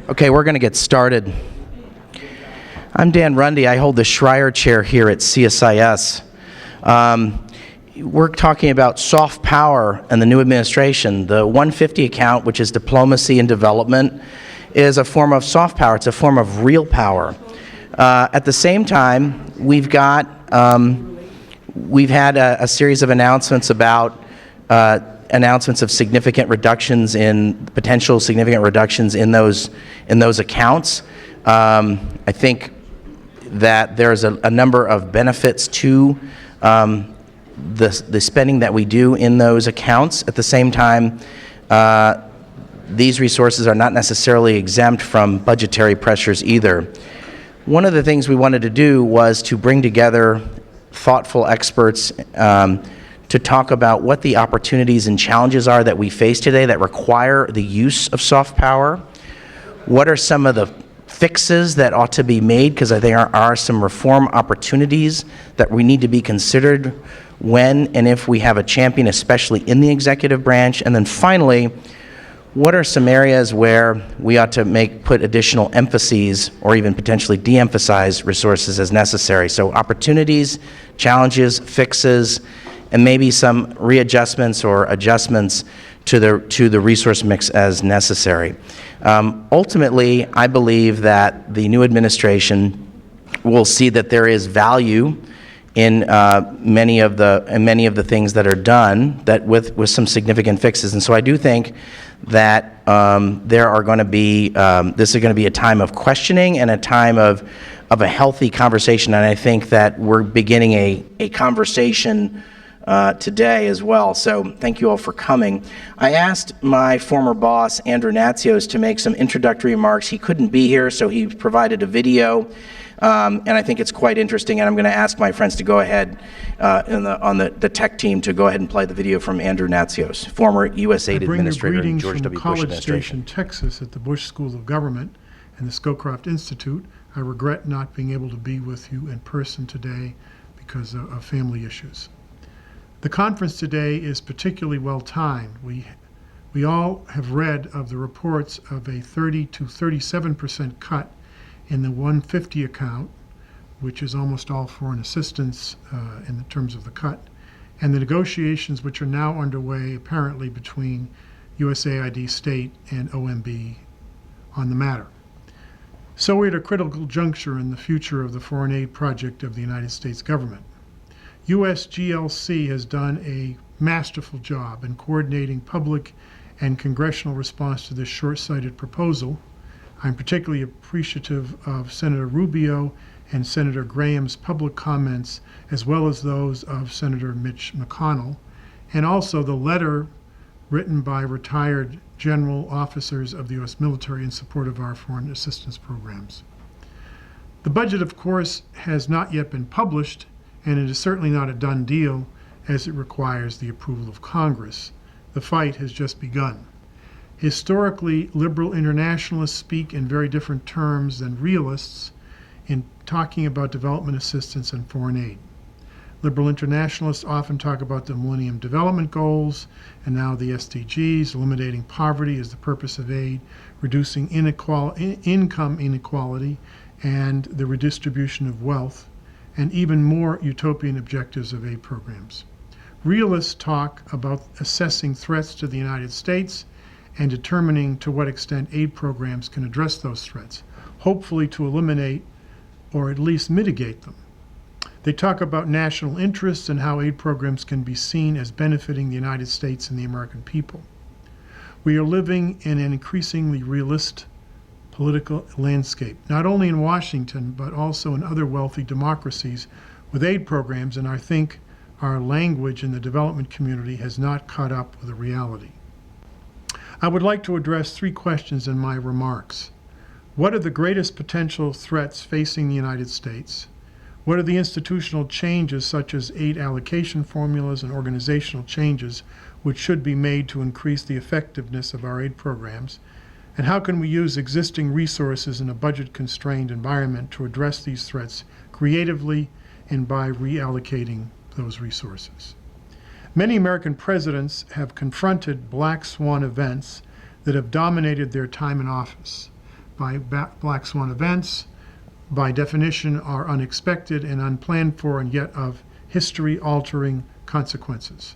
Okay, we're going to get started. I'm Dan Rundy. I hold the Schreier Chair here at CSIS. We're talking about soft power and the new administration. The 150 account, which is diplomacy and development, is a form of soft power. It's a form of real power. At the same time, we've had a series of announcements about announcements of significant reductions in potential significant reductions in those accounts. I think that there's a number of benefits to the spending that we do in those accounts. At the same time, these resources are not necessarily exempt from budgetary pressures either. One of the things we wanted to do was to bring together thoughtful experts to talk about what the opportunities and challenges are that we face today that require the use of soft power. What are some of the fixes that ought to be made, because I think there are some reform opportunities that we need to be considered when and if we have a champion, especially in the executive branch. And then finally, what are some areas where we ought to put additional emphases or even potentially de-emphasize resources as necessary? So opportunities, challenges, fixes, and maybe some readjustments or adjustments to the resource mix as necessary. Ultimately, I believe that the new administration will see that there is value in many of the things that are done that with some significant fixes. And so I do think that there are going to be this is going to be a time of questioning and a time of a healthy conversation. And I think that we're beginning a conversation today as well. So thank you all for coming. I asked my former boss, Andrew Natsios, to make some introductory remarks. He couldn't be here, so he provided a video, and I think it's quite interesting. And I'm going to ask my friends to go ahead, on the tech team, to go ahead and play the video from Andrew Natsios, former USAID administrator in George W. Bush administration. College Station, Texas, at the Bush School of Government and the Scowcroft Institute. I regret not being able to be with you in person today because of family issues. The conference today is particularly well timed. We all have read of the reports of a 30 to 37% cut in the 150 account, which is almost all foreign assistance in the terms of the cut, and the negotiations which are now underway apparently between USAID State and OMB on the matter. So we're at a critical juncture in the future of the foreign aid project of the United States government. USGLC has done a masterful job in coordinating public and congressional response to this short-sighted proposal. I'm particularly appreciative of Senator Rubio and Senator Graham's public comments, as well as those of Senator Mitch McConnell, and also the letter written by retired general officers of the U.S. military in support of our foreign assistance programs. The budget, of course, has not yet been published, and it is certainly not a done deal, as it requires the approval of Congress. The fight has just begun. Historically, liberal internationalists speak in very different terms than realists in talking about development assistance and foreign aid. Liberal internationalists often talk about the Millennium Development Goals and now the SDGs, eliminating poverty as the purpose of aid, reducing income inequality, and the redistribution of wealth, and even more utopian objectives of aid programs. Realists talk about assessing threats to the United States and determining to what extent aid programs can address those threats, hopefully to eliminate or at least mitigate them. They talk about national interests and how aid programs can be seen as benefiting the United States and the American people. We are living in an increasingly realist political landscape, not only in Washington, but also in other wealthy democracies with aid programs, and I think our language in the development community has not caught up with the reality. I would like to address three questions in my remarks. What are the greatest potential threats facing the United States? What are the institutional changes, such as aid allocation formulas and organizational changes, which should be made to increase the effectiveness of our aid programs? And how can we use existing resources in a budget-constrained environment to address these threats creatively and by reallocating those resources? Many American presidents have confronted black swan events that have dominated their time in office. by black swan events, by definition, are unexpected and unplanned for, and yet of history-altering consequences.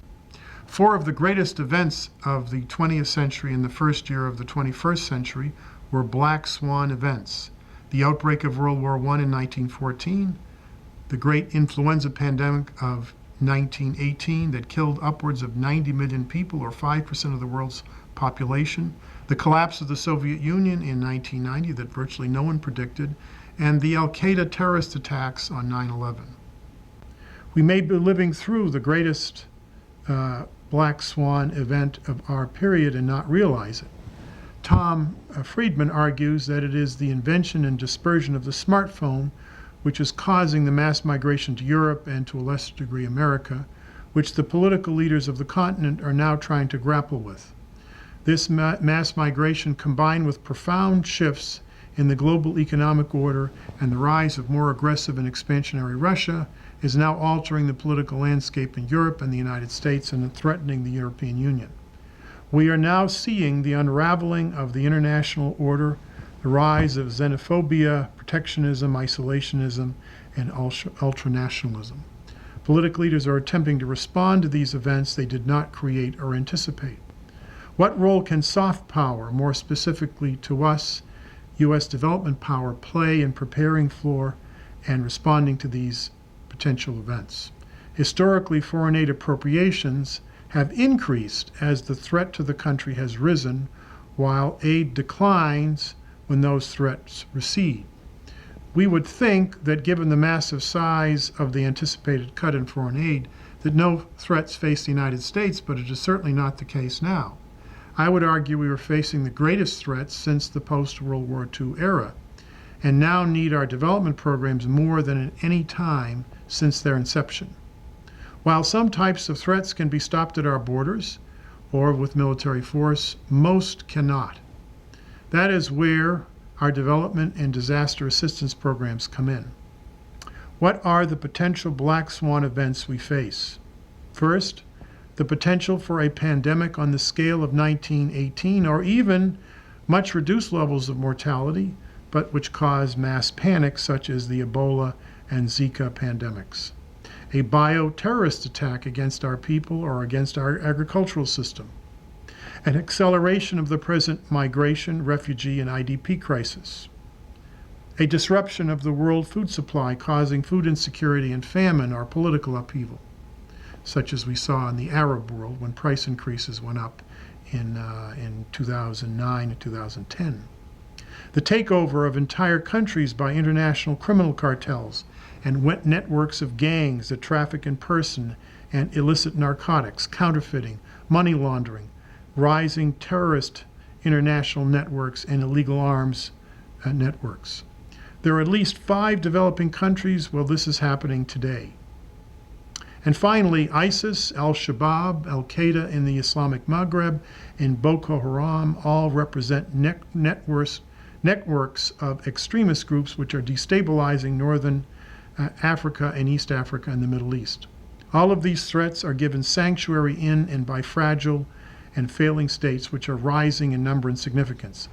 4 of the greatest events of the 20th century and the first year of the 21st century were black swan events. The outbreak of World War I in 1914, the great influenza pandemic of 1918 that killed upwards of 90 million people, or 5% of the world's population, the collapse of the Soviet Union in 1990 that virtually no one predicted, and the Al-Qaeda terrorist attacks on 9/11. We may be living through the greatest black swan event of our period and not realize it. Tom Friedman argues that it is the invention and dispersion of the smartphone which is causing the mass migration to Europe and to a lesser degree America, which the political leaders of the continent are now trying to grapple with. This mass migration, combined with profound shifts in the global economic order and the rise of more aggressive and expansionary Russia, is now altering the political landscape in Europe and the United States and threatening the European Union. We are now seeing the unraveling of the international order, the rise of xenophobia, protectionism, isolationism, and ultranationalism. Political leaders are attempting to respond to these events they did not create or anticipate. What role can soft power, more specifically to us, U.S. development power, play in preparing for and responding to these potential events? Historically, foreign aid appropriations have increased as the threat to the country has risen, while aid declines when those threats recede. We would think that given the massive size of the anticipated cut in foreign aid, that no threats face the United States, but it is certainly not the case now. I would argue we were facing the greatest threats since the post-World War II era, and now need our development programs more than at any time since their inception. While some types of threats can be stopped at our borders or with military force, most cannot. That is where our development and disaster assistance programs come in. What are the potential black swan events we face? First, the potential for a pandemic on the scale of 1918, or even much reduced levels of mortality, but which cause mass panic, such as the Ebola and Zika pandemics. A bioterrorist attack against our people or against our agricultural system. An acceleration of the present migration, refugee, and IDP crisis. A disruption of the world food supply, causing food insecurity and famine or political upheaval, such as we saw in the Arab world when price increases went up in 2009 and 2010. The takeover of entire countries by international criminal cartels and networks of gangs that traffic in person and illicit narcotics, counterfeiting, money laundering, rising terrorist international networks, and illegal arms networks. There are at least 5 developing countries where this is happening today. And finally, ISIS, Al-Shabaab, Al-Qaeda in the Islamic Maghreb, and Boko Haram all represent networks of extremist groups which are destabilizing northern Africa and East Africa and the Middle East. All of these threats are given sanctuary in and by fragile and failing states which are rising in number and significance.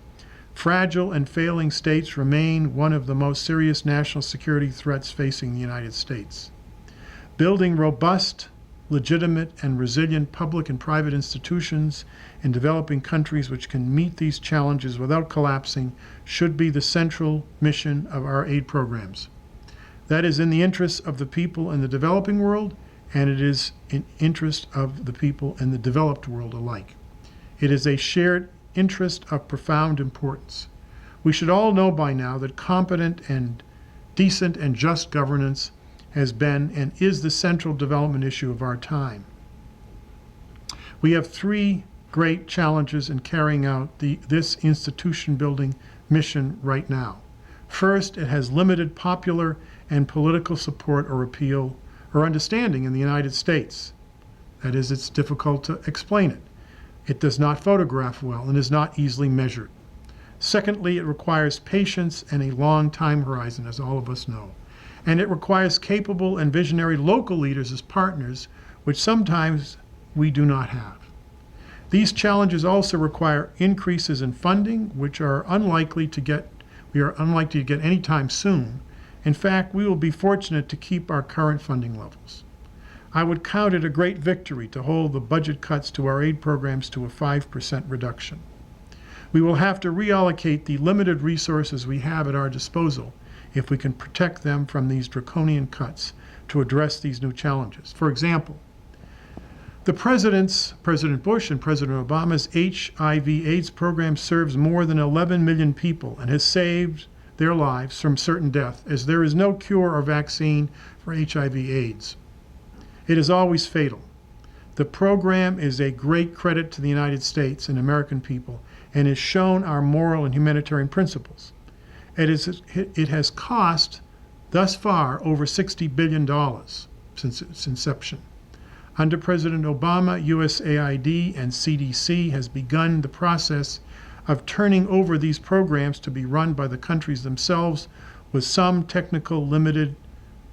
Fragile and failing states remain one of the most serious national security threats facing the United States. Building robust, legitimate, and resilient public and private institutions in developing countries which can meet these challenges without collapsing should be the central mission of our aid programs. That is in the interest of the people in the developing world, and it is in interest of the people in the developed world alike. It is a shared interest of profound importance. We should all know by now that competent and decent and just governance has been and is the central development issue of our time. We have 3 great challenges in carrying out this institution-building mission right now. First, it has limited popular and political support or appeal or understanding in the United States. That is, it's difficult to explain it. It does not photograph well and is not easily measured. Secondly, it requires patience and a long time horizon, as all of us know. And it requires capable and visionary local leaders as partners, which sometimes we do not have. These challenges also require increases in funding, which are unlikely to get we are unlikely to get any time soon. In fact, we will be fortunate to keep our current funding levels. I would count it a great victory to hold the budget cuts to our aid programs to a 5% reduction. We will have to reallocate the limited resources we have at our disposal if we can protect them from these draconian cuts to address these new challenges. For example, the President Bush and President Obama's HIV/AIDS program serves more than 11 million people and has saved their lives from certain death, as there is no cure or vaccine for HIV/AIDS. It is always fatal. The program is a great credit to the United States and American people and has shown our moral and humanitarian principles. It has cost, thus far, over $60 billion since its inception. Under President Obama, USAID and CDC has begun the process of turning over these programs to be run by the countries themselves with some technical limited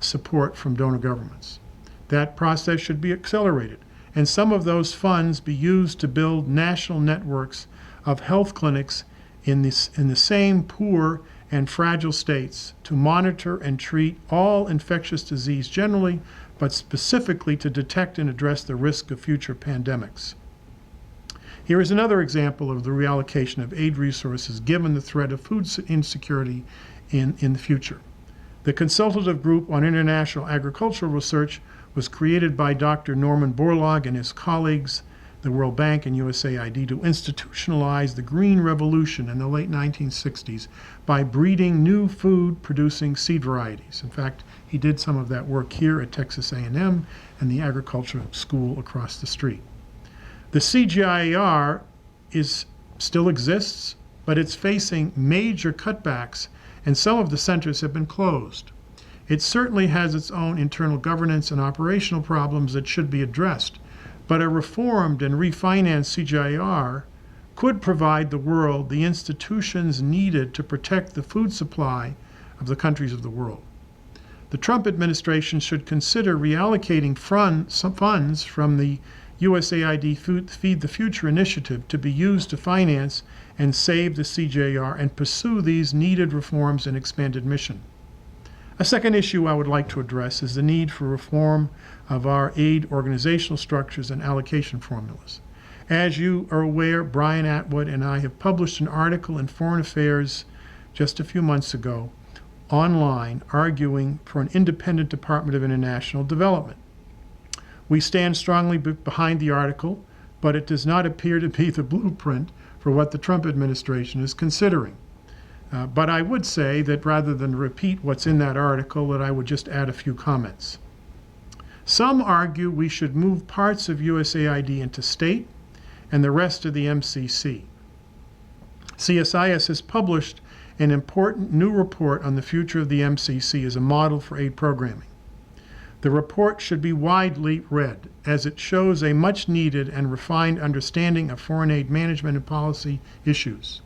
support from donor governments. That process should be accelerated, and some of those funds be used to build national networks of health clinics in the same poor and fragile states to monitor and treat all infectious disease generally, but specifically to detect and address the risk of future pandemics. Here is another example of the reallocation of aid resources given the threat of food insecurity in the future. The Consultative Group on International Agricultural Research was created by Dr. Norman Borlaug and his colleagues, the World Bank and USAID, to institutionalize the Green Revolution in the late 1960s by breeding new food-producing seed varieties. In fact, he did some of that work here at Texas A&M and the agriculture school across the street. The CGIAR still exists, but it's facing major cutbacks, and some of the centers have been closed. It certainly has its own internal governance and operational problems that should be addressed, but a reformed and refinanced CGIAR could provide the world the institutions needed to protect the food supply of the countries of the world. The Trump administration should consider reallocating some funds from the USAID Feed the Future initiative to be used to finance and save the CGIAR and pursue these needed reforms and expanded mission. A second issue I would like to address is the need for reform of our aid organizational structures and allocation formulas. As you are aware, Brian Atwood and I have published an article in Foreign Affairs just a few months ago online arguing for an independent Department of International Development. We stand strongly behind the article, but it does not appear to be the blueprint for what the Trump administration is considering. But I would say that rather than repeat what's in that article, that I would just add a few comments. Some argue we should move parts of USAID into state and the rest of the MCC. CSIS has published an important new report on the future of the MCC as a model for aid programming. The report should be widely read, as it shows a much-needed and refined understanding of foreign aid management and policy issues.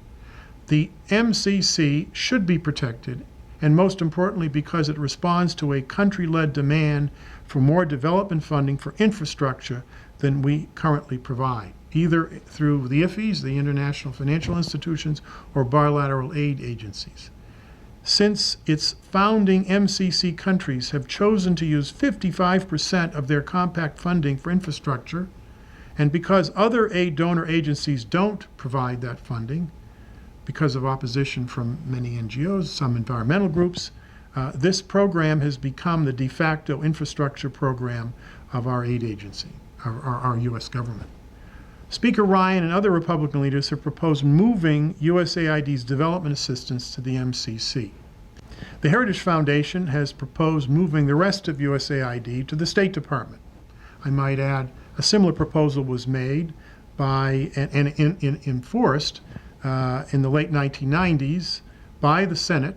The MCC should be protected, and most importantly because it responds to a country-led demand for more development funding for infrastructure than we currently provide, either through the IFIs, the International Financial Institutions, or bilateral aid agencies. Since its founding, MCC countries have chosen to use 55% of their compact funding for infrastructure, and because other aid donor agencies don't provide that funding, because of opposition from many NGOs, some environmental groups, this program has become the de facto infrastructure program of our aid agency, our U.S. government. Speaker Ryan and other Republican leaders have proposed moving USAID's development assistance to the MCC. The Heritage Foundation has proposed moving the rest of USAID to the State Department. I might add, a similar proposal was made by and enforced in the late 1990s by the Senate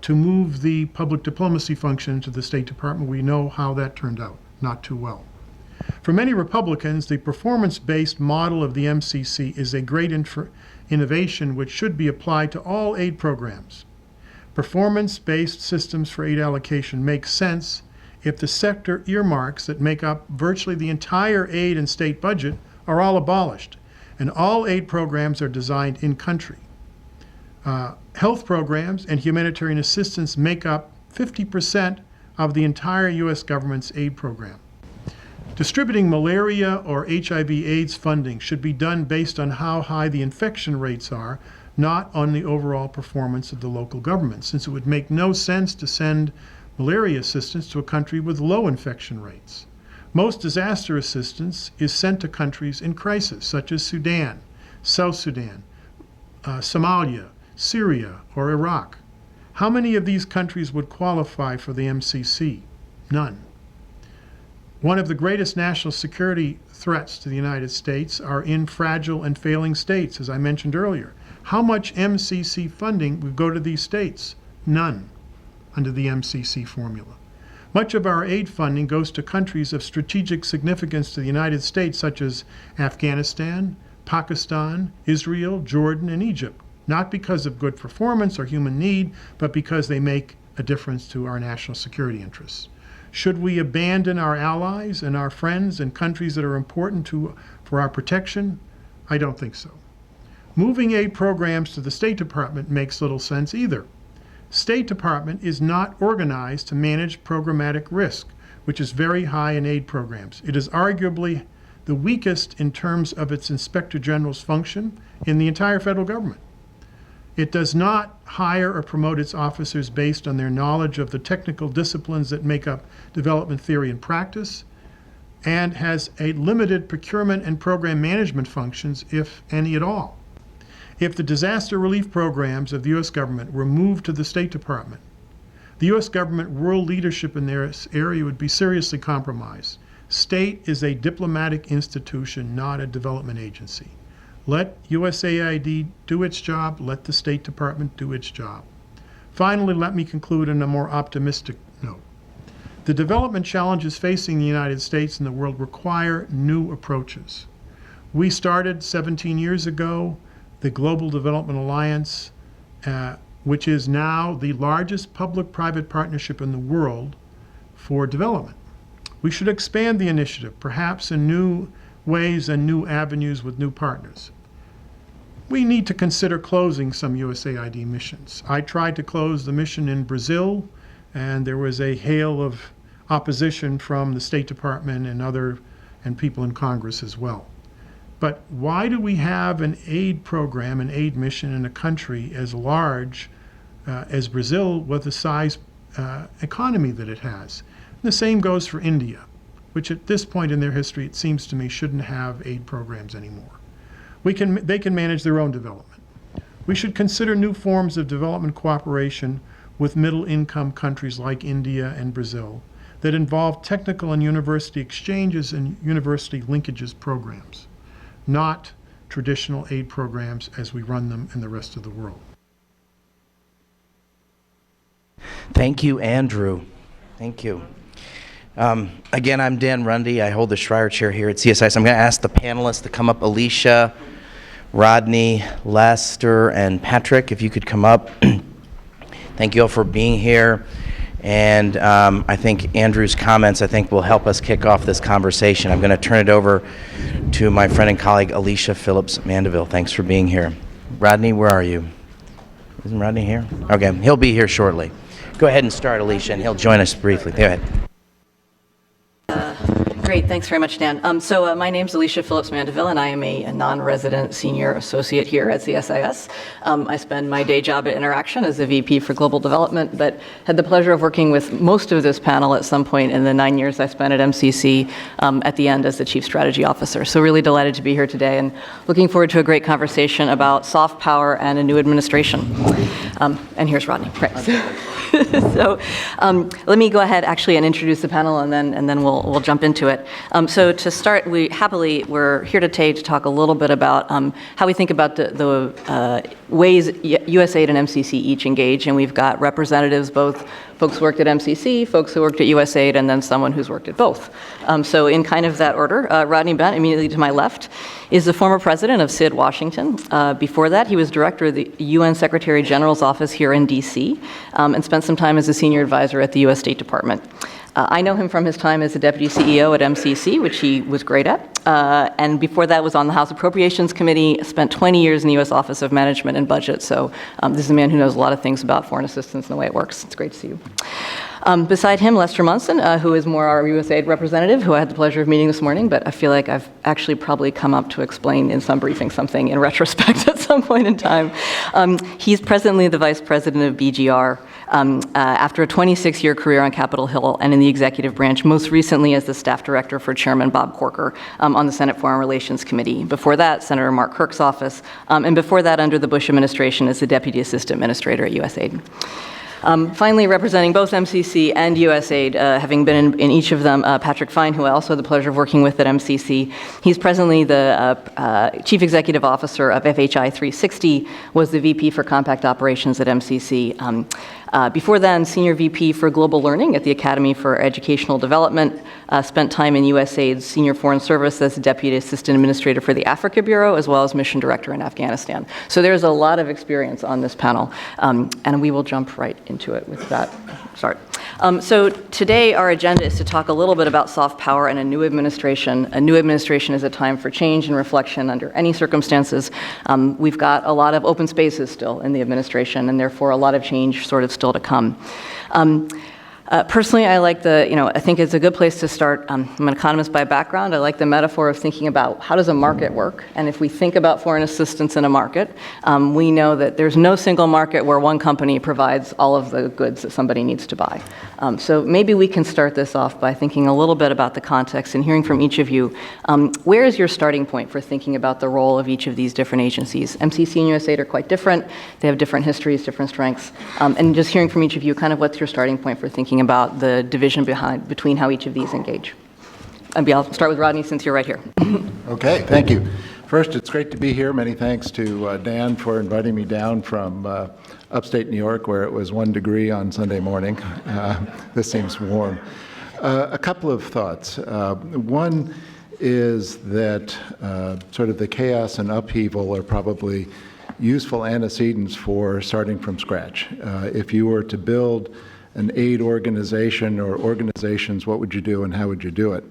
to move the public diplomacy function to the State Department. We know how that turned out, not too well. For many Republicans, the performance-based model of the MCC is a great innovation which should be applied to all aid programs. Performance-based systems for aid allocation make sense if the sector earmarks that make up virtually the entire aid and state budget are all abolished, and all aid programs are designed in country. Health programs and humanitarian assistance make up 50% of the entire U.S. government's aid program. Distributing malaria or HIV/AIDS funding should be done based on how high the infection rates are, not on the overall performance of the local government, since it would make no sense to send malaria assistance to a country with low infection rates. Most disaster assistance is sent to countries in crisis, such as Sudan, South Sudan, Somalia, Syria, or Iraq. How many of these countries would qualify for the MCC? None. One of the greatest national security threats to the United States are in fragile and failing states, as I mentioned earlier. How much MCC funding would go to these states? None under the MCC formula. Much of our aid funding goes to countries of strategic significance to the United States, such as Afghanistan, Pakistan, Israel, Jordan, and Egypt, not because of good performance or human need, but because they make a difference to our national security interests. Should we abandon our allies and our friends and countries that are important for our protection? I don't think so. Moving aid programs to the State Department makes little sense either. State Department is not organized to manage programmatic risk, which is very high in aid programs. It is arguably the weakest in terms of its Inspector General's function in the entire federal government. It does not hire or promote its officers based on their knowledge of the technical disciplines that make up development theory and practice, and has a limited procurement and program management functions, if any at all. If the disaster relief programs of the U.S. government were moved to the State Department, the U.S. government world leadership in this area would be seriously compromised. State is a diplomatic institution, not a development agency. Let USAID do its job, let the State Department do its job. Finally, let me conclude on a more optimistic note. The development challenges facing the United States and the world require new approaches. We started 17 years ago the Global Development Alliance, which is now the largest public-private partnership in the world for development. We should expand the initiative, perhaps in new ways and new avenues with new partners. We need to consider closing some USAID missions. I tried to close the mission in Brazil, and there was a hail of opposition from the State Department and people in Congress as well. But why do we have an aid program, an aid mission in a country as large as Brazil with the size economy that it has? And the same goes for India, which at this point in their history, it seems to me, shouldn't have aid programs anymore. They can manage their own development. We should consider new forms of development cooperation with middle-income countries like India and Brazil that involve technical and university exchanges and university linkages programs, not traditional aid programs as we run them in the rest of the world. Thank you, Andrew. Thank you. Again, I'm Dan Rundy. I hold the Schreier Chair here at CSIS. I'm going to ask the panelists to come up. Alicia, Rodney, Lester, and Patrick, if you could come up. Thank you all for being here. And I think Andrew's comments, will help us kick off this conversation. I'm going to turn it over to my friend and colleague, Alicia Phillips Mandeville. Thanks for being here. Rodney, where are you? Isn't Rodney here? Okay, he'll be here shortly. Go ahead and start, Alicia, and he'll join us briefly. Go ahead. Great, thanks very much, Dan. My name's Alicia Phillips Mandeville, and I am a non-resident senior associate here at CSIS. I spend my day job at Interaction as a VP for Global Development, but had the pleasure of working with most of this panel at some point in the 9 years I spent at MCC, at the end as the Chief Strategy Officer. So really delighted to be here today and looking forward to a great conversation about soft power and a new administration. And here's Rodney. Right. So let me go ahead actually and introduce the panel, and then we'll jump into it. So to start, we're here today to talk a little bit about how we think about the ways USAID and MCC each engage, and we've got representatives, both folks who worked at MCC, folks who worked at USAID, and then someone who's worked at both. So in kind of that order, Rodney Bent, immediately to my left, is the former president of SID Washington. Before that, he was director of the UN Secretary General's office here in DC, and spent some time as a senior advisor at the US State Department. I know him from his time as the Deputy CEO at MCC, which he was great at. And before that was on the House Appropriations Committee, spent 20 years in the U.S. Office of Management and Budget. So this is a man who knows a lot of things about foreign assistance and the way it works. It's great to see you. Beside him, Lester Munson, who is more our USAID representative, who I had the pleasure of meeting this morning, but I feel like I've actually probably come up to explain in some briefing something in retrospect at some point in time. He's presently the Vice President of BGR after a 26-year career on Capitol Hill and in the executive branch, most recently as the staff director for Chairman Bob Corker on the Senate Foreign Relations Committee. Before that, Senator Mark Kirk's office, and before that, under the Bush administration as the Deputy Assistant Administrator at USAID. Finally, representing both MCC and USAID, having been in each of them, Patrick Fine, who I also had the pleasure of working with at MCC. He's presently the Chief Executive Officer of FHI 360, was the VP for Compact Operations at MCC. Before then, Senior VP for Global Learning at the Academy for Educational Development, spent time in USAID's Senior Foreign Service as Deputy Assistant Administrator for the Africa Bureau, as well as Mission Director in Afghanistan. So there's a lot of experience on this panel, and we will jump right into it with that start. So today our agenda is to talk a little bit about soft power and a new administration. A new administration is a time for change and reflection under any circumstances. We've got a lot of open spaces still in the administration, and therefore a lot of change sort of still to come. Personally, I like I think it's a good place to start. I'm an economist by background. I like the metaphor of thinking about how does a market work? And if we think about foreign assistance in a market, we know that there's no single market where one company provides all of the goods that somebody needs to buy. So maybe we can start this off by thinking a little bit about the context and hearing from each of you. Where is your starting point for thinking about the role of each of these different agencies? MCC and USAID are quite different. They have different histories, different strengths. And just hearing from each of you, kind of what's your starting point for thinking about the division between how each of these engage. I'll start with Rodney since you're right here. Okay, thank you. First, it's great to be here. Many thanks to Dan for inviting me down from upstate New York, where it was 1 degree on Sunday morning. This seems warm. A couple of thoughts. One is that sort of the chaos and upheaval are probably useful antecedents for starting from scratch. If you were to build an aid organization or organizations, what would you do and how would you do it?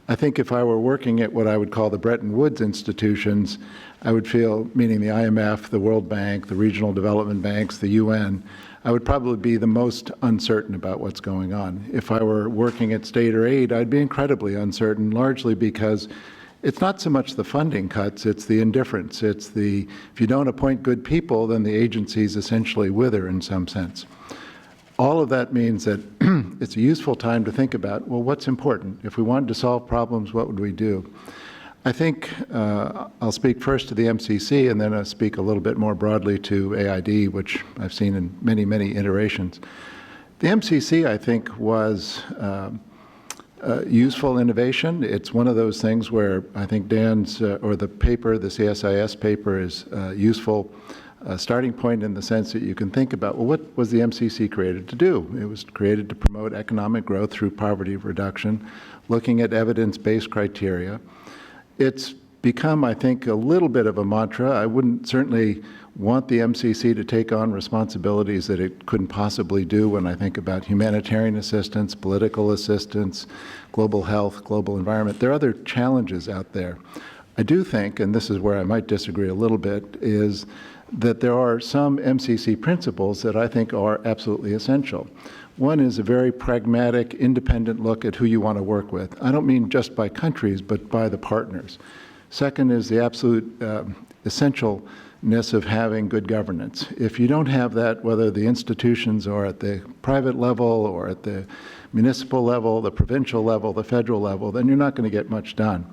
I think if I were working at what I would call the Bretton Woods institutions, I would feel, meaning the IMF, the World Bank, the regional development banks, the UN, I would probably be the most uncertain about what's going on. If I were working at state or aid, I'd be incredibly uncertain, largely because it's not so much the funding cuts, it's the indifference. It's the, if you don't appoint good people, then the agencies essentially wither in some sense. All of that means that it's a useful time to think about, well, what's important? If we wanted to solve problems, what would we do? I think I'll speak first to the MCC, and then I'll speak a little bit more broadly to AID, which I've seen in many, many iterations. The MCC, I think, was useful innovation. It's one of those things where I think Dan's, or the paper, the CSIS paper, is useful starting point in the sense that you can think about, well, what was the MCC created to do? It was created to promote economic growth through poverty reduction, looking at evidence-based criteria. It's become, I think, a little bit of a mantra. I wouldn't certainly want the MCC to take on responsibilities that it couldn't possibly do when I think about humanitarian assistance, political assistance, global health, global environment. There are other challenges out there. I do think, and this is where I might disagree a little bit, is that there are some MCC principles that I think are absolutely essential. One is a very pragmatic, independent look at who you want to work with. I don't mean just by countries, but by the partners. Second is the absolute essentialness of having good governance. If you don't have that, whether the institutions are at the private level or at the municipal level, the provincial level, the federal level, then you're not going to get much done.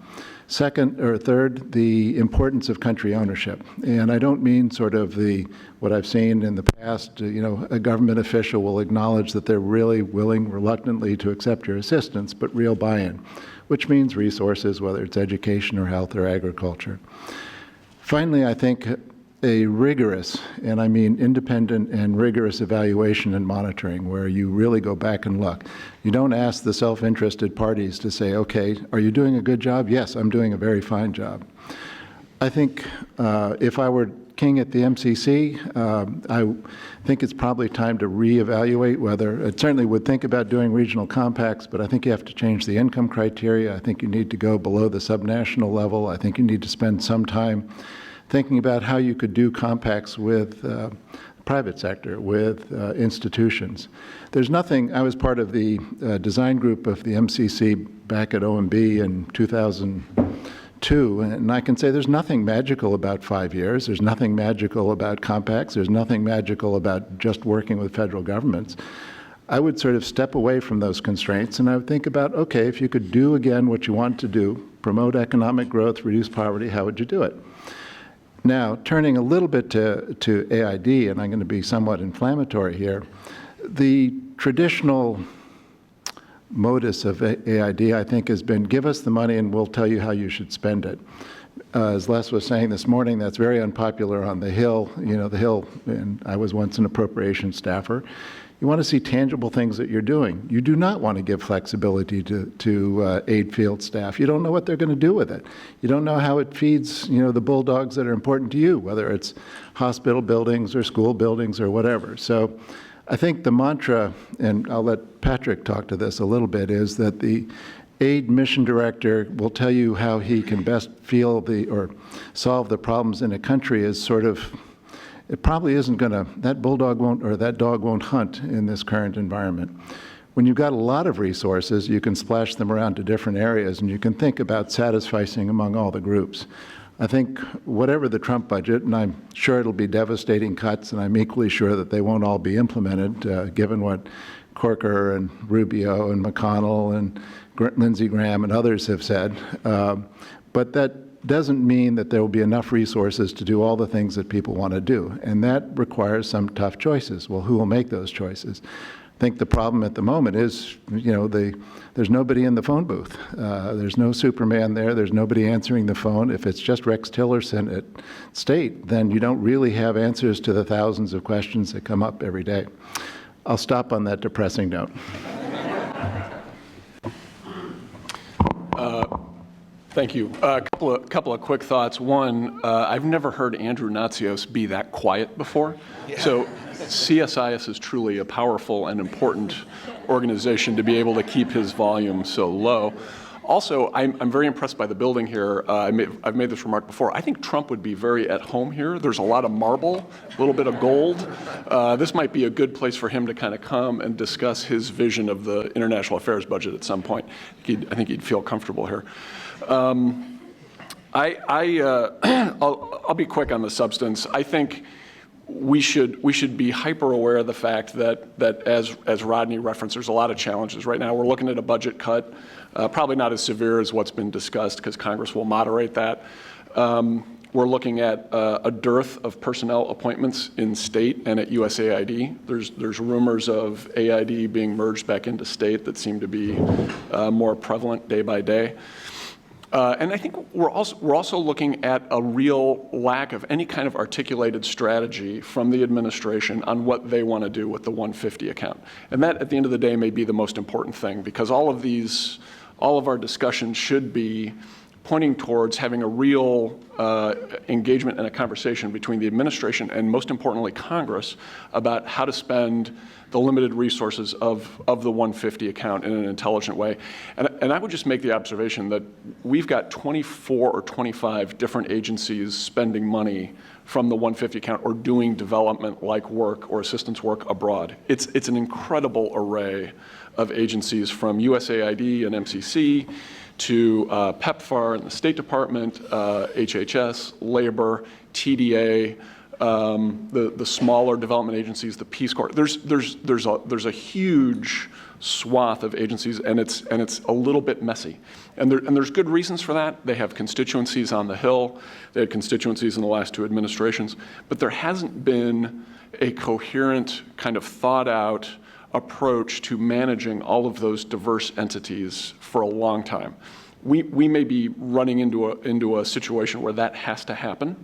Second or third, the importance of country ownership. And I don't mean sort of what I've seen in the past, a government official will acknowledge that they're really willing, reluctantly, to accept your assistance, but real buy-in, which means resources, whether it's education or health or agriculture. Finally, I think a rigorous, and I mean independent and rigorous evaluation and monitoring where you really go back and look. You don't ask the self-interested parties to say, okay, are you doing a good job? Yes, I'm doing a very fine job. I think if I were King at the MCC. I think it's probably time to reevaluate whether, it certainly would think about doing regional compacts, but I think you have to change the income criteria. I think you need to go below the subnational level. I think you need to spend some time thinking about how you could do compacts with private sector, with institutions. There's nothing, I was part of the design group of the MCC back at OMB in 2002, and I can say there's nothing magical about 5 years. There's nothing magical about compacts. There's nothing magical about just working with federal governments. I would sort of step away from those constraints, and I would think about, okay, if you could do again what you want to do, promote economic growth, reduce poverty, how would you do it? Now, turning a little bit to AID, and I'm going to be somewhat inflammatory here, the traditional modus of AID, I think, has been give us the money and we'll tell you how you should spend it. As Les was saying this morning, that's very unpopular on the Hill. You know, the Hill, and I was once an appropriations staffer. You want to see tangible things that you're doing. You do not want to give flexibility to aid field staff. You don't know what they're going to do with it. You don't know how it feeds, you know, the bulldogs that are important to you, whether it's hospital buildings or school buildings or whatever. So I think the mantra, and I'll let Patrick talk to this a little bit, is that the aid mission director will tell you how he can best feel or solve the problems in a country is sort of, it probably isn't going to, that bulldog won't, or that dog won't hunt in this current environment. When you've got a lot of resources, you can splash them around to different areas, and you can think about satisficing among all the groups. I think whatever the Trump budget, and I'm sure it'll be devastating cuts, and I'm equally sure that they won't all be implemented, given what Corker and Rubio and McConnell and Lindsey Graham and others have said. But that doesn't mean that there will be enough resources to do all the things that people want to do. And that requires some tough choices. Well, who will make those choices? I think the problem at the moment is, you know, there's nobody in the phone booth. There's no Superman there. There's nobody answering the phone. If it's just Rex Tillerson at State, then you don't really have answers to the thousands of questions that come up every day. I'll stop on that depressing note. Thank you. A couple of quick thoughts. One, I've never heard Andrew Natsios be that quiet before. Yeah. So CSIS is truly a powerful and important organization to be able to keep his volume so low. Also, I'm very impressed by the building here. I've made this remark before. I think Trump would be very at home here. There's a lot of marble, a little bit of gold. This might be a good place for him to kind of come and discuss his vision of the international affairs budget at some point. I think he'd feel comfortable here. I'll be quick on the substance. I think we should be hyper aware of the fact that as Rodney referenced, there's a lot of challenges right now. We're looking at a budget cut, probably not as severe as what's been discussed because Congress will moderate that. We're looking at a dearth of personnel appointments in state and at USAID. There's rumors of AID being merged back into state that seem to be more prevalent day by day. And I think we're also looking at a real lack of any kind of articulated strategy from the administration on what they want to do with the 150 account. And that, at the end of the day, may be the most important thing, because all of our discussions should be pointing towards having a real engagement and a conversation between the administration and, most importantly, Congress about how to spend the limited resources of the 150 account in an intelligent way. And I would just make the observation that we've got 24 or 25 different agencies spending money from the 150 account or doing development-like work or assistance work abroad. It's an incredible array of agencies, from USAID and MCC to PEPFAR and the State Department, HHS, Labor, TDA, the smaller development agencies, the Peace Corps. There's a huge swath of agencies, and it's a little bit messy. And there's good reasons for that. They have constituencies on the Hill. They had constituencies in the last two administrations. But there hasn't been a coherent, kind of thought-out approach to managing all of those diverse entities for a long time. We may be running into a situation where that has to happen.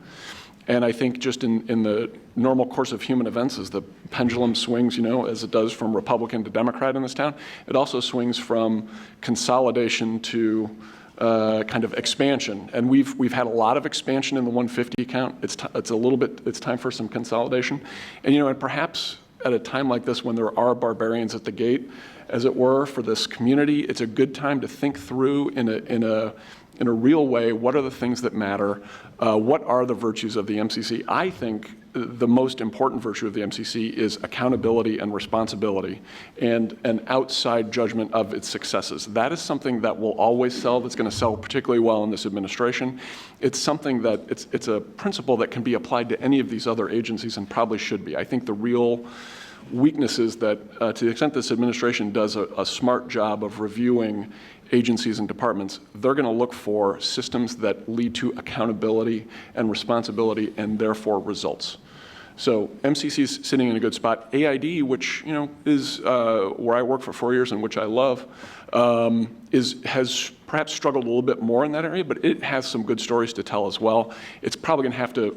And I think just in the normal course of human events, as the pendulum swings, as it does from Republican to Democrat in this town, it also swings from consolidation to kind of expansion. And we've had a lot of expansion in the 150 account. It's time for some consolidation. And perhaps at a time like this when there are barbarians at the gate, as it were, for this community, it's a good time to think through in a real way, what are the things that matter? What are the virtues of the MCC? I think the most important virtue of the MCC is accountability and responsibility and an outside judgment of its successes. That is something that will always sell, that's going to sell particularly well in this administration. It's something that, it's a principle that can be applied to any of these other agencies and probably should be. I think the real weakness is that to the extent this administration does a smart job of reviewing agencies and departments, they're going to look for systems that lead to accountability and responsibility and therefore results. So MCC is sitting in a good spot. AID, which is where I worked for 4 years and which I love, has perhaps struggled a little bit more in that area, but it has some good stories to tell as well. It's probably going to have to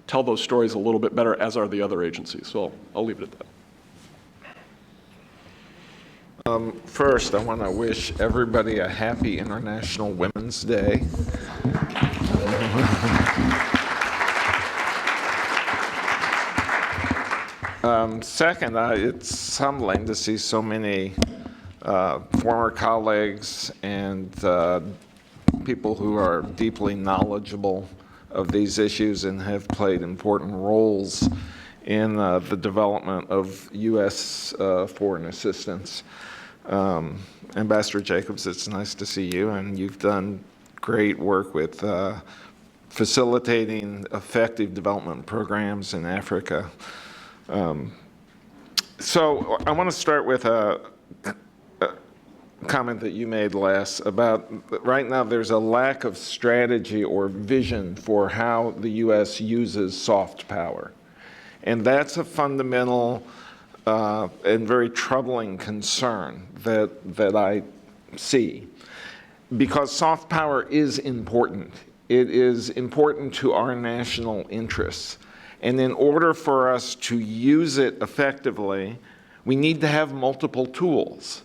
tell those stories a little bit better, as are the other agencies. So I'll leave it at that. First, I want to wish everybody a happy International Women's Day. Second, it's humbling to see so many former colleagues and people who are deeply knowledgeable of these issues and have played important roles in the development of U.S. foreign assistance. Ambassador Jacobs, it's nice to see you, and you've done great work with facilitating effective development programs in Africa. So I want to start with a comment that you made, Les, about right now there's a lack of strategy or vision for how the U.S. uses soft power. And that's a fundamental and very troubling concern that I see, because soft power is important. It is important to our national interests. And in order for us to use it effectively, we need to have multiple tools.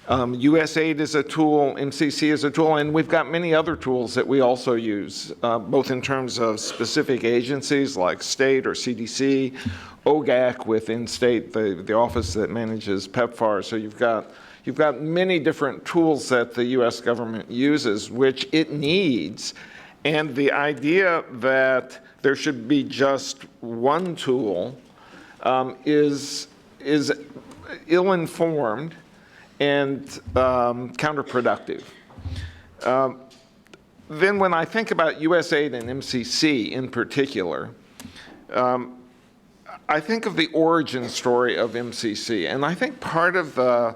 USAID is a tool, MCC is a tool, and we've got many other tools that we also use, both in terms of specific agencies like state or CDC, OGAC within state, the office that manages PEPFAR. So you've got many different tools that the U.S. government uses, which it needs. And the idea that there should be just one tool is ill-informed and counterproductive. Then when I think about USAID and MCC in particular, I think of the origin story of MCC. And I think part of the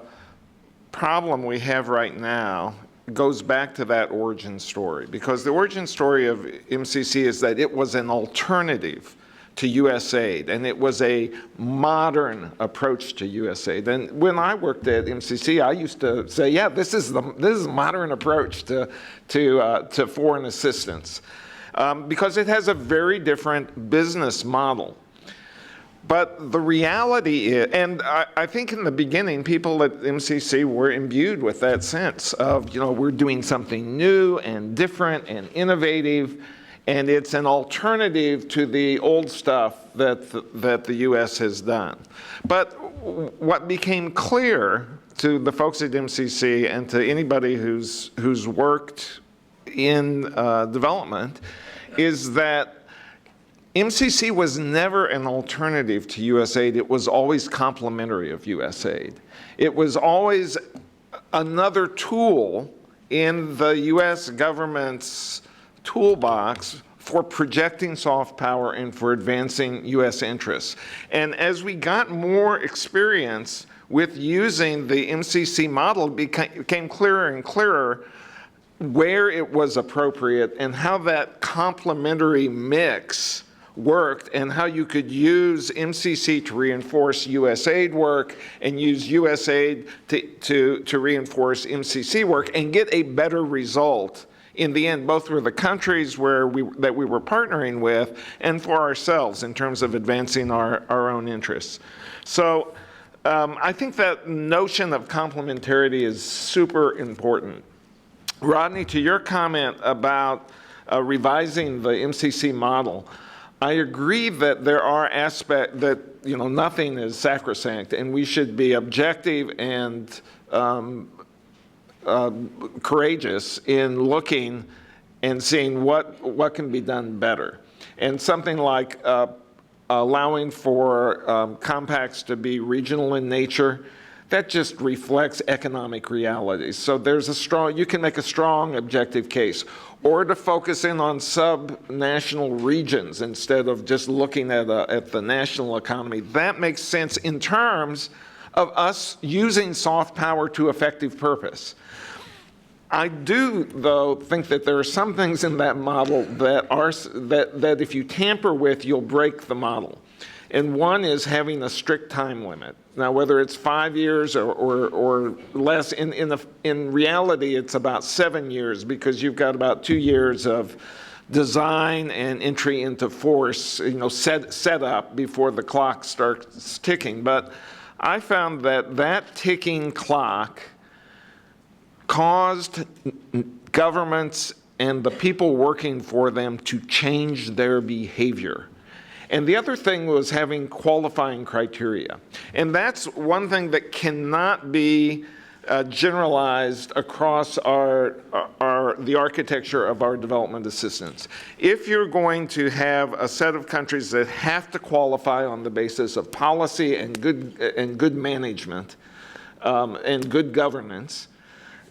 problem we have right now goes back to that origin story, because the origin story of MCC is that it was an alternative to USAID, and it was a modern approach to USAID. And when I worked at MCC, I used to say, yeah, this is a modern approach to foreign assistance, because it has a very different business model. But the reality is, and I think in the beginning, people at MCC were imbued with that sense of, we're doing something new and different and innovative, and it's an alternative to the old stuff that the U.S. has done. But what became clear to the folks at MCC and to anybody who's worked in development is that MCC was never an alternative to USAID. It was always complementary of USAID. It was always another tool in the U.S. government's toolbox for projecting soft power and for advancing U.S. interests. And as we got more experience with using the MCC model, it became clearer and clearer where it was appropriate and how that complementary mix worked, and how you could use MCC to reinforce USAID work and use USAID to reinforce MCC work and get a better result in the end, both for the countries that we were partnering with and for ourselves in terms of advancing our own interests. So I think that notion of complementarity is super important. Rodney, to your comment about revising the MCC model, I agree that there are aspects that, nothing is sacrosanct, and we should be objective and courageous in looking and seeing what can be done better. And something like allowing for compacts to be regional in nature, that just reflects economic realities. So you can make a strong objective case. Or to focus in on sub-national regions instead of just looking at the national economy. That makes sense in terms of us using soft power to effective purpose. I do, though, think that there are some things in that model that if you tamper with, you'll break the model. And one is having a strict time limit. Now, whether it's 5 years or less, in reality, it's about 7 years because you've got about 2 years of design and entry into force, set up before the clock starts ticking. But I found that ticking clock caused governments and the people working for them to change their behavior. And the other thing was having qualifying criteria. And that's one thing that cannot be generalized across the architecture of our development assistance. If you're going to have a set of countries that have to qualify on the basis of policy and good management and good governance,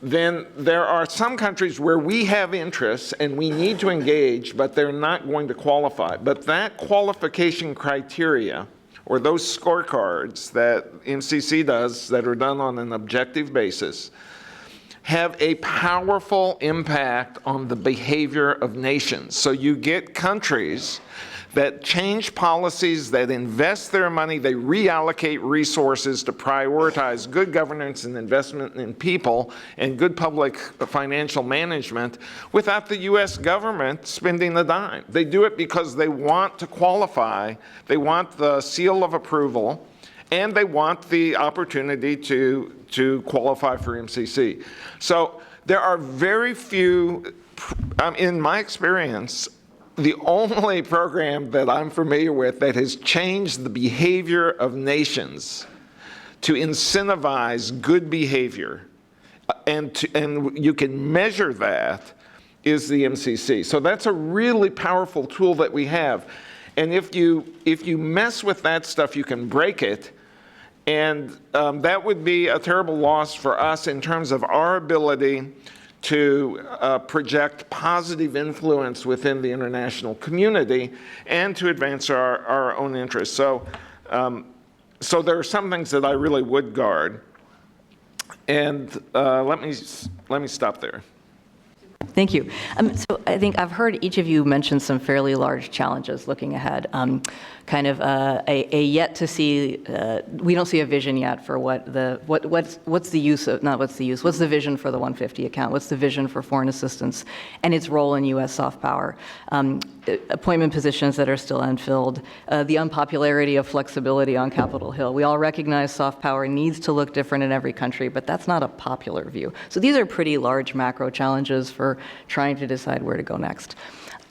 then there are some countries where we have interests and we need to engage, but they're not going to qualify. But that qualification criteria, or those scorecards that MCC does that are done on an objective basis, have a powerful impact on the behavior of nations. So you get countries that change policies, that invest their money, they reallocate resources to prioritize good governance and investment in people and good public financial management without the U.S. government spending a dime. They do it because they want to qualify, they want the seal of approval, and they want the opportunity to qualify for MCC. So there are very few, in my experience, the only program that I'm familiar with that has changed the behavior of nations to incentivize good behavior, and you can measure that, is the MCC. So that's a really powerful tool that we have. And if you mess with that stuff, you can break it. And that would be a terrible loss for us in terms of our ability to project positive influence within the international community and to advance our own interests. So there are some things that I really would guard. And let me stop there. Thank you. So I think I've heard each of you mention some fairly large challenges looking ahead. Kind of a yet to see. We don't see a vision yet for what's the use of, not what's the use. What's the vision for the 150 account? What's the vision for foreign assistance and its role in U.S. soft power? Appointment positions that are still unfilled. The unpopularity of flexibility on Capitol Hill. We all recognize soft power needs to look different in every country, but that's not a popular view. So these are pretty large macro challenges for trying to decide where to go next.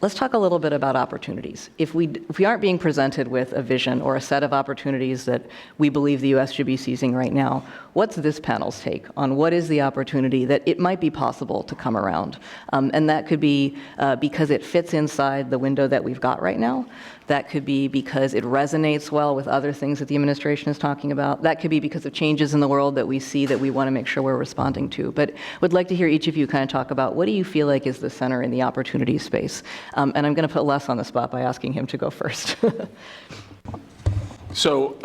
Let's talk a little bit about opportunities. If we aren't being presented with a vision or a set of opportunities that we believe the U.S. should be seizing right now, what's this panel's take on what is the opportunity that it might be possible to come around? And that could be because it fits inside the window that we've got right now. That could be because it resonates well with other things that the administration is talking about. That could be because of changes in the world that we see that we want to make sure we're responding to. But would like to hear each of you kind of talk about what do you feel like is the center in the opportunity space? And I'm going to put Les on the spot by asking him to go first. So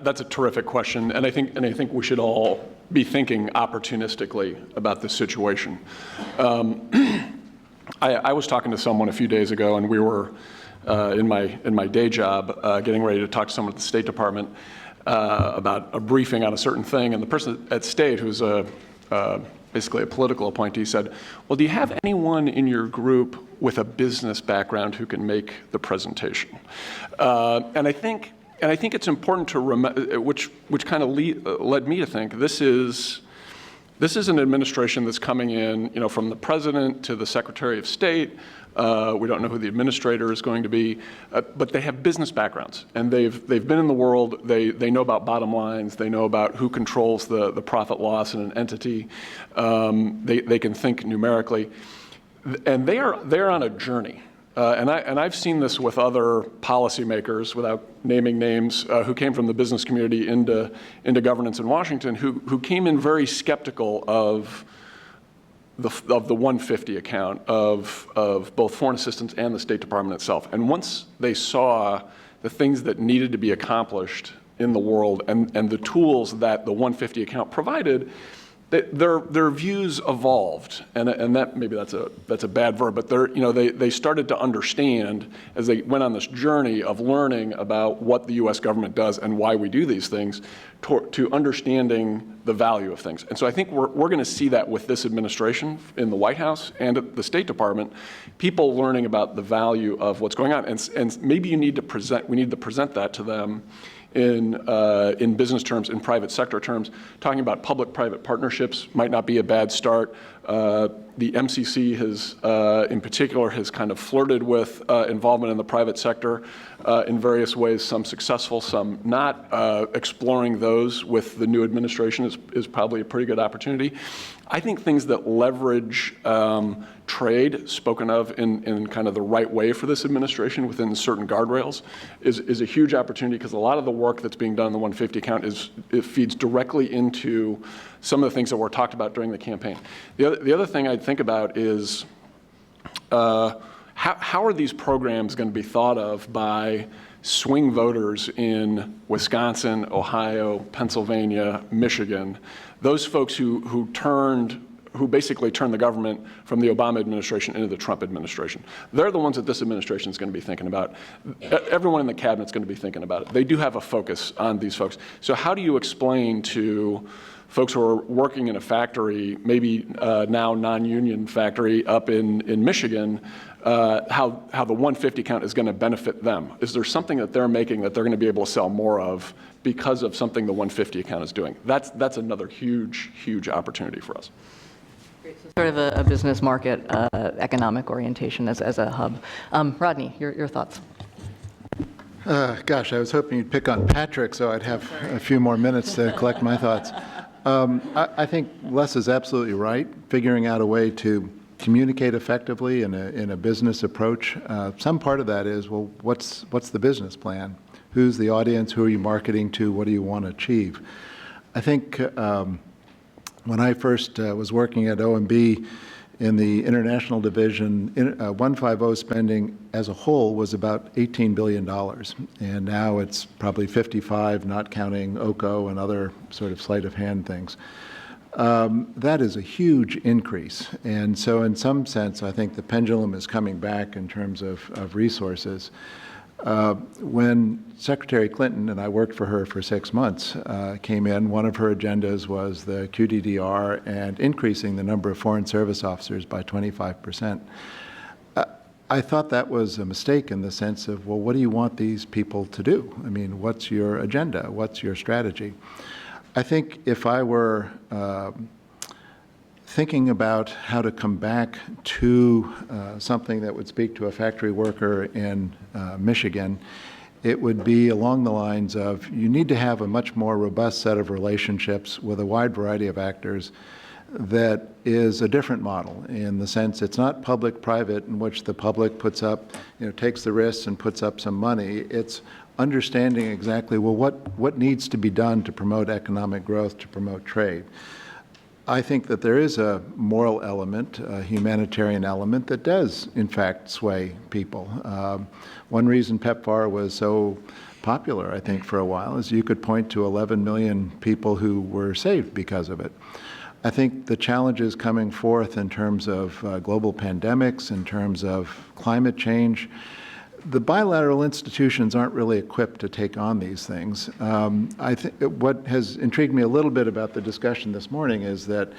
that's a terrific question, and I think we should all be thinking opportunistically about this situation. I was talking to someone a few days ago, and we were in my day job getting ready to talk to someone at the State Department about a briefing on a certain thing, and the person at State, who's basically a political appointee, said, "Well, do you have anyone in your group with a business background who can make the presentation?" And I think it's important to remember, which kind of led me to think this is This is an administration that's coming in, from the president to the Secretary of State. We don't know who the administrator is going to be, but they have business backgrounds, and they've been in the world. They know about bottom lines. They know about who controls the profit loss in an entity. They can think numerically, and they're on a journey. And I've seen this with other policymakers, without naming names, who came from the business community into governance in Washington, who came in very skeptical of the 150 account of both foreign assistance and the State Department itself. And once they saw the things that needed to be accomplished in the world and the tools that the 150 account provided, their views evolved, and that maybe that's a bad verb, but they started to understand as they went on this journey of learning about what the U.S. government does and why we do these things, to understanding the value of things. And so I think we're going to see that with this administration in the White House and at the State Department, people learning about the value of what's going on, and maybe we need to present that to them in business terms, in private sector terms. Talking about public-private partnerships might not be a bad start. The MCC in particular, has kind of flirted with involvement in the private sector in various ways, some successful, some not. Exploring those with the new administration is probably a pretty good opportunity. I think things that leverage trade, spoken of in kind of the right way for this administration within certain guardrails, is a huge opportunity, because a lot of the work that's being done in the 150 account it feeds directly into some of the things that were talked about during the campaign. The other thing I'd think about is how are these programs going to be thought of by swing voters in Wisconsin, Ohio, Pennsylvania, Michigan, those folks who basically turned the government from the Obama administration into the Trump administration. They're the ones that this administration is going to be thinking about. Everyone in the cabinet is going to be thinking about it. They do have a focus on these folks. So how do you explain to folks who are working in a factory, maybe now non-union factory up in Michigan, how the 150 count is going to benefit them? Is there something that they're making that they're going to be able to sell more of because of something the 150 account is doing? That's another huge, huge opportunity for us. Sort of a business market economic orientation as a hub. Rodney, your thoughts? Gosh, I was hoping you'd pick on Patrick so I'd have a few more minutes to collect my thoughts. I think Les is absolutely right. Figuring out a way to communicate effectively in a business approach. Some part of that is, well, what's the business plan? Who's the audience? Who are you marketing to? What do you want to achieve? I think when I first was working at OMB in the international division, 150 spending as a whole was about $18 billion. And now it's probably 55, not counting OCO and other sort of sleight of hand things. That is a huge increase. And so in some sense, I think the pendulum is coming back in terms of resources. When Secretary Clinton, and I worked for her for 6 months, came in, one of her agendas was the QDDR and increasing the number of foreign service officers by 25%. I thought that was a mistake in the sense of, well, what do you want these people to do? I mean, what's your agenda? What's your strategy? I think if I were thinking about how to come back to something that would speak to a factory worker in Michigan, it would be along the lines of, you need to have a much more robust set of relationships with a wide variety of actors that is a different model, in the sense it's not public-private in which the public puts up, takes the risks and puts up some money. It's understanding exactly, well, what needs to be done to promote economic growth, to promote trade. I think that there is a moral element, a humanitarian element that does, in fact, sway people. One reason PEPFAR was so popular, I think, for a while is you could point to 11 million people who were saved because of it. I think the challenges coming forth in terms of global pandemics, in terms of climate change, the bilateral institutions aren't really equipped to take on these things. I think what has intrigued me a little bit about the discussion this morning is that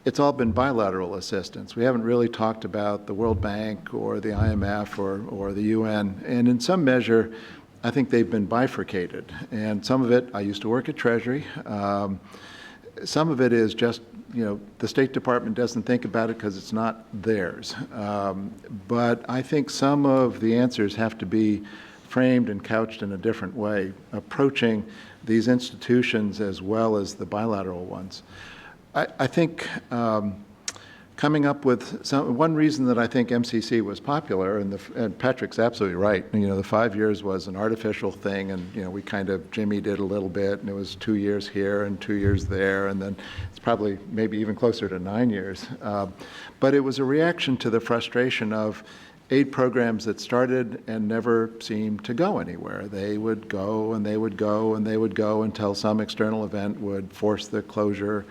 it's all been bilateral assistance. We haven't really talked about the World Bank or the IMF or the UN. And in some measure, I think they've been bifurcated. And some of it, I used to work at Treasury. some of it is just, the State Department doesn't think about it because it's not theirs. But I think some of the answers have to be framed and couched in a different way, approaching these institutions as well as the bilateral ones. I think coming up with one reason that I think MCC was popular, and Patrick's absolutely right, the 5 years was an artificial thing, and we kind of jimmied it a little bit, and it was 2 years here and 2 years there, and then it's probably maybe even closer to 9 years. But it was a reaction to the frustration of aid programs that started and never seemed to go anywhere. They would go and they would go and they would go until some external event would force the closure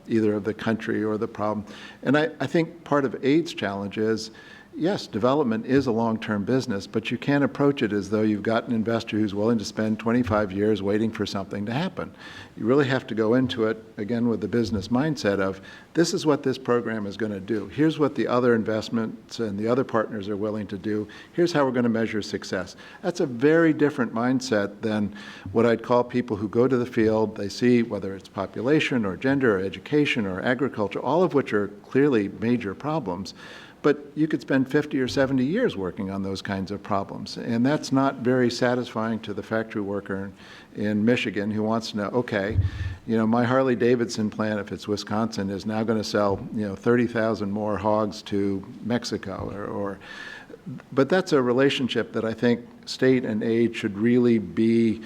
either of the country or the problem. And I think part of AID's challenge is, yes, development is a long-term business, but you can't approach it as though you've got an investor who's willing to spend 25 years waiting for something to happen. You really have to go into it, again, with the business mindset of, this is what this program is going to do. Here's what the other investments and the other partners are willing to do. Here's how we're going to measure success. That's a very different mindset than what I'd call people who go to the field, they see whether it's population or gender or education or agriculture, all of which are clearly major problems. But you could spend 50 or 70 years working on those kinds of problems. And that's not very satisfying to the factory worker in Michigan who wants to know, okay, my Harley-Davidson plant, if it's Wisconsin, is now going to sell 30,000 more hogs to Mexico. But that's a relationship that I think state and aid should really be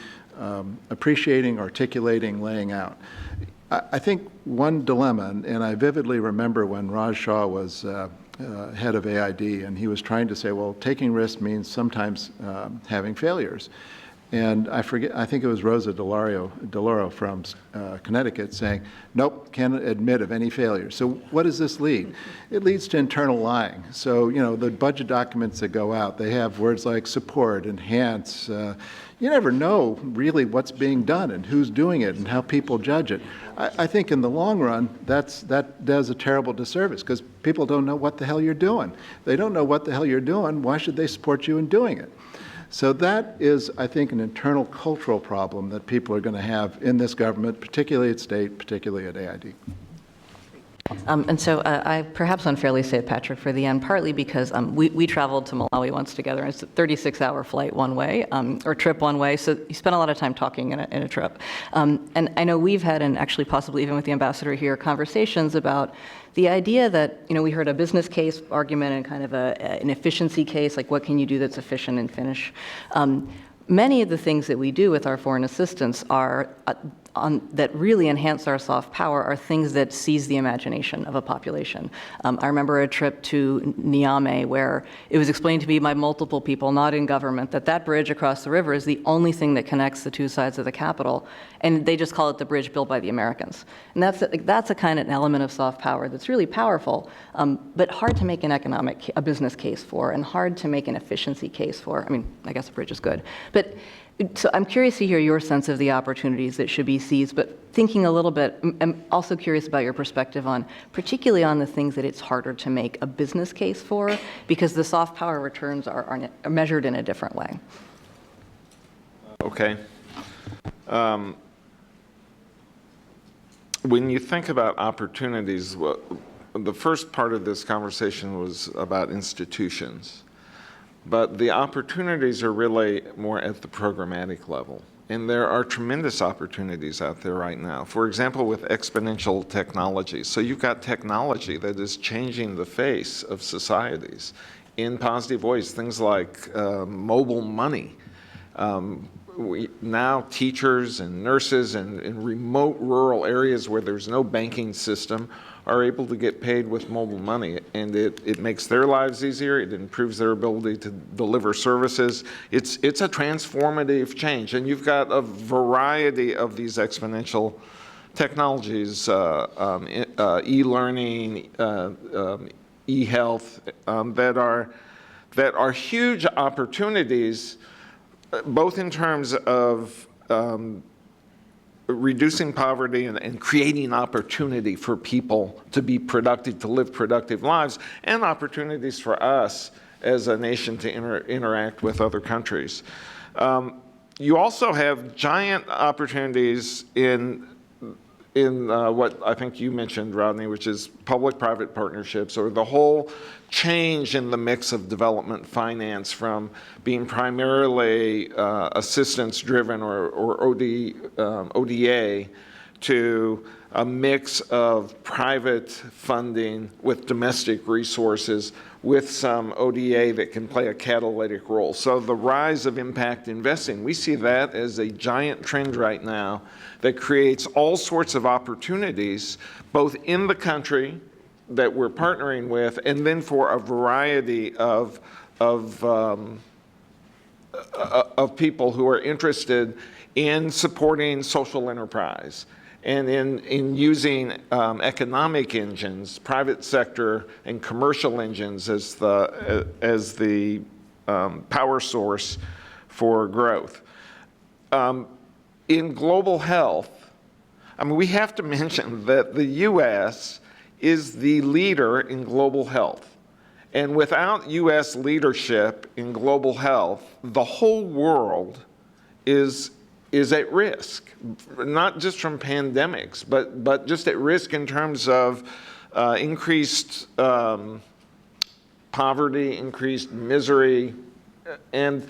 appreciating, articulating, laying out. I think one dilemma, and I vividly remember when Raj Shah was head of AID, and he was trying to say, well, taking risks means sometimes having failures. And I think it was Rosa DeLauro from Connecticut saying, nope, can't admit of any failure. So what does this lead? It leads to internal lying. So, the budget documents that go out, they have words like support, enhance. You never know really what's being done and who's doing it and how people judge it. I think in the long run, that does a terrible disservice because people don't know what the hell you're doing. They don't know what the hell you're doing. Why should they support you in doing it? So that is, I think, an internal cultural problem that people are going to have in this government, particularly at state, particularly at AID. And so I perhaps unfairly say Patrick for the end, partly because we traveled to Malawi once together, and it's a 36-hour flight one way, or trip one way, so you spend a lot of time talking in a trip. And I know we've had, and actually possibly even with the ambassador here, conversations about the idea that, we heard a business case argument and kind of an efficiency case, like what can you do that's efficient and finish. Many of the things that we do with our foreign assistance are that really enhance our soft power are things that seize the imagination of a population. I remember a trip to Niamey where it was explained to me by multiple people, not in government, that bridge across the river is the only thing that connects the two sides of the capital, and they just call it the bridge built by the Americans. And that's a kind of an element of soft power that's really powerful, but hard to make a business case for, and hard to make an efficiency case for. I mean, I guess a bridge is good, but. So I'm curious to hear your sense of the opportunities that should be seized, but thinking a little bit, I'm also curious about your perspective on, particularly on the things that it's harder to make a business case for, because the soft power returns are measured in a different way. Okay. When you think about opportunities, the first part of this conversation was about institutions. But the opportunities are really more at the programmatic level. And there are tremendous opportunities out there right now. For example, with exponential technology. So you've got technology that is changing the face of societies in positive ways. Things like mobile money. Now teachers and nurses in remote rural areas where there's no banking system are able to get paid with mobile money, and it makes their lives easier, it improves their ability to deliver services. It's a transformative change, and you've got a variety of these exponential technologies, e-learning, e-health, that are huge opportunities, both in terms of reducing poverty and creating opportunity for people to be productive, to live productive lives, and opportunities for us as a nation to interact with other countries. You also have giant opportunities in what I think you mentioned, Rodney, which is public-private partnerships, or the whole change in the mix of development finance from being primarily assistance-driven or ODA to a mix of private funding with domestic resources with some ODA that can play a catalytic role. So the rise of impact investing, we see that as a giant trend right now that creates all sorts of opportunities, both in the country that we're partnering with, and then for a variety of people who are interested in supporting social enterprise and in using economic engines, private sector and commercial engines as the power source for growth. In global health, I mean, we have to mention that the U.S. is the leader in global health. And without U.S. leadership in global health, the whole world is at risk, not just from pandemics, but just at risk in terms of increased poverty, increased misery, and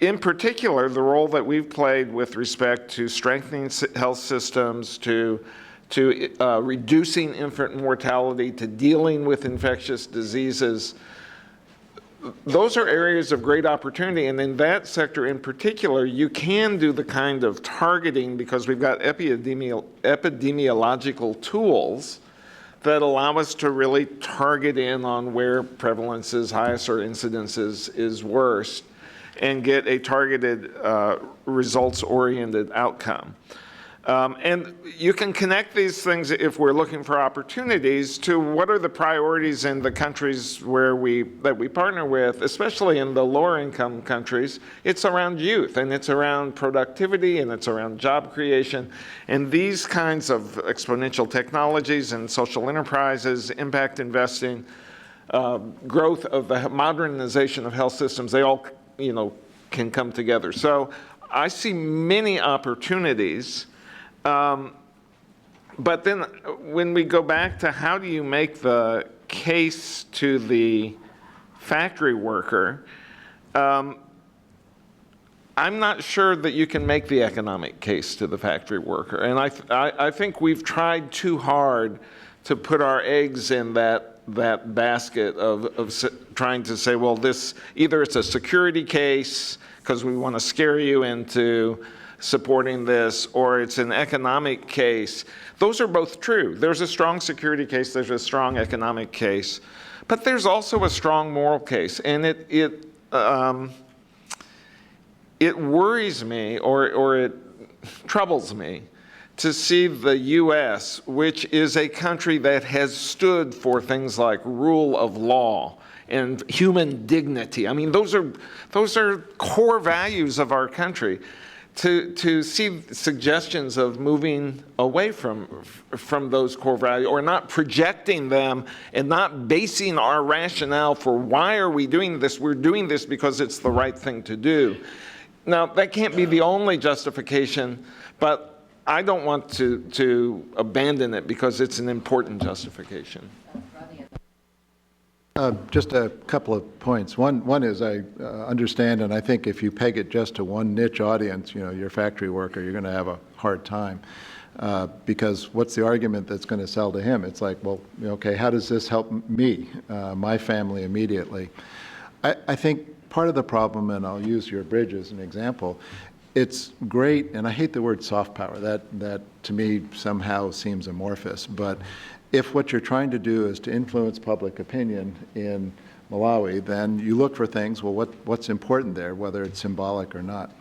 in particular, the role that we've played with respect to strengthening health systems, to reducing infant mortality, to dealing with infectious diseases. Those are areas of great opportunity, and in that sector in particular, you can do the kind of targeting because we've got epidemiological tools that allow us to really target in on where prevalence is highest or incidence is worst and get a targeted results-oriented outcome. And you can connect these things, if we're looking for opportunities, to what are the priorities in the countries that we partner with, especially in the lower income countries. It's around youth, and it's around productivity, and it's around job creation. And these kinds of exponential technologies and social enterprises, impact investing, growth of the modernization of health systems, they all, can come together. So I see many opportunities. But then when we go back to how do you make the case to the factory worker, I'm not sure that you can make the economic case to the factory worker. And I think we've tried too hard to put our eggs in that basket of trying to say, well, either it's a security case because we want to scare you into supporting this, or it's an economic case. Those are both true. There's a strong security case, there's a strong economic case, but there's also a strong moral case. And it worries me, or it troubles me, to see the U.S., which is a country that has stood for things like rule of law and human dignity. I mean, those are core values of our country. To see suggestions of moving away from those core values, or not projecting them and not basing our rationale for why are we doing this? We're doing this because it's the right thing to do. Now, that can't be the only justification, but I don't want to abandon it because it's an important justification. Just a couple of points. One is I understand, and I think if you peg it just to one niche audience, your factory worker, you're going to have a hard time. Because what's the argument that's going to sell to him? It's like, well, okay, how does this help me, my family immediately? I think part of the problem, and I'll use your bridge as an example, it's great, and I hate the word soft power. That to me somehow seems amorphous, but if what you're trying to do is to influence public opinion in Malawi, then you look for things, well, what's important there, whether it's symbolic or not.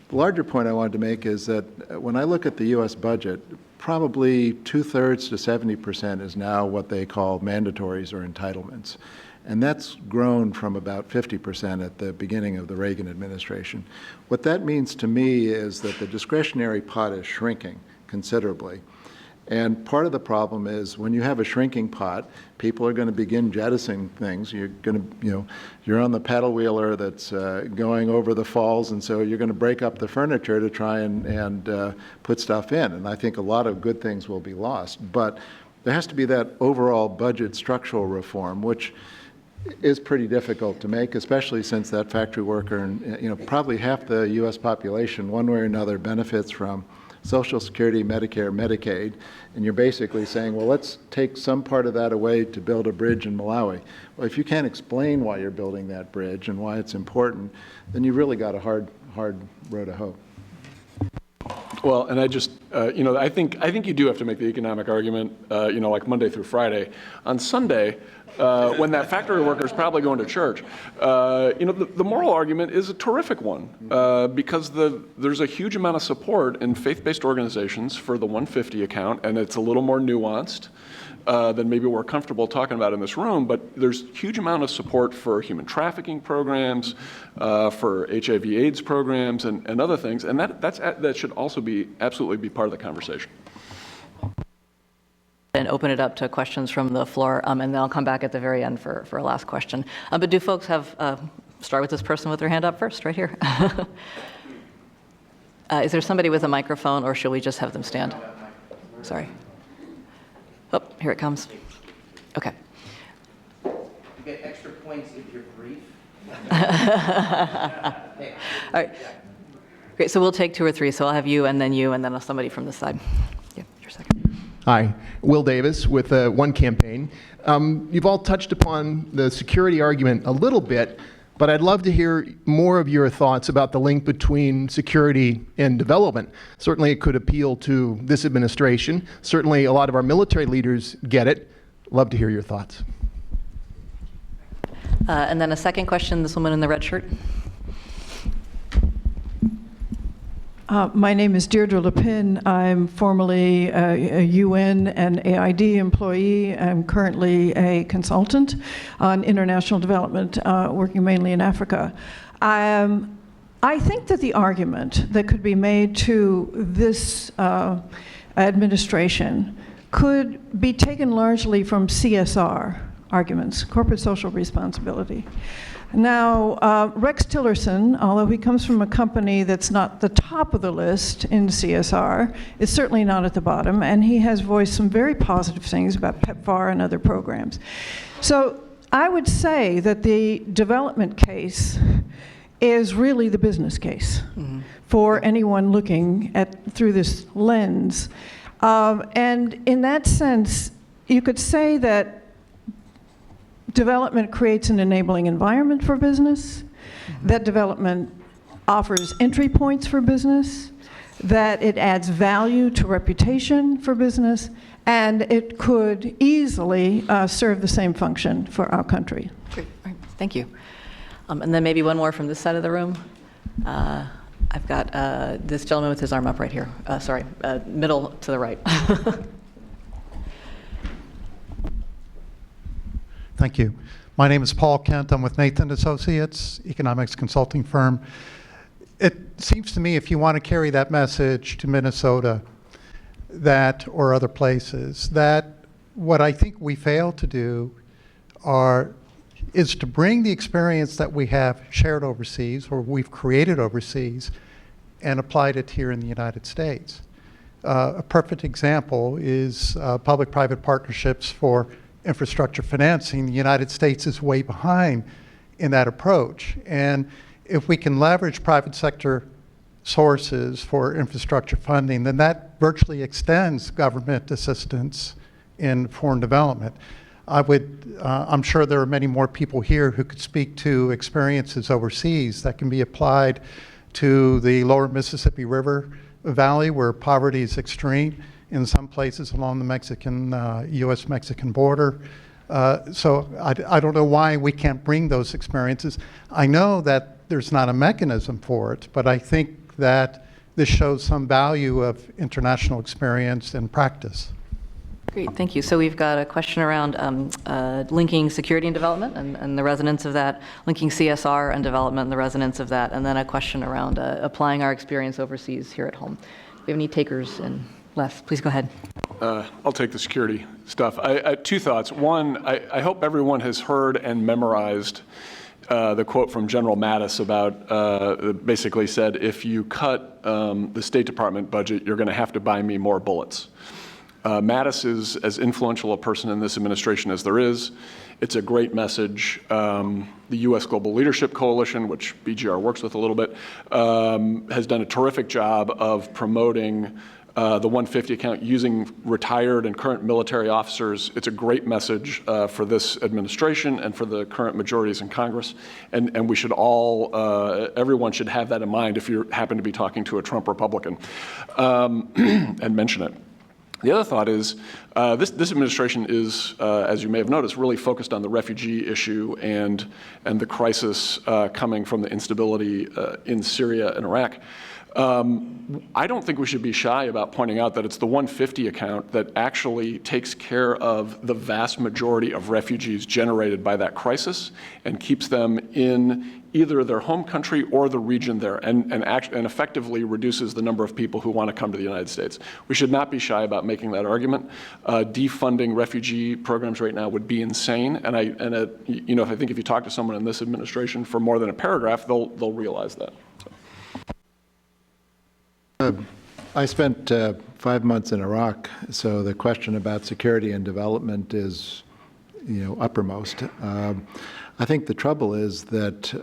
The larger point I wanted to make is that when I look at the U.S. budget, probably 2/3 to 70% is now what they call mandatories or entitlements. And that's grown from about 50% at the beginning of the Reagan administration. What that means to me is that the discretionary pot is shrinking considerably. And part of the problem is when you have a shrinking pot, people are going to begin jettisoning things. You're going to, you're on the paddle wheeler that's going over the falls, and so you're going to break up the furniture to try and put stuff in. And I think a lot of good things will be lost. But there has to be that overall budget structural reform, which is pretty difficult to make, especially since that factory worker and probably half the U.S. population, one way or another, benefits from Social Security, Medicare, Medicaid, and you're basically saying, well, let's take some part of that away to build a bridge in Malawi. Well, if you can't explain why you're building that bridge and why it's important, then you've really got a hard row to hoe. Well, and I just, I think you do have to make the economic argument, like Monday through Friday. On Sunday, when that factory worker is probably going to church, the moral argument is a terrific one because there's a huge amount of support in faith-based organizations for the 150 account, and it's a little more nuanced than maybe we're comfortable talking about in this room, but there's a huge amount of support for human trafficking programs, for HIV/AIDS programs, and other things, and that should also absolutely be part of the conversation. And open it up to questions from the floor, and then I'll come back at the very end for a last question. But do folks start with this person with their hand up first, right here? Is there somebody with a microphone, or should we just have them stand? Sorry. Oh, here it comes. Okay. You get extra points if you're brief. All right. Great, so we'll take 2 or 3. So I'll have you, and then somebody from this side. Yeah, you're second. Hi, Will Davis with One Campaign. You've all touched upon the security argument a little bit, but I'd love to hear more of your thoughts about the link between security and development. Certainly it could appeal to this administration. Certainly a lot of our military leaders get it. Love to hear your thoughts. And then a second question, this woman in the red shirt. My name is Deirdre Lepin. I'm formerly a UN and AID employee. I'm currently a consultant on international development, working mainly in Africa. I think that the argument that could be made to this administration could be taken largely from CSR arguments, corporate social responsibility. Now, Rex Tillerson, although he comes from a company that's not the top of the list in CSR, is certainly not at the bottom, and he has voiced some very positive things about PEPFAR and other programs. So I would say that the development case is really the business case for anyone looking through this lens. And in that sense, you could say that development creates an enabling environment for business, that development offers entry points for business, that it adds value to reputation for business, and it could easily serve the same function for our country. Great. All right. Thank you. And then maybe one more from this side of the room. I've got this gentleman with his arm up right here. Sorry, middle to the right. Thank you. My name is Paul Kent. I'm with Nathan Associates, economics consulting firm. It seems to me if you want to carry that message to Minnesota or other places, that what I think we fail to do is to bring the experience that we have shared overseas or we've created overseas and applied it here in the United States. A perfect example is public-private partnerships for infrastructure financing. The United States is way behind in that approach. And if we can leverage private sector sources for infrastructure funding, then that virtually extends government assistance in foreign development. I'm sure there are many more people here who could speak to experiences overseas that can be applied to the lower Mississippi River Valley where poverty is extreme, in some places along the U.S.-Mexican border. So I don't know why we can't bring those experiences. I know that there's not a mechanism for it, but I think that this shows some value of international experience and practice. Great, thank you. So we've got a question around linking security and development and the resonance of that, linking CSR and development and the resonance of that, and then a question around applying our experience overseas here at home. Do we have any takers in? Les, please go ahead. I'll take the security stuff. Two thoughts. One, I hope everyone has heard and memorized the quote from General Mattis about, basically said, if you cut the State Department budget, you're going to have to buy me more bullets. Mattis is as influential a person in this administration as there is. It's a great message. The U.S. Global Leadership Coalition, which BGR works with a little bit, has done a terrific job of promoting the 150 account using retired and current military officers. It's a great message for this administration and for the current majorities in Congress. And we should all, everyone should have that in mind if you happen to be talking to a Trump Republican and mention it. The other thought is this administration is, as you may have noticed, really focused on the refugee issue and the crisis coming from the instability in Syria and Iraq. I don't think we should be shy about pointing out that it's the 150 account that actually takes care of the vast majority of refugees generated by that crisis and keeps them in either their home country or the region there, and effectively reduces the number of people who want to come to the United States. We should not be shy about making that argument. Defunding refugee programs right now would be insane, and I think if you talk to someone in this administration for more than a paragraph, they'll realize that. I spent 5 months in Iraq, so the question about security and development is, uppermost. I think the trouble is that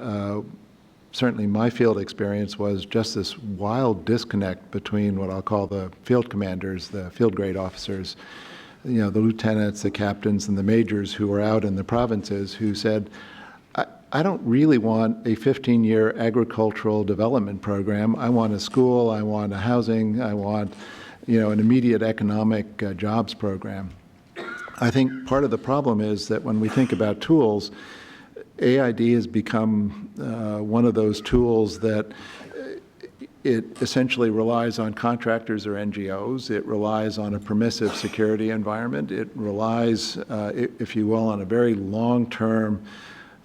certainly my field experience was just this wild disconnect between what I'll call the field commanders, the field grade officers, the lieutenants, the captains, and the majors who were out in the provinces who said, I don't really want a 15-year agricultural development program. I want a school, I want a housing, I want, an immediate economic jobs program. I think part of the problem is that when we think about tools, AID has become one of those tools that it essentially relies on contractors or NGOs. It relies on a permissive security environment. It relies, if you will, on a very long-term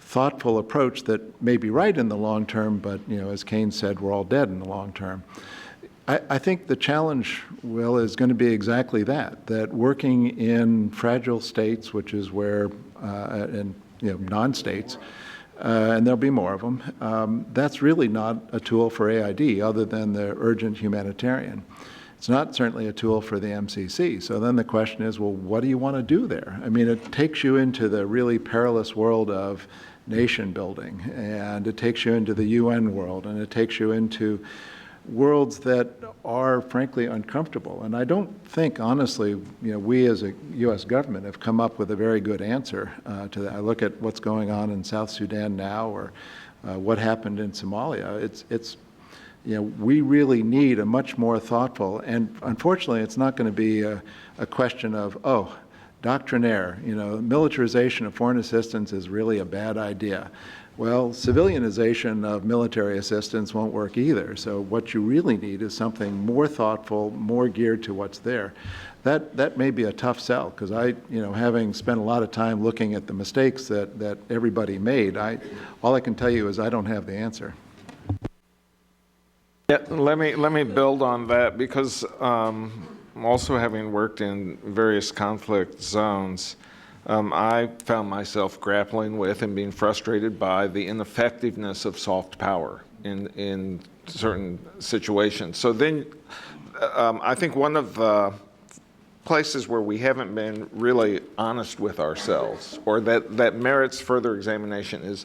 thoughtful approach that may be right in the long term, but as Keynes said, we're all dead in the long term. I think the challenge, Will, is going to be exactly that working in fragile states, which is where, non-states, and there'll be more of them, that's really not a tool for AID other than the urgent humanitarian. It's not certainly a tool for the MCC. So then the question is, well, what do you want to do there? I mean, it takes you into the really perilous world of nation building, and it takes you into the UN world, and it takes you into worlds that are frankly uncomfortable. And I don't think, honestly, we as a U.S. government have come up with a very good answer to that. I look at what's going on in South Sudan now, or what happened in Somalia. We really need a much more thoughtful, and unfortunately, it's not going to be a question of, doctrinaire, militarization of foreign assistance is really a bad idea. Well, civilianization of military assistance won't work either. So what you really need is something more thoughtful, more geared to what's there. That may be a tough sell, because having spent a lot of time looking at the mistakes that everybody made, all I can tell you is I don't have the answer. Yeah, let me build on that, because also having worked in various conflict zones, I found myself grappling with and being frustrated by the ineffectiveness of soft power in certain situations. So then I think one of the places where we haven't been really honest with ourselves, or that merits further examination, is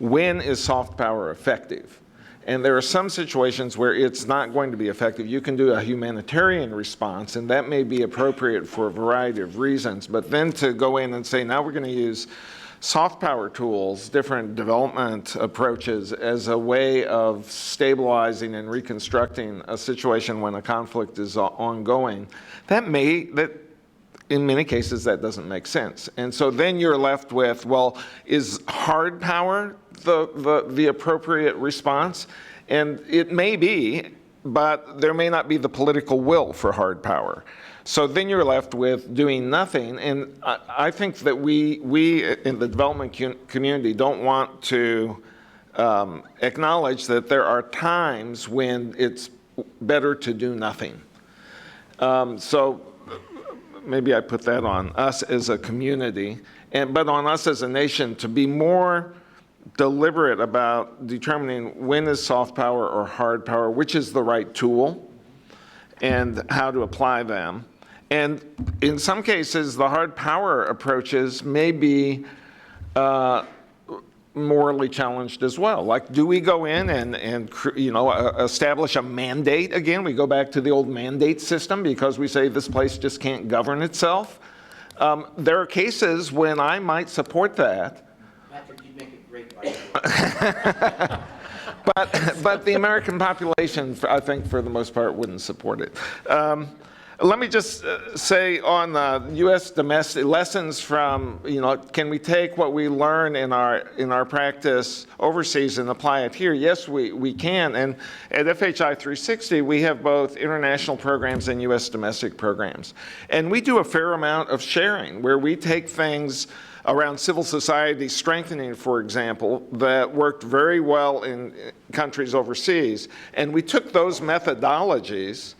when is soft power effective? And there are some situations where it's not going to be effective. You can do a humanitarian response, and that may be appropriate for a variety of reasons. But then to go in and say, now we're going to use soft power tools, different development approaches, as a way of stabilizing and reconstructing a situation when a conflict is ongoing, that in many cases, that doesn't make sense. And so then you're left with, well, is hard power the appropriate response? And it may be, but there may not be the political will for hard power. So then you're left with doing nothing. And I think that we in the development community don't want to acknowledge that there are times when it's better to do nothing. So maybe I put that on us as a community, but on us as a nation to be more deliberate about determining when is soft power or hard power, which is the right tool, and how to apply them. And in some cases, the hard power approaches may be morally challenged as well. Like, do we go in and establish a mandate again? We go back to the old mandate system because we say this place just can't govern itself. There are cases when I might support that. Patrick, you'd make a great writer. But the American population, I think, for the most part, wouldn't support it. Let me just say on U.S. domestic lessons from, can we take what we learn in our practice overseas and apply it here? Yes, we can. And at FHI 360, we have both international programs and U.S. domestic programs. And we do a fair amount of sharing where we take things around civil society strengthening, for example, that worked very well in countries overseas. And we took those methodologies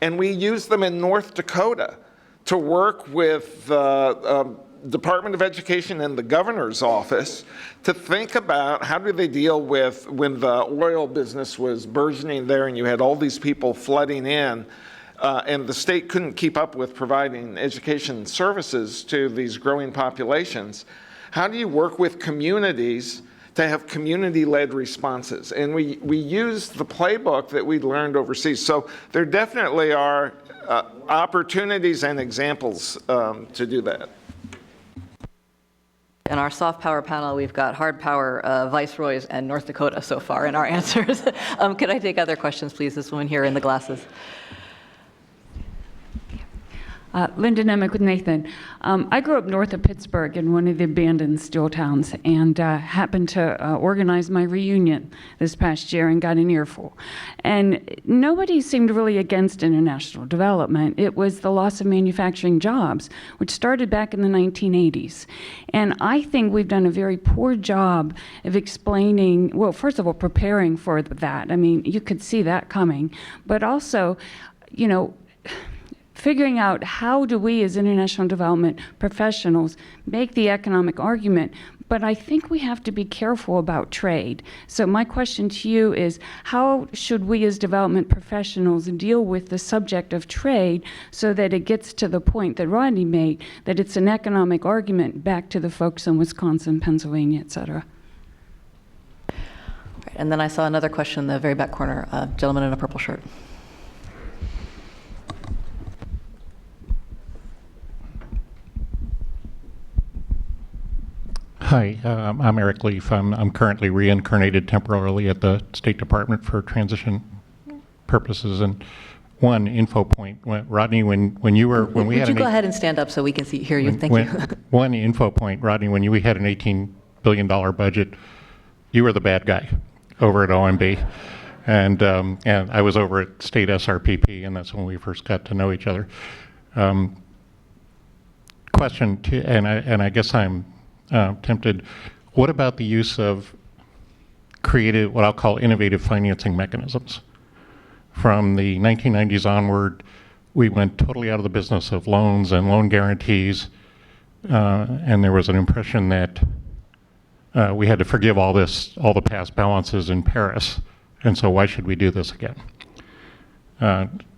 and we used them in North Dakota to work with the Department of Education and the governor's office to think about how do they deal with when the oil business was burgeoning there and you had all these people flooding in. And the state couldn't keep up with providing education services to these growing populations. How do you work with communities to have community-led responses? And we used the playbook that we learned overseas. So there definitely are opportunities and examples to do that. In our soft power panel, we've got hard power viceroys and North Dakota so far in our answers. Could I take other questions, please? This woman here in the glasses. Linda Nemec with Nathan. I grew up north of Pittsburgh in one of the abandoned steel towns and happened to organize my reunion this past year and got an earful. And nobody seemed really against international development. It was the loss of manufacturing jobs, which started back in the 1980s. And I think we've done a very poor job of explaining, well, first of all, preparing for that. I mean, you could see that coming. But also, figuring out how do we as international development professionals make the economic argument, but I think we have to be careful about trade. So my question to you is, how should we as development professionals deal with the subject of trade so that it gets to the point that Rodney made, that it's an economic argument back to the folks in Wisconsin, Pennsylvania, et cetera? And then I saw another question in the very back corner, gentleman in a purple shirt. Hi, I'm Eric Leaf. I'm currently reincarnated temporarily at the State Department for transition purposes. And one info point, Rodney, when we had Would you go ahead and stand up so we can hear you? Thank you. One info point, Rodney, when we had an $18 billion budget, you were the bad guy over at OMB. And I was over at State SRPP, and that's when we first got to know each other. Question, and I guess I'm tempted, what about the use of creative, what I'll call innovative financing mechanisms? From the 1990s onward, we went totally out of the business of loans and loan guarantees, and there was an impression that we had to forgive all the past balances in Paris, and so why should we do this again?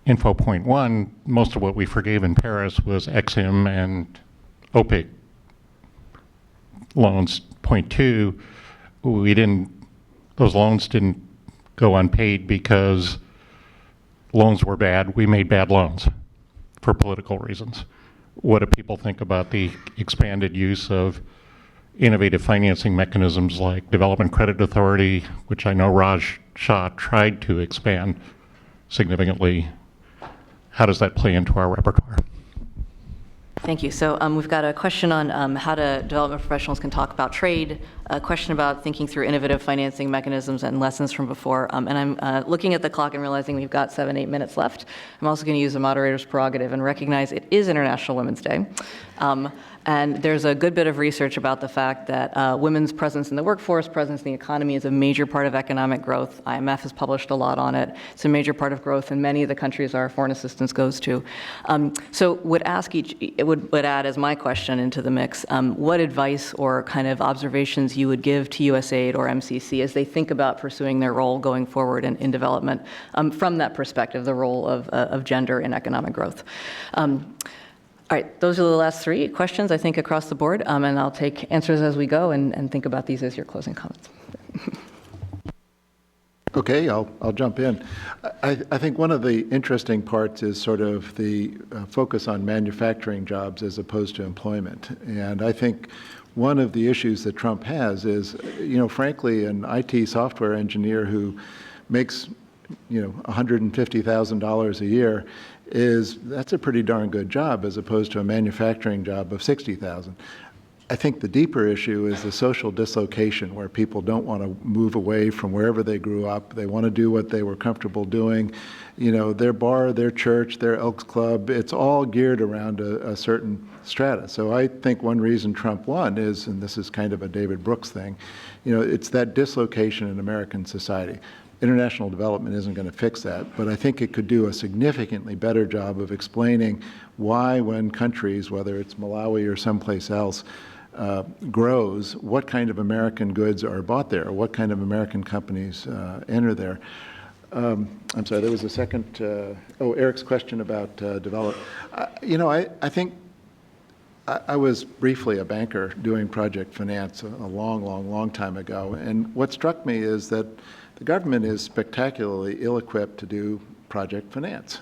Info point one, most of what we forgave in Paris was EXIM and OPIC loans. Point two, those loans didn't go unpaid because loans were bad. We made bad loans for political reasons. What do people think about the expanded use of innovative financing mechanisms like Development Credit Authority, which I know Raj Shah tried to expand significantly? How does that play into our repertoire? Thank you. So we've got a question on how development professionals can talk about trade a question about thinking through innovative financing mechanisms and lessons from before. And I'm looking at the clock and realizing we've got 7-8 minutes left. I'm also going to use the moderator's prerogative and recognize it is International Women's Day. And there's a good bit of research about the fact that women's presence in the workforce, presence in the economy is a major part of economic growth. IMF has published a lot on it. It's a major part of growth in many of the countries our foreign assistance goes to. So would add as my question into the mix, what advice or kind of observations you would give to USAID or MCC as they think about pursuing their role going forward in development from that perspective, the role of gender in economic growth. All right, those are the last 3 questions, I think, across the board, and I'll take answers as we go and think about these as your closing comments. Okay, I'll jump in. I think one of the interesting parts is sort of the focus on manufacturing jobs as opposed to employment. And I think one of the issues that Trump has is, frankly, an IT software engineer who makes, $150,000 a year that's a pretty darn good job as opposed to a manufacturing job of $60,000. I think the deeper issue is the social dislocation where people don't want to move away from wherever they grew up. They want to do what they were comfortable doing. Their bar, their church, their Elks Club, it's all geared around a certain strata. So I think one reason Trump won is, and this is kind of a David Brooks thing, it's that dislocation in American society. International development isn't going to fix that, but I think it could do a significantly better job of explaining why when countries, whether it's Malawi or someplace else, grows, what kind of American goods are bought there, what kind of American companies enter there. I'm sorry, there was a second, Eric's question about development. I think I was briefly a banker doing project finance a long time ago, and what struck me is that the government is spectacularly ill-equipped to do project finance.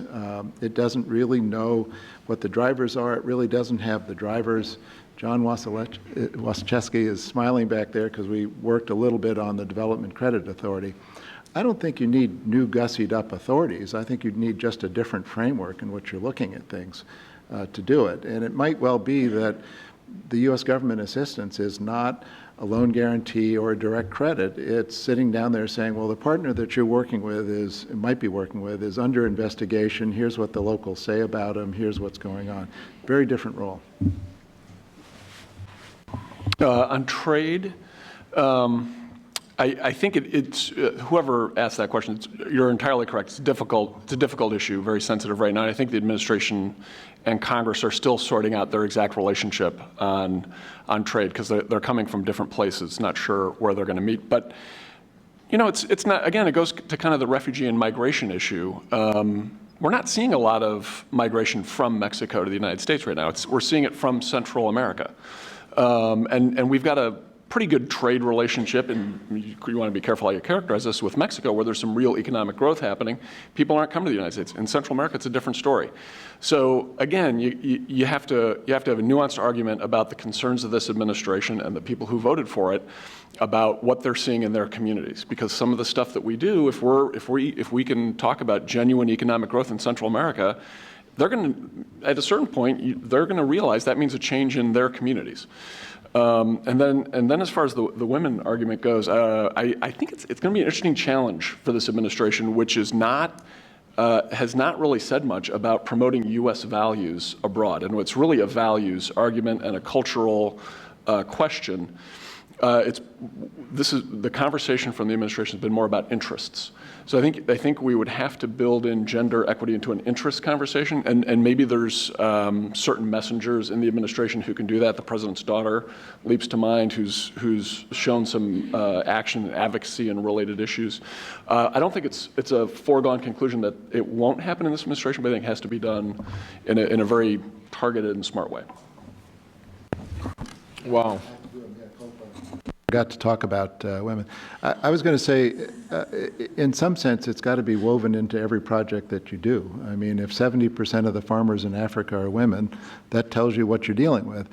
It doesn't really know what the drivers are. It really doesn't have the drivers. John Wasilewski is smiling back there because we worked a little bit on the Development Credit Authority. I don't think you need new gussied up authorities. I think you need just a different framework in which you're looking at things to do it. And it might well be that the U.S. government assistance is not a loan guarantee or a direct credit. It's sitting down there saying, well, the partner that you're working with might be working with is under investigation. Here's what the locals say about him. Here's what's going on. Very different role. On trade, I think it's whoever asked that question, you're entirely correct. It's difficult. It's a difficult issue, very sensitive right now. And I think the administration and Congress are still sorting out their exact relationship on trade because they're coming from different places, not sure where they're going to meet. But it's not. Again, it goes to kind of the refugee and migration issue. We're not seeing a lot of migration from Mexico to the United States right now. We're seeing it from Central America, and we've got a pretty good trade relationship, and you want to be careful how you characterize this, with Mexico, where there's some real economic growth happening. People aren't coming to the United States. In Central America, it's a different story. So again, you have to have a nuanced argument about the concerns of this administration and the people who voted for it about what they're seeing in their communities. Because some of the stuff that we do, if we can talk about genuine economic growth in Central America, they're going to, at a certain point, they're going to realize that means a change in their communities. And then as far as the women argument goes, I think it's going to be an interesting challenge for this administration, which is has not really said much about promoting U.S. values abroad. And it's really a values argument and a cultural question. The conversation from the administration has been more about interests. So I think we would have to build in gender equity into an interest conversation, and maybe there's certain messengers in the administration who can do that. The president's daughter leaps to mind, who's shown some action and advocacy in related issues. I don't think it's a foregone conclusion that it won't happen in this administration, but I think it has to be done in a very targeted and smart way. Wow. Got to talk about women. I was going to say, in some sense, it's got to be woven into every project that you do. I mean, if 70% of the farmers in Africa are women, that tells you what you're dealing with.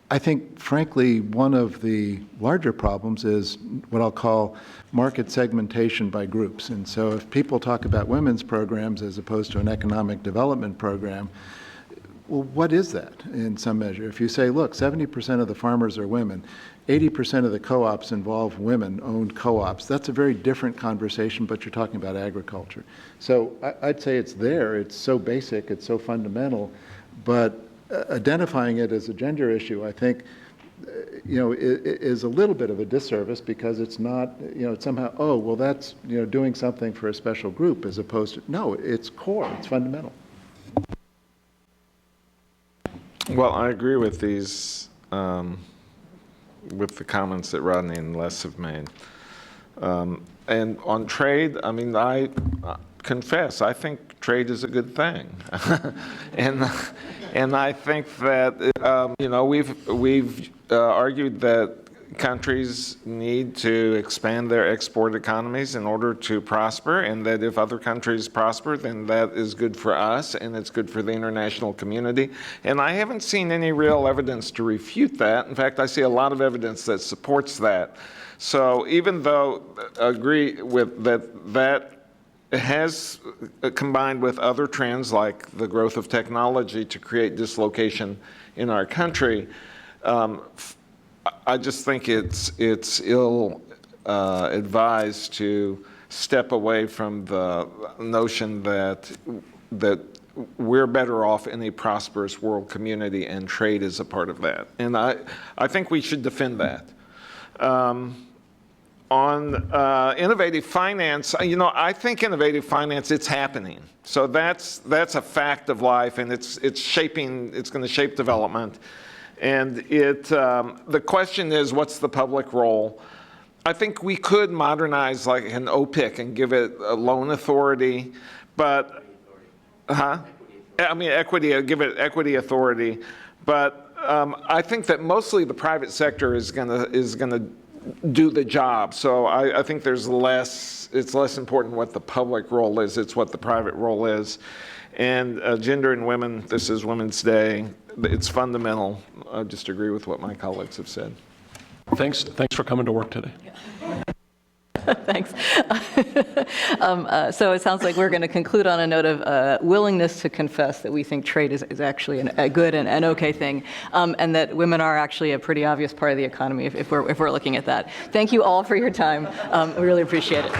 I think, frankly, one of the larger problems is what I'll call market segmentation by groups. And so if people talk about women's programs as opposed to an economic development program, well, what is that in some measure? If you say, look, 70% of the farmers are women, 80% of the co-ops involve women-owned co-ops. That's a very different conversation, but you're talking about agriculture. So I'd say it's there. It's so basic. It's so fundamental. But identifying it as a gender issue, I think, is a little bit of a disservice because it's not, it's somehow, oh, well, that's, doing something for a special group as opposed to, no, it's core. It's fundamental. Well, I agree with these, with the comments that Rodney and Les have made. And on trade, I mean, I confess, I think trade is a good thing. and I think that, we've argued that countries need to expand their export economies in order to prosper, and that if other countries prosper, then that is good for us, and it's good for the international community. And I haven't seen any real evidence to refute that. In fact, I see a lot of evidence that supports that. So even though I agree with that has combined with other trends like the growth of technology to create dislocation in our country, I just think it's ill advised to step away from the notion that we're better off in a prosperous world community, and trade is a part of that. And I think we should defend that. On innovative finance, I think innovative finance, it's happening. So that's a fact of life, and it's going to shape development. And the question is, what's the public role? I think we could modernize like an OPIC and give it a loan authority, but, give it equity authority. But I think that mostly the private sector is gonna do the job. So I think it's less important what the public role is, it's what the private role is. And gender and women, this is Women's Day. It's fundamental. I just agree with what my colleagues have said. Thanks for coming to work today. Thanks. So it sounds like we're going to conclude on a note of willingness to confess that we think trade is actually a good and an okay thing, and that women are actually a pretty obvious part of the economy if we're looking at that. Thank you all for your time. We really appreciate it.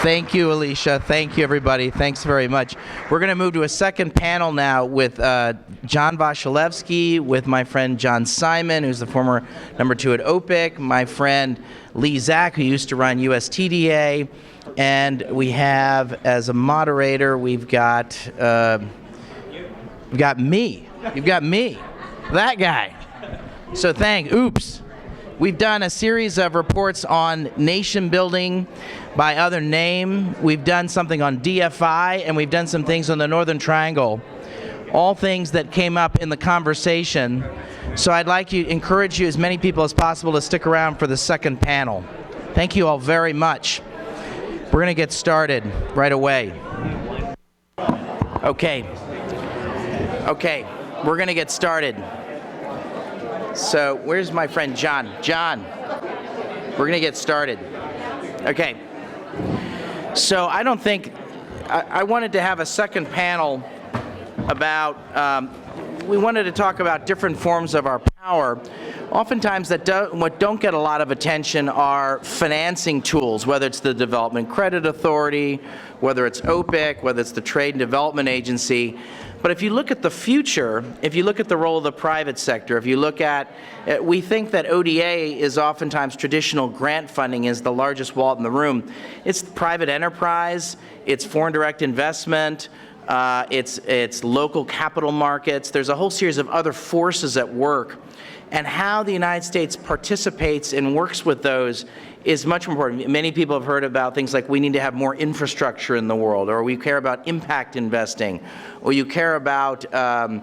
Thank you, Alicia. Thank you, everybody. Thanks very much. We're going to move to a second panel now with John Vasilevsky, with my friend John Simon, who's the former #2 at OPIC, my friend Lee Zach, who used to run USTDA, and we have, as a moderator, we've got me. You've got me, that guy. So oops. We've done a series of reports on nation building by other name. We've done something on DFI, and we've done some things on the Northern Triangle. All things that came up in the conversation. So I'd like to encourage you, as many people as possible, to stick around for the second panel. Thank you all very much. We're going to get started right away. Okay, we're going to get started. So where's my friend John? John, we're going to get started. Okay. So I wanted to have a second panel about, we wanted to talk about different forms of our power. Oftentimes what don't get a lot of attention are financing tools, whether it's the Development Credit Authority, whether it's OPIC, whether it's the Trade and Development Agency. But if you look at the future, if you look at the role of the private sector, if you look at, we think that ODA is oftentimes traditional grant funding is the largest wallet in the room. It's private enterprise, it's foreign direct investment, it's local capital markets. There's a whole series of other forces at work. And how the United States participates and works with those is much more important. Many people have heard about things like we need to have more infrastructure in the world, or we care about impact investing, or you care about 9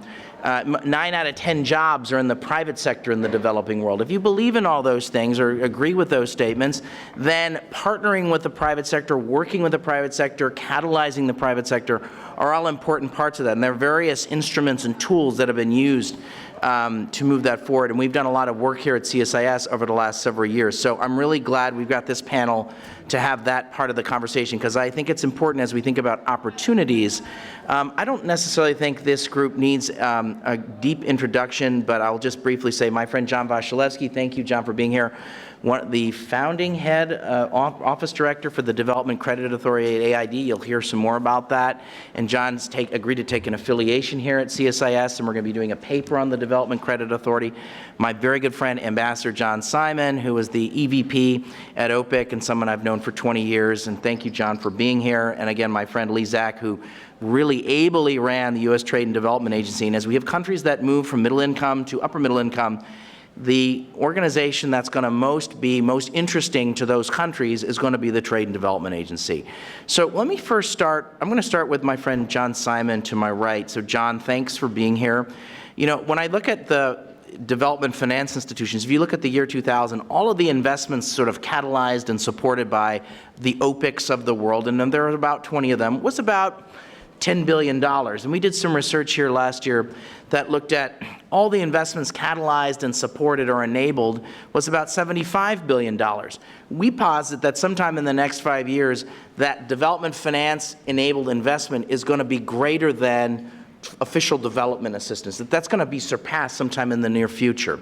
out of 10 jobs are in the private sector in the developing world. If you believe in all those things or agree with those statements, then partnering with the private sector, working with the private sector, catalyzing the private sector are all important parts of that. And there are various instruments and tools that have been used to move that forward. And we've done a lot of work here at CSIS over the last several years. So I'm really glad we've got this panel to have that part of the conversation, because I think it's important as we think about opportunities. I don't necessarily think this group needs a deep introduction, but I'll just briefly say my friend John Wasilewski, thank you, John, for being here. The founding head, office director for the Development Credit Authority at AID. You'll hear some more about that. And John's agreed to take an affiliation here at CSIS, and we're going to be doing a paper on the Development Credit Authority. My very good friend, Ambassador John Simon, who is the EVP at OPIC and someone I've known for 20 years. And thank you, John, for being here. And again, my friend Lee Zach, who really ably ran the U.S. Trade and Development Agency. And as we have countries that move from middle income to upper middle income, the organization that's going to be most interesting to those countries is going to be the Trade and Development Agency. So let me first start. I'm going to start with my friend John Simon to my right. So John, thanks for being here. You know, when I look at the development finance institutions, if you look at the year 2000, all of the investments sort of catalyzed and supported by the OPICs of the world, and then there are about 20 of them, was about $10 billion. And we did some research here last year that looked at all the investments catalyzed and supported or enabled was about $75 billion. We posit that sometime in the next 5 years, that development finance enabled investment is going to be greater than official development assistance, that's going to be surpassed sometime in the near future.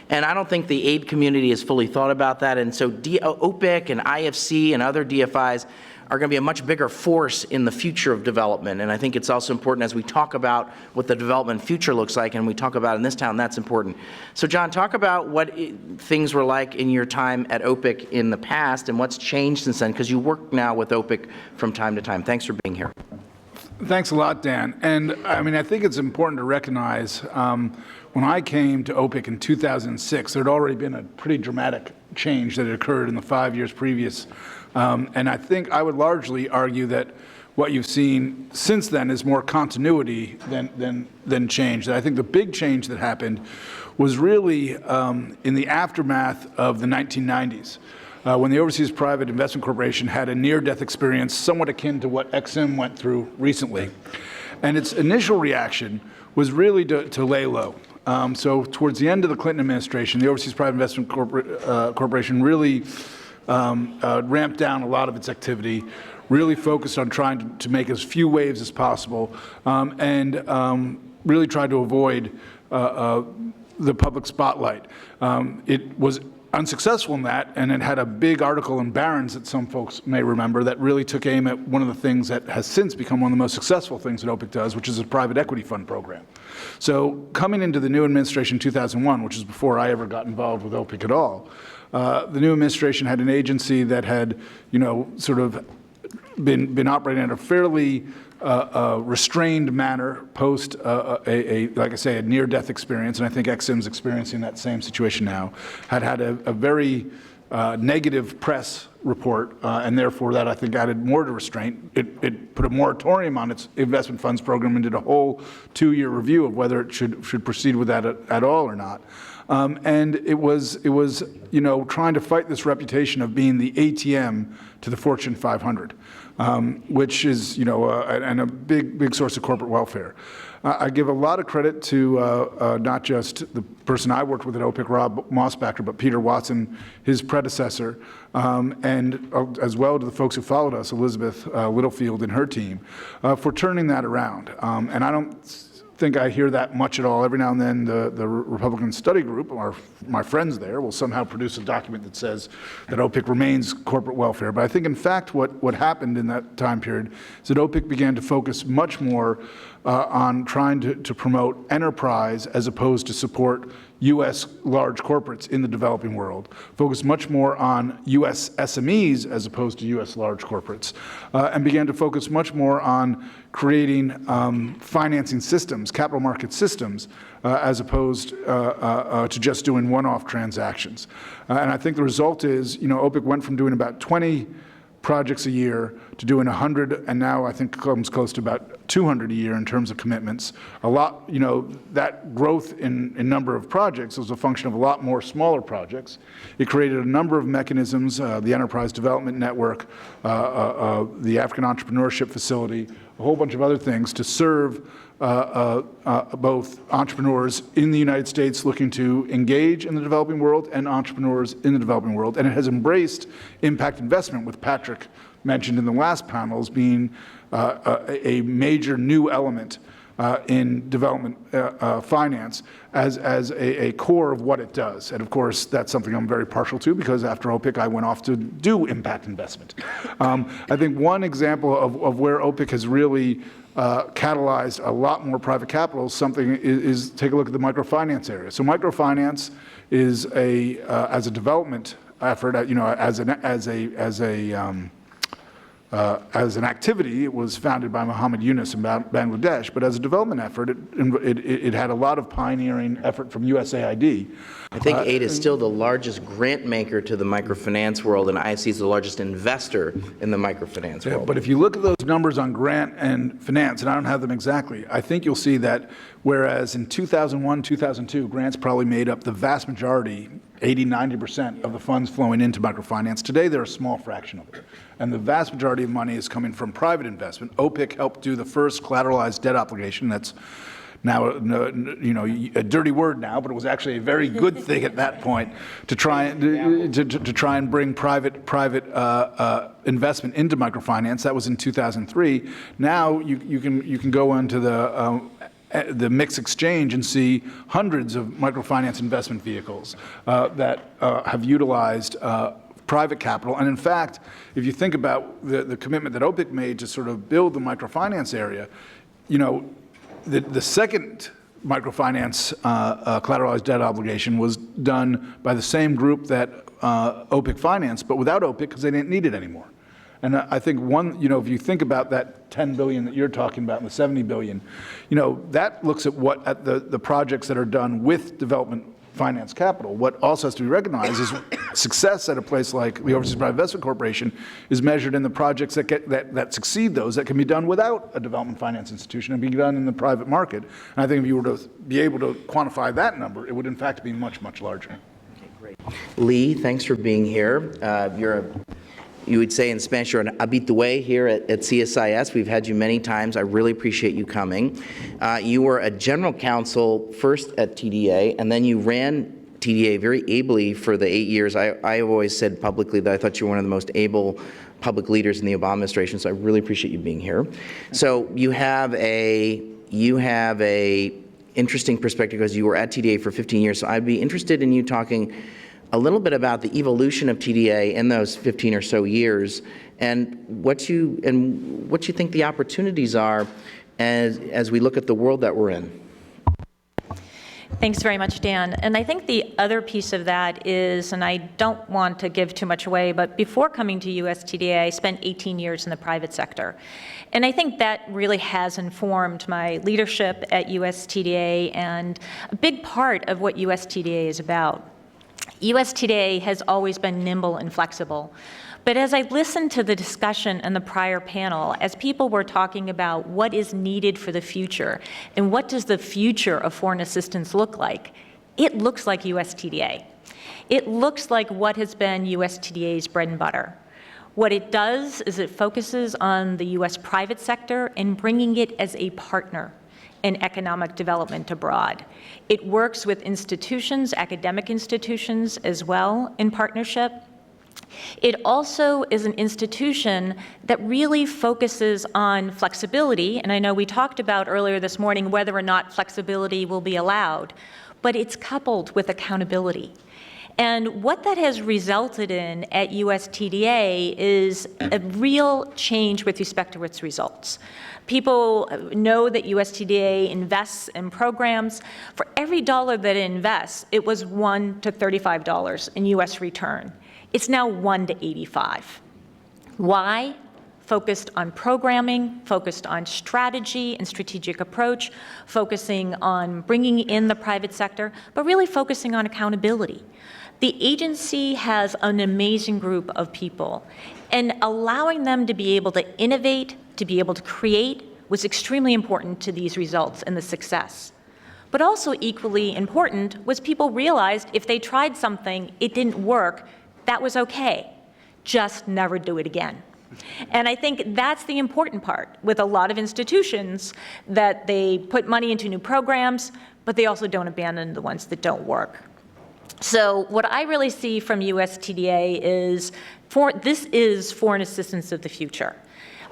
And I don't think the aid community has fully thought about that. And so OPIC and IFC and other DFIs are going to be a much bigger force in the future of development. And I think it's also important as we talk about what the development future looks like, and we talk about in this town, that's important. So John, talk about what things were like in your time at OPIC in the past and what's changed since then, because you work now with OPIC from time to time. Thanks for being here. Thanks a lot, Dan. And I mean, I think it's important to recognize when I came to OPIC in 2006, there had already been a pretty dramatic change that had occurred in the 5 years previous. And I think I would largely argue that what you've seen since then is more continuity than change. I think the big change that happened was really in the aftermath of the 1990s. When the Overseas Private Investment Corporation had a near-death experience somewhat akin to what EXIM went through recently. And its initial reaction was really to lay low. So towards the end of the Clinton administration, the Overseas Private Investment Corporation really ramped down a lot of its activity, really focused on trying to make as few waves as possible, and really tried to avoid the public spotlight. It was unsuccessful in that, and it had a big article in Barron's that some folks may remember that really took aim at one of the things that has since become one of the most successful things that OPIC does, which is a private equity fund program. So coming into the new administration in 2001, which is before I ever got involved with OPIC at all, the new administration had an agency that had, sort of been operating in a fairly restrained manner post, like I say, a near-death experience, and I think EXIM's experiencing that same situation now, had a very negative press report, and therefore that I think added more to restraint. It put a moratorium on its investment funds program and did a whole 2-year review of whether it should proceed with that at all or not. And it was trying to fight this reputation of being the ATM to the Fortune 500, which is and a big source of corporate welfare. I give a lot of credit to not just the person I worked with at OPIC, Rob Mossbacker, but Peter Watson, his predecessor, and as well to the folks who followed us, Elizabeth Littlefield and her team, for turning that around. And I don't think I hear that much at all. Every now and then the Republican Study Group, or my friends there, will somehow produce a document that says that OPIC remains corporate welfare. But I think, in fact, what happened in that time period is that OPIC began to focus much more on trying to promote enterprise as opposed to support U.S. large corporates in the developing world, focused much more on U.S. SMEs as opposed to U.S. large corporates, and began to focus much more on creating financing systems, capital market systems, as opposed to just doing one-off transactions. And I think the result is, OPIC went from doing about 20 projects a year to doing 100, and now I think comes close to about 200 a year in terms of commitments. A lot, that growth in number of projects was a function of a lot more smaller projects. It created a number of mechanisms, the Enterprise Development Network, the African Entrepreneurship Facility, a whole bunch of other things to serve both entrepreneurs in the United States looking to engage in the developing world and entrepreneurs in the developing world. And it has embraced impact investment, with Patrick mentioned in the last panel as being a major new element in development finance as a core of what it does. And of course, that's something I'm very partial to, because after OPIC, I went off to do impact investment. I think one example of where OPIC has really catalyzed a lot more private capital is take a look at the microfinance area. So microfinance is as a development effort, as an activity. It was founded by Muhammad Yunus in Bangladesh, but as a development effort, it had a lot of pioneering effort from USAID. I think AID is still the largest grant maker to the microfinance world, and IC is the largest investor in the microfinance world. But if you look at those numbers on grant and finance, and I don't have them exactly, I think you'll see that whereas in 2001, 2002, grants probably made up the vast majority, 80, 90% of the funds flowing into microfinance. Today, they're a small fraction of it. And the vast majority of money is coming from private investment. OPIC helped do the first collateralized debt obligation. That's now, a dirty word now, but it was actually a very good thing at that point to try and bring private investment into microfinance. That was in 2003. Now you can go into the mixed exchange and see hundreds of microfinance investment vehicles that have utilized private capital. And in fact, if you think about the commitment that OPIC made to sort of build the microfinance area, the second microfinance collateralized debt obligation was done by the same group that OPIC financed, but without OPIC because they didn't need it anymore. And I think if you think about that 10 billion that you're talking about and the 70 billion, that looks at the projects that are done with development finance capital. What also has to be recognized is success at a place like the Overseas Private Investment Corporation is measured in the projects that succeed those that can be done without a development finance institution and be done in the private market. And I think if you were to be able to quantify that number, it would in fact be much, much larger. Okay, great. Lee, thanks for being here. You would say in Spanish, you're an habitué here at CSIS. We've had you many times. I really appreciate you coming. You were a general counsel first at TDA, and then you ran TDA very ably for the 8 years. I've always said publicly that I thought you were one of the most able public leaders in the Obama administration, so I really appreciate you being here. So you have a interesting perspective because you were at TDA for 15 years, so I'd be interested in you talking a little bit about the evolution of TDA in those 15 or so years, and what you think the opportunities are as we look at the world that we're in. Thanks very much, Dan. And I think the other piece of that is, and I don't want to give too much away, but before coming to USTDA, I spent 18 years in the private sector. And I think that really has informed my leadership at USTDA and a big part of what USTDA is about. USTDA has always been nimble and flexible. But as I listened to the discussion in the prior panel, as people were talking about what is needed for the future and what does the future of foreign assistance look like, it looks like USTDA. It looks like what has been USTDA's bread and butter. What it does is it focuses on the U.S. private sector and bringing it as a partner in economic development abroad. It works with institutions, academic institutions as well in partnership. It also is an institution that really focuses on flexibility, and I know we talked about earlier this morning whether or not flexibility will be allowed, but it's coupled with accountability. And what that has resulted in at USTDA is a real change with respect to its results. People know that USTDA invests in programs. For every dollar that it invests, it was $1 to $35 in U.S. return. It's now 1 to 85. Why? Focused on programming, focused on strategy and strategic approach, focusing on bringing in the private sector, but really focusing on accountability. The agency has an amazing group of people, and allowing them to be able to innovate, to be able to create, was extremely important to these results and the success. But also equally important was people realized if they tried something, it didn't work, that was okay. Just never do it again. And I think that's the important part with a lot of institutions, that they put money into new programs, but they also don't abandon the ones that don't work. So what I really see from USTDA is this is foreign assistance of the future.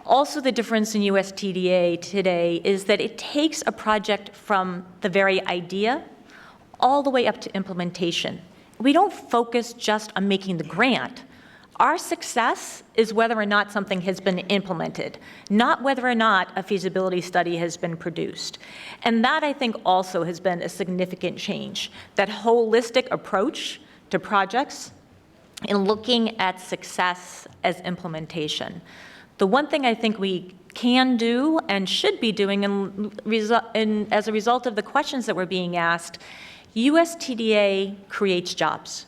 Also, the difference in USTDA today is that it takes a project from the very idea all the way up to implementation. We don't focus just on making the grant. Our success is whether or not something has been implemented, not whether or not a feasibility study has been produced. And that, I think, also has been a significant change, that holistic approach to projects in looking at success as implementation. The one thing I think we can do and should be doing as a result of the questions that were being asked, USTDA creates jobs.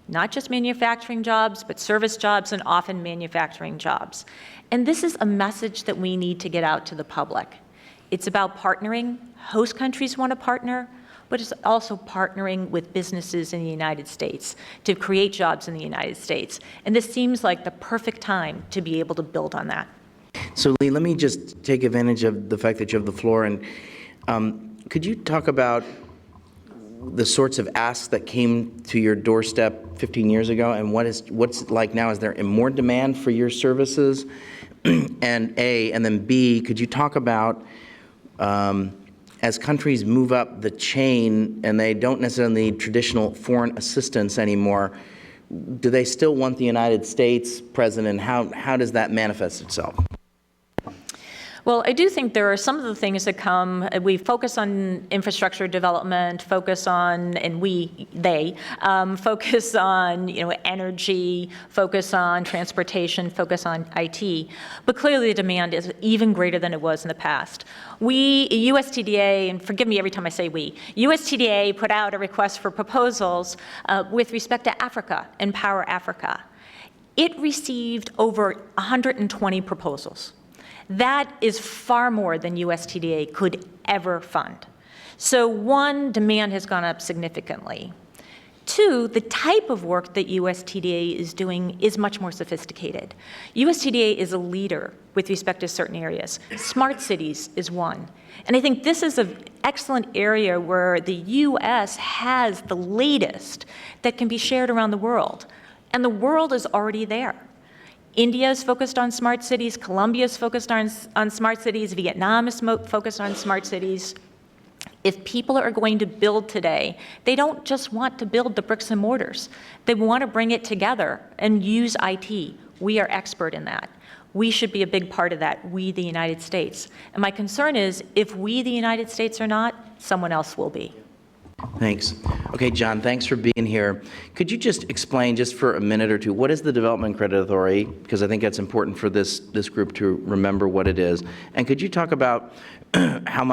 Not just manufacturing jobs, but service jobs and often manufacturing jobs. And this is a message that we need to get out to the public. It's about partnering. Host countries want to partner, but it's also partnering with businesses in the United States to create jobs in the United States. And this seems like the perfect time to be able to build on that. So Lee, let me just take advantage of the fact that you have the floor, and could you talk about the sorts of asks that came to your doorstep 15 years ago, and what's it like now? Is there more demand for your services? And then B, could you talk about as countries move up the chain and they don't necessarily need traditional foreign assistance anymore, do they still want the United States present, and how does that manifest itself? Well, I do think there are some of the things that come. We focus on infrastructure development, focus on, they focus on, energy, focus on transportation, focus on IT. But clearly the demand is even greater than it was in the past. We, USTDA, and forgive me every time I say we, USTDA put out a request for proposals with respect to Africa, Empower Africa. It received over 120 proposals. That is far more than USTDA could ever fund. So one, demand has gone up significantly. Two, the type of work that USTDA is doing is much more sophisticated. USTDA is a leader with respect to certain areas. Smart cities is one. And I think this is an excellent area where the US has the latest that can be shared around the world. And the world is already there. India is focused on smart cities, Colombia is focused on smart cities, Vietnam is focused on smart cities. If people are going to build today, they don't just want to build the bricks and mortars. They want to bring it together and use IT. We are expert in that. We should be a big part of that, we, the United States. And my concern is, if we, the United States, are not, someone else will be. Thanks. Okay, John, thanks for being here. Could you just explain, just for a minute or two, what is the Development Credit Authority? Because I think that's important for this group to remember what it is. And could you talk about how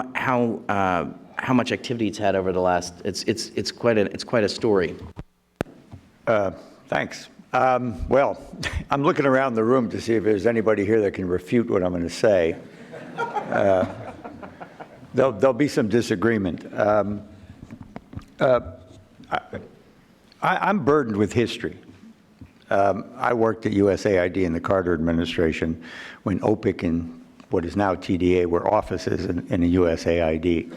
much activity it's had over the last? It's quite a story. Thanks. Well, I'm looking around the room to see if there's anybody here that can refute what I'm going to say. There'll be some disagreement. I'm burdened with history. I worked at USAID in the Carter administration when OPIC and what is now TDA were offices in the USAID,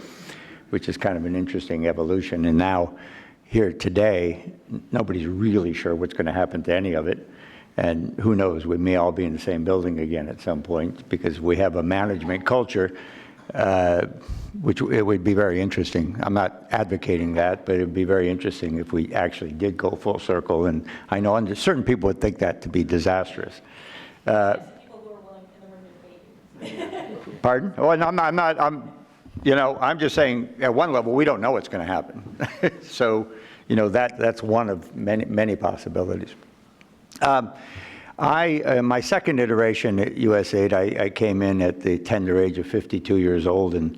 which is kind of an interesting evolution. And now here today, nobody's really sure what's going to happen to any of it. And who knows, we may all be in the same building again at some point, because we have a management culture which it would be very interesting. I'm not advocating that, but it would be very interesting if we actually did go full circle. And I know certain people would think that to be disastrous. Pardon? Oh, no, I'm just saying at one level, we don't know what's going to happen. So, that's one of many possibilities. My second iteration at USAID, I came in at the tender age of 52 years old, and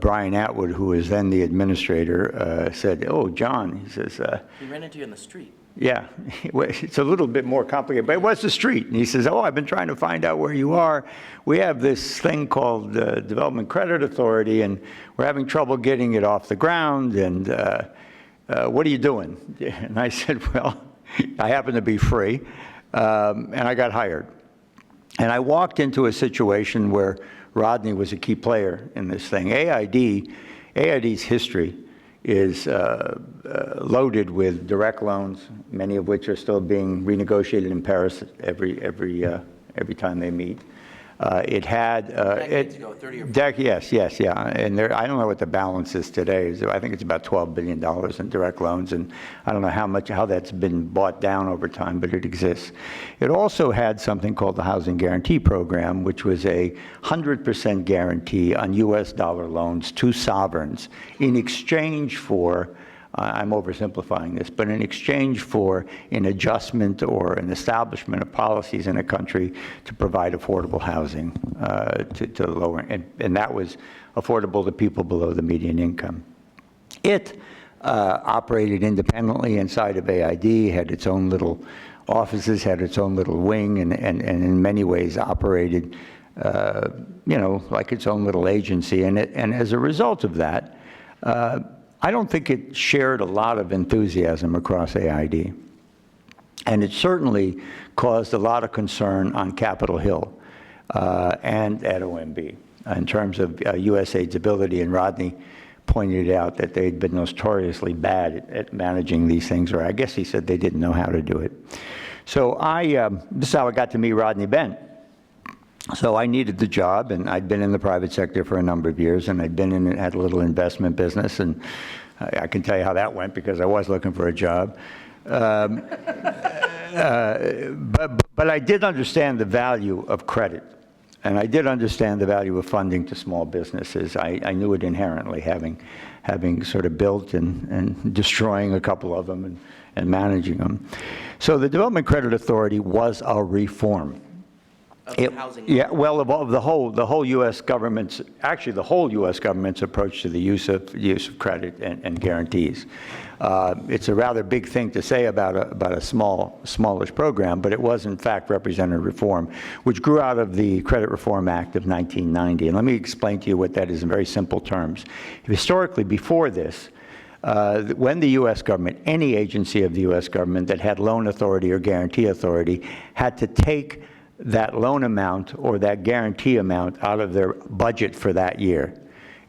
Brian Atwood, who was then the administrator, said, "Oh, John," he says. He ran into you in the street. Yeah, it's a little bit more complicated, but it was the street. And he says, "Oh, I've been trying to find out where you are. We have this thing called the Development Credit Authority, and we're having trouble getting it off the ground, and what are you doing?" And I said, "Well, I happen to be free." And I got hired. And I walked into a situation where Rodney was a key player in this thing. AID's history is loaded with direct loans, many of which are still being renegotiated in Paris every time they meet. It had Decades ago, 30 or 40. yes, and I don't know what the balance is today. I think it's about $12 billion in direct loans, and I don't know how that's been bought down over time, but it exists. It also had something called the Housing Guarantee Program, which was a 100% guarantee on U.S. dollar loans to sovereigns in exchange for, I'm oversimplifying this, but in exchange for an adjustment or an establishment of policies in a country to provide affordable housing to the lower, and that was affordable to people below the median income. It operated independently inside of AID, had its own little offices, had its own little wing, and in many ways operated, like its own little agency. And as a result of that, I don't think it shared a lot of enthusiasm across AID. And it certainly caused a lot of concern on Capitol Hill and at OMB in terms of USAID's ability. And Rodney pointed out that they'd been notoriously bad at managing these things, or I guess he said they didn't know how to do it. So this is how I got to meet Rodney Bent. So I needed the job, and I'd been in the private sector for a number of years, and I'd been had a little investment business, and I can tell you how that went because I was looking for a job. But I did understand the value of credit, and I did understand the value of funding to small businesses. I knew it inherently, having sort of built and destroying a couple of them and managing them. So the Development Credit Authority was a reform. Of the whole U.S. government's, actually the whole U.S. government's approach to the use of credit and guarantees. It's a rather big thing to say about a smallish program, but it was in fact representative reform, which grew out of the Credit Reform Act of 1990. And let me explain to you what that is in very simple terms. Historically, before this, when the U.S. government, any agency of the U.S. government that had loan authority or guarantee authority, had to take that loan amount or that guarantee amount out of their budget for that year.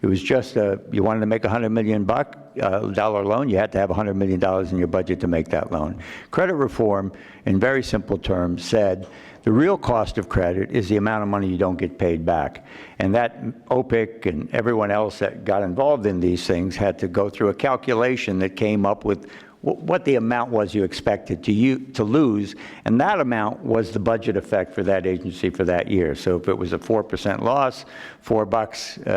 It was just you wanted to make a $100 million loan, you had to have $100 million in your budget to make that loan. Credit reform, in very simple terms, said the real cost of credit is the amount of money you don't get paid back. And that OPIC and everyone else that got involved in these things had to go through a calculation that came up with what the amount was you expected to lose, and that amount was the budget effect for that agency for that year. So if it was a 4% loss, $4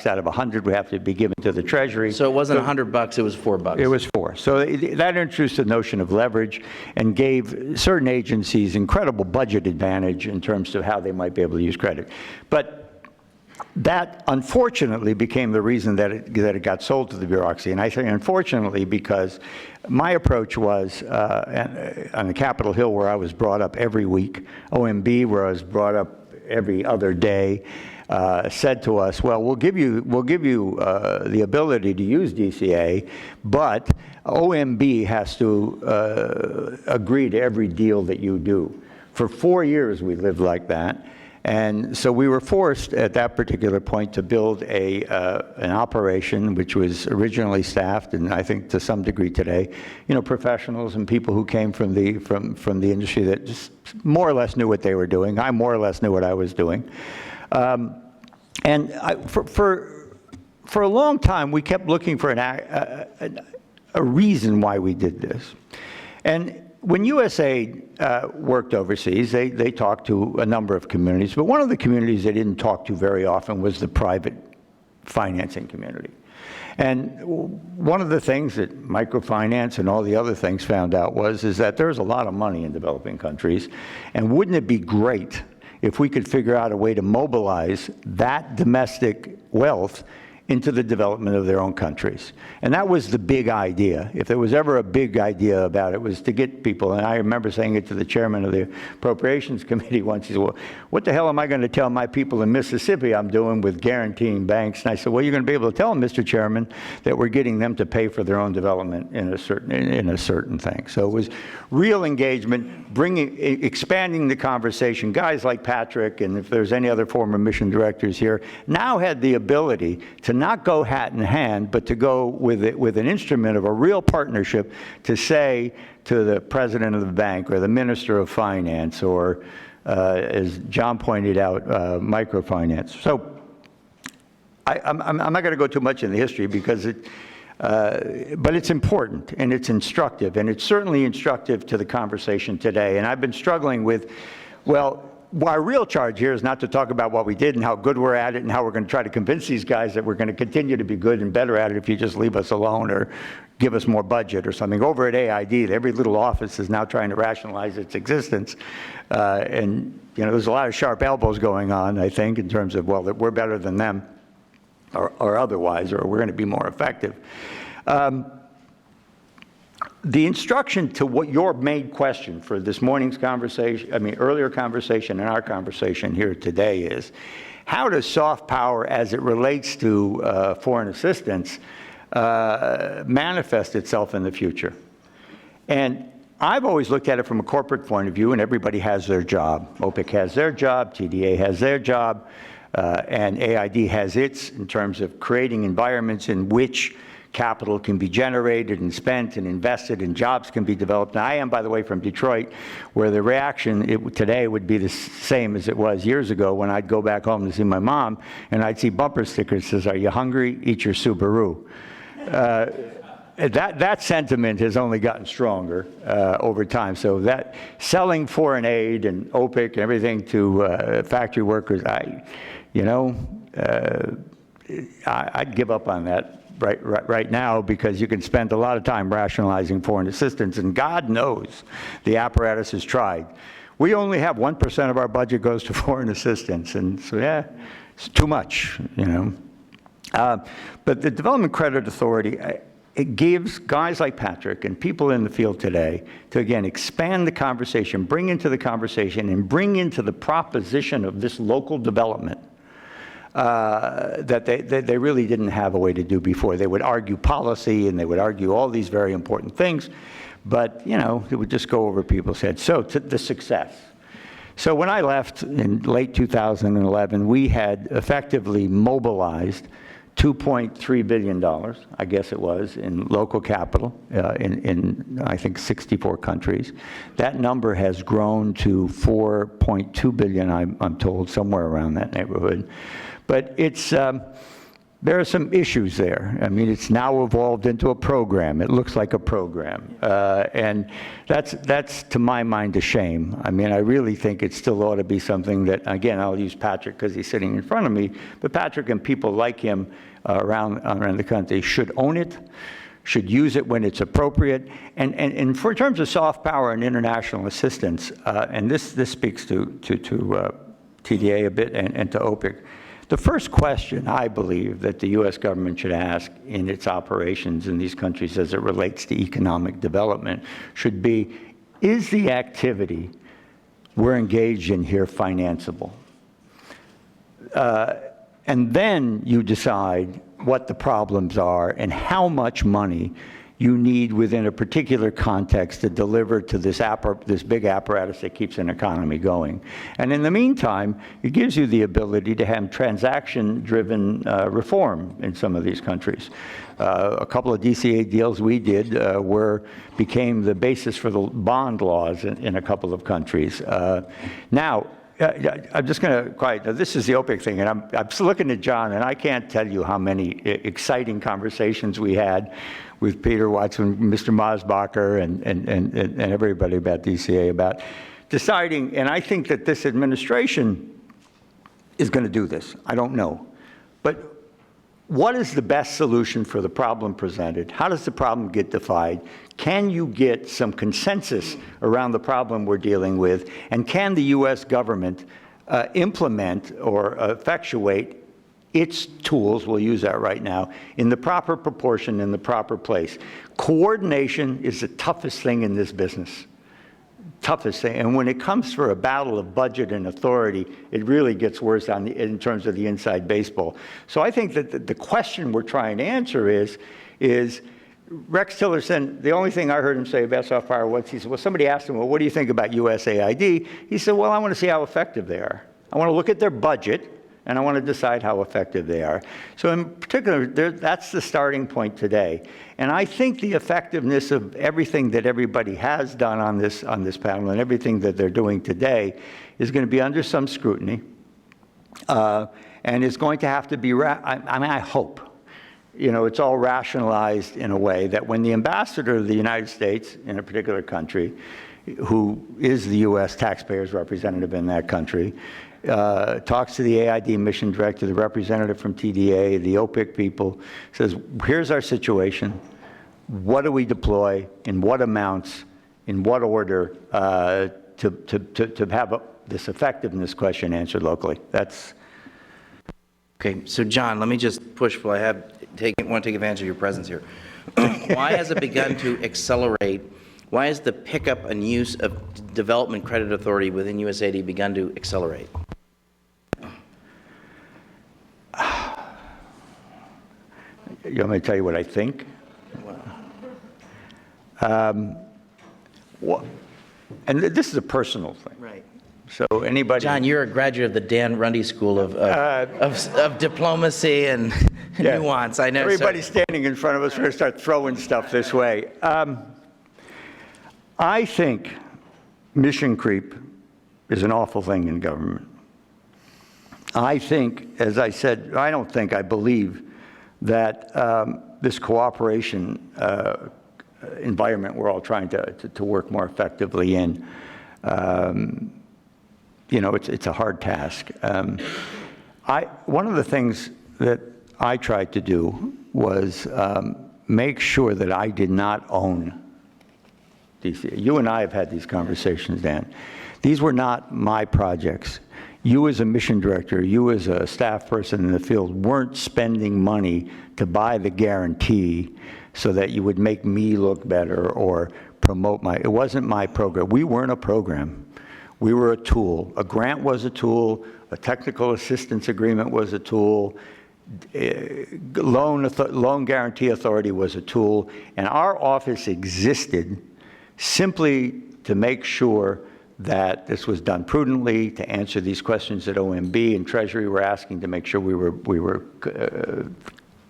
out of 100 would have to be given to the Treasury. So it wasn't $100, it was $4. It was $4. So that introduced the notion of leverage and gave certain agencies incredible budget advantage in terms of how they might be able to use credit. But that, unfortunately, became the reason that it got sold to the bureaucracy. And I say unfortunately because my approach was, on the Capitol Hill where I was brought up every week, OMB where I was brought up every other day, said to us, well, we'll give you the ability to use DCA, but OMB has to agree to every deal that you do. For 4 years we lived like that. And so we were forced at that particular point to build an operation which was originally staffed, and I think to some degree today, professionals and people who came from the industry that just more or less knew what they were doing. I more or less knew what I was doing. For a long time, we kept looking for a reason why we did this. And when USAID worked overseas, they talked to a number of communities, but one of the communities they didn't talk to very often was the private financing community. And one of the things that microfinance and all the other things found out is that there's a lot of money in developing countries, and wouldn't it be great if we could figure out a way to mobilize that domestic wealth into the development of their own countries. And that was the big idea. If there was ever a big idea about it, was to get people, and I remember saying it to the chairman of the Appropriations Committee once. He said, well, what the hell am I going to tell my people in Mississippi I'm doing with guaranteeing banks? And I said, well, you're going to be able to tell them, Mr. Chairman, that we're getting them to pay for their own development in a certain thing. So it was real engagement, expanding the conversation. Guys like Patrick, and if there's any other former mission directors here, now had the ability to not go hat in hand, but to go with an instrument of a real partnership to say to the president of the bank or the minister of finance or, as John pointed out, microfinance. So I'm not going to go too much in the history because but it's important and it's instructive, and it's certainly instructive to the conversation today. And I've been struggling with, well, our real charge here is not to talk about what we did and how good we're at it and how we're going to try to convince these guys that we're going to continue to be good and better at it if you just leave us alone or give us more budget or something. Over at AID, every little office is now trying to rationalize its existence. And, you know, there's a lot of sharp elbows going on, I think, in terms of, well, that we're better than them or otherwise, or we're going to be more effective. The instruction to what your main question for this morning's conversation, earlier conversation and our conversation here today is, how does soft power as it relates to foreign assistance manifest itself in the future? And I've always looked at it from a corporate point of view, and everybody has their job. OPIC has their job, TDA has their job, and AID has its in terms of creating environments in which capital can be generated and spent and invested and jobs can be developed. And I am, by the way, from Detroit, where the reaction today would be the same as it was years ago when I'd go back home to see my mom and I'd see bumper stickers that says, "Are you hungry? Eat your Subaru." That sentiment has only gotten stronger over time. So that selling foreign aid and OPIC and everything to factory workers, I'd give up on that right now, because you can spend a lot of time rationalizing foreign assistance, and God knows the apparatus has tried. We only have 1% of our budget goes to foreign assistance, and so yeah, it's too much, But the Development Credit Authority, it gives guys like Patrick and people in the field today to, again, expand the conversation, bring into the conversation, and bring into the proposition of this local development that they really didn't have a way to do before. They would argue policy and they would argue all these very important things, but, it would just go over people's heads. So to the success. So when I left in late 2011, we had effectively mobilized $2.3 billion, I guess it was, in local capital in I think 64 countries. That number has grown to $4.2 billion, I'm told, somewhere around that neighborhood. But it's there are some issues there. It's now evolved into a program. It looks like a program, and that's to my mind a shame. I really think it still ought to be something that, again, I'll use Patrick because he's sitting in front of me, but Patrick and people like him around the country should own it, should use it when it's appropriate, and for terms of soft power and international assistance, and this speaks to TDA a bit and to OPIC. The first question, I believe, that the U.S. government should ask in its operations in these countries as it relates to economic development should be, is the activity we're engaged in here financeable? And then you decide what the problems are and how much money you need within a particular context to deliver to this big apparatus that keeps an economy going. And in the meantime, it gives you the ability to have transaction-driven reform in some of these countries. A couple of DCA deals we did became the basis for the bond laws in a couple of countries. Now, I'm just going to quiet. Now, this is the OPIC thing, and I'm looking at John, and I can't tell you how many exciting conversations we had with Peter Watson, Mr. Mosbacher, and everybody about DCA about deciding. And I think that this administration is going to do this. I don't know, but what is the best solution for the problem presented? How does the problem get defined? Can you get some consensus around the problem we're dealing with? And can the U.S. government implement or effectuate its tools, we'll use that right now, in the proper proportion, in the proper place. Coordination is the toughest thing in this business. Toughest thing. And when it comes for a battle of budget and authority, it really gets worse in terms of the inside baseball. So I think that the question we're trying to answer is Rex Tillerson, the only thing I heard him say about soft power once, he said, well, somebody asked him, well, what do you think about USAID? He said, well, I want to see how effective they are. I want to look at their budget, and I want to decide how effective they are. So in particular, that's the starting point today. And I think the effectiveness of everything that everybody has done on this panel and everything that they're doing today is going to be under some scrutiny, and is going to have to be, I hope, it's all rationalized in a way that when the ambassador of the United States in a particular country, who is the U.S. taxpayer's representative in that country, talks to the AID mission director, the representative from TDA, the OPIC people, says, here's our situation. What do we deploy? In what amounts? In what order? To have this effectiveness question answered locally. That's... Okay, so John, let me just push while I want to take advantage of your presence here. Why has it begun to accelerate? Why has the pickup and use of development credit authority within USAID begun to accelerate? You want me to tell you what I think? And this is a personal thing. Right. So anybody... John, you're a graduate of the Dan Rundy School of Diplomacy and yeah. Nuance. I know. Everybody's standing in front of us. We're going to start throwing stuff this way. I think mission creep is an awful thing in government. I think, as I said, I believe that this cooperation environment we're all trying to work more effectively in, it's a hard task. One of the things that I tried to do was make sure that I did not own DC. You and I have had these conversations, Dan. These were not my projects. You as a mission director, you as a staff person in the field weren't spending money to buy the guarantee so that you would make me look better or promote it wasn't my program. We weren't a program. We were a tool. A grant was a tool. A technical assistance agreement was a tool. Loan guarantee authority was a tool. And our office existed simply to make sure that this was done prudently, to answer these questions that OMB and Treasury were asking, to make sure we were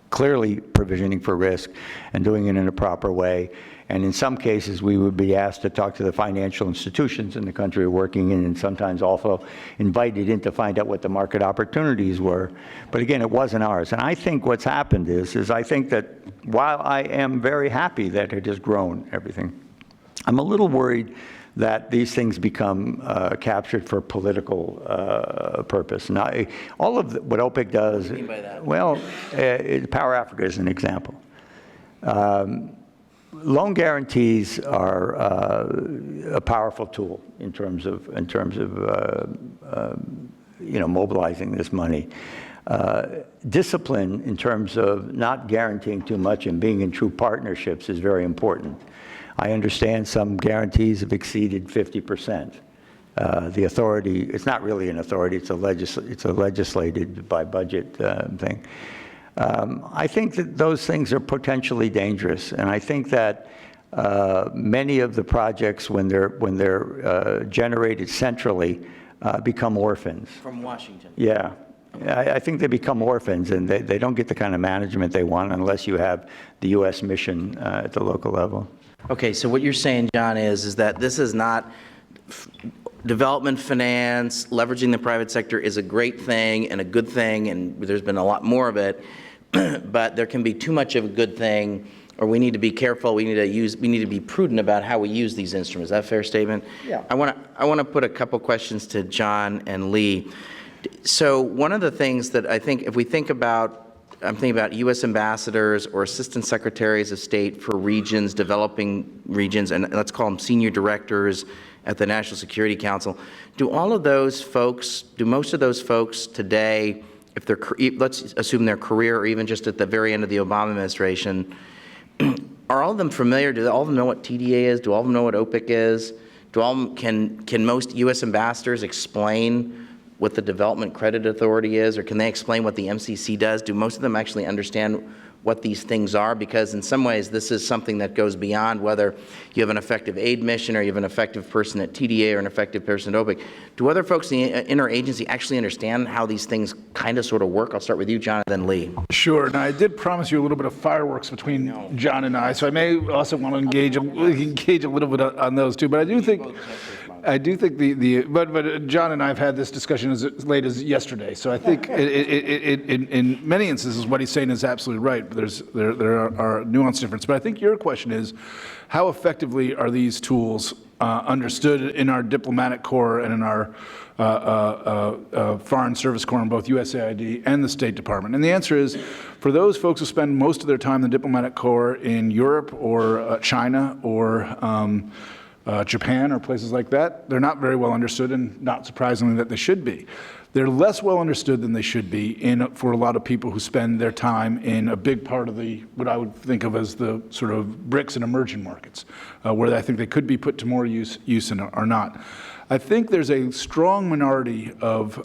clearly provisioning for risk and doing it in a proper way. And in some cases, we would be asked to talk to the financial institutions in the country we're working in, and sometimes also invited in to find out what the market opportunities were. But again, it wasn't ours. And I think what's happened is I think that while I am very happy that it has grown everything, I'm a little worried that these things become captured for political purpose. Now, all of what OPIC does, what do you mean by that? Well, Power Africa is an example. Loan guarantees are a powerful tool in terms of mobilizing this money. Discipline in terms of not guaranteeing too much and being in true partnerships is very important. I understand some guarantees have exceeded 50%. The authority, it's not really an authority, it's a legislated by budget thing. I think that those things are potentially dangerous, and I think that many of the projects, when they're generated centrally, become orphans. From Washington. Yeah. I think they become orphans, and they don't get the kind of management they want unless you have the U.S. mission at the local level. Okay, so what you're saying, John, is that this is not development finance, leveraging the private sector is a great thing and a good thing, and there's been a lot more of it, but there can be too much of a good thing, or we need to be careful, we need to be prudent about how we use these instruments. Is that a fair statement? Yeah. I want to put a couple questions to John and Lee. So one of the things that I think, if we think about, I'm thinking about U.S. ambassadors or assistant secretaries of state for regions, developing regions, and let's call them senior directors at the National Security Council. Do most of those folks today if they're, let's assume their career, or even just at the very end of the Obama administration, are all of them familiar? Do all of them know what TDA is? Do all of them know what OPIC is? Do all of them, can most U.S. ambassadors explain what the Development Credit Authority is, or can they explain what the MCC does? Do most of them actually understand what these things are? Because in some ways, this is something that goes beyond whether you have an effective aid mission or you have an effective person at TDA or an effective person at OPIC. Do other folks in the interagency actually understand how these things kind of sort of work? I'll start with you, John, and then Lee. Sure. Now, I did promise you a little bit of fireworks between John and I, so I may also want to engage a little bit on those too. But I do think but John and I have had this discussion as late as yesterday. So I think in many instances what he's saying is absolutely right. But there are nuanced differences. But I think your question is, how effectively are these tools understood in our diplomatic corps and in our Foreign Service Corps in both USAID and the State Department? And the answer is, for those folks who spend most of their time in the diplomatic corps in Europe or China or Japan or places like that, they're not very well understood, and not surprisingly that they should be. They're less well understood than they should be for a lot of people who spend their time in a big part of what I would think of as the sort of BRICS and emerging markets, where I think they could be put to more use and are not. I think there's a strong minority of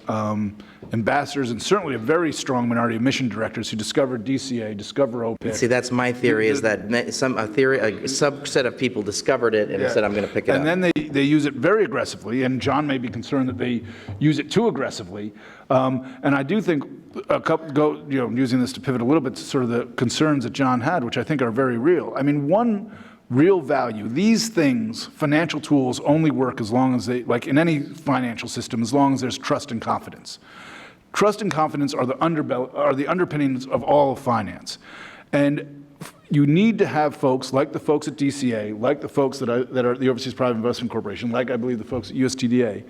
ambassadors, and certainly a very strong minority of mission directors who discovered DCA, discover OPIC. See, that's my theory, is that a subset of people discovered it and said, I'm going to pick it up. And then they use it very aggressively, and John may be concerned that they use it too aggressively. And I do think using this to pivot a little bit to sort of the concerns that John had, which I think are very real. I mean, one real value, these things, financial tools, only work as long as they, like in any financial system, as long as there's trust and confidence. Trust and confidence are the underpinnings of all of finance. And you need to have folks like the folks at DCA, like the folks that are the Overseas Private Investment Corporation, like I believe the folks at USTDA,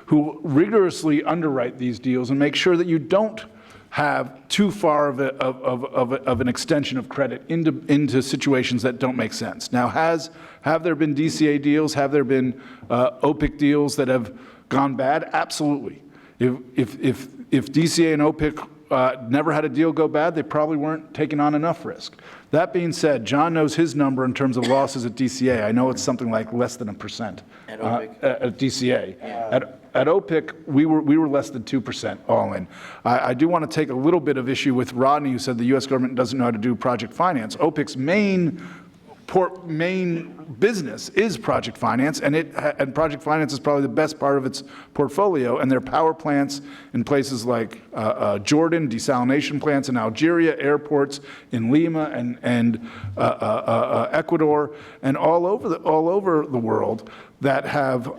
who rigorously underwrite these deals and make sure that you don't have too far of an extension of credit into situations that don't make sense. Now, have there been DCA deals? Have there been OPIC deals that have gone bad? Absolutely. If DCA and OPIC never had a deal go bad, they probably weren't taking on enough risk. That being said, John knows his number in terms of losses at DCA. I know it's something like less than 1% at OPIC. At DCA. Yeah. At OPIC, we were less than 2% all in. I do want to take a little bit of issue with Rodney, who said the U.S. government doesn't know how to do project finance. OPIC's main business is project finance, and project finance is probably the best part of its portfolio. And there are power plants in places like Jordan, desalination plants in Algeria, airports in Lima and Ecuador, and all over the world that have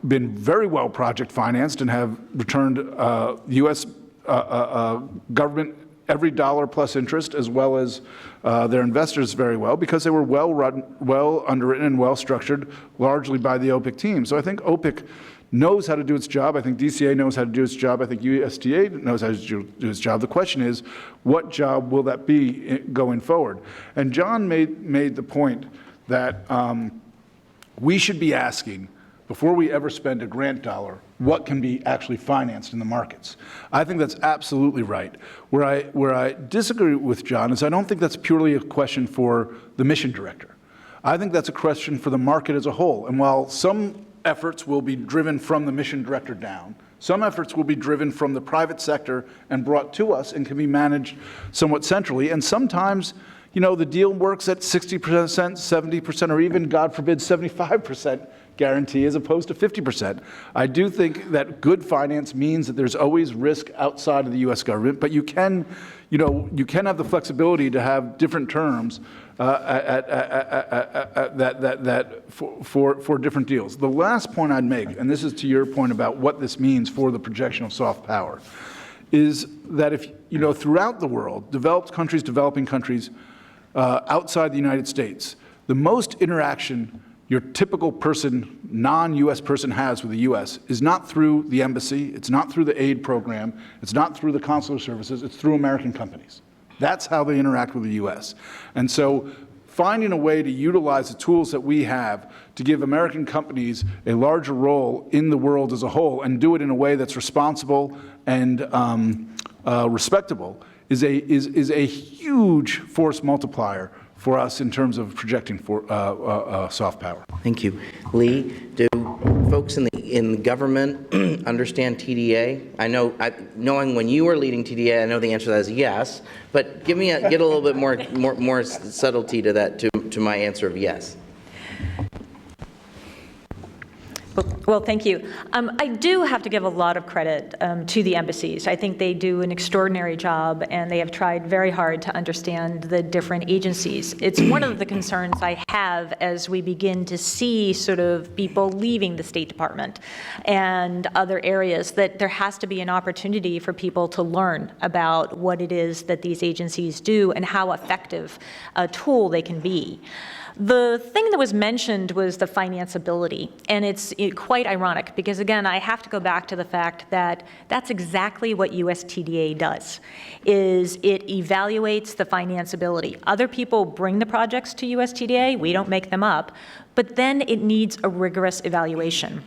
been very well project financed and have returned U.S. Government every dollar plus interest, as well as their investors very well, because they were well run, well underwritten, and well structured, largely by the OPIC team. So I think OPIC knows how to do its job. I think DCA knows how to do its job. I think USTDA knows how to do its job. The question is, what job will that be going forward? And John made the point that we should be asking, before we ever spend a grant dollar, what can be actually financed in the markets? I think that's absolutely right. Where I disagree with John is I don't think that's purely a question for the mission director. I think that's a question for the market as a whole. And while some efforts will be driven from the mission director down, some efforts will be driven from the private sector and brought to us and can be managed somewhat centrally. And sometimes, the deal works at 60%, 70%, or even, God forbid, 75% guarantee as opposed to 50%. I do think that good finance means that there's always risk outside of the U.S. government, but you can have the flexibility to have different terms for different deals. The last point I'd make, and this is to your point about what this means for the projection of soft power, is that if throughout the world, developed countries, developing countries, outside the United States, the most interaction your typical person, non-U.S. person has with the U.S. is not through the embassy, it's not through the aid program, it's not through the consular services, it's through American companies. That's how they interact with the U.S. And so finding a way to utilize the tools that we have to give American companies a larger role in the world as a whole and do it in a way that's responsible and respectable is a huge force multiplier for us in terms of projecting for soft power. Thank you. Lee, do folks in government understand TDA? I know, knowing when you were leading TDA, I know the answer to that is yes, but get a little bit more subtlety to that, to my answer of yes. Well, thank you. I do have to give a lot of credit to the embassies. I think they do an extraordinary job, and they have tried very hard to understand the different agencies. It's one of the concerns I have as we begin to see sort of people leaving the State Department and other areas, that there has to be an opportunity for people to learn about what it is that these agencies do and how effective a tool they can be. The thing that was mentioned was the financeability, and it's quite ironic because, again, I have to go back to the fact that that's exactly what USTDA does, is it evaluates the financeability. Other people bring the projects to USTDA, we don't make them up, but then it needs a rigorous evaluation.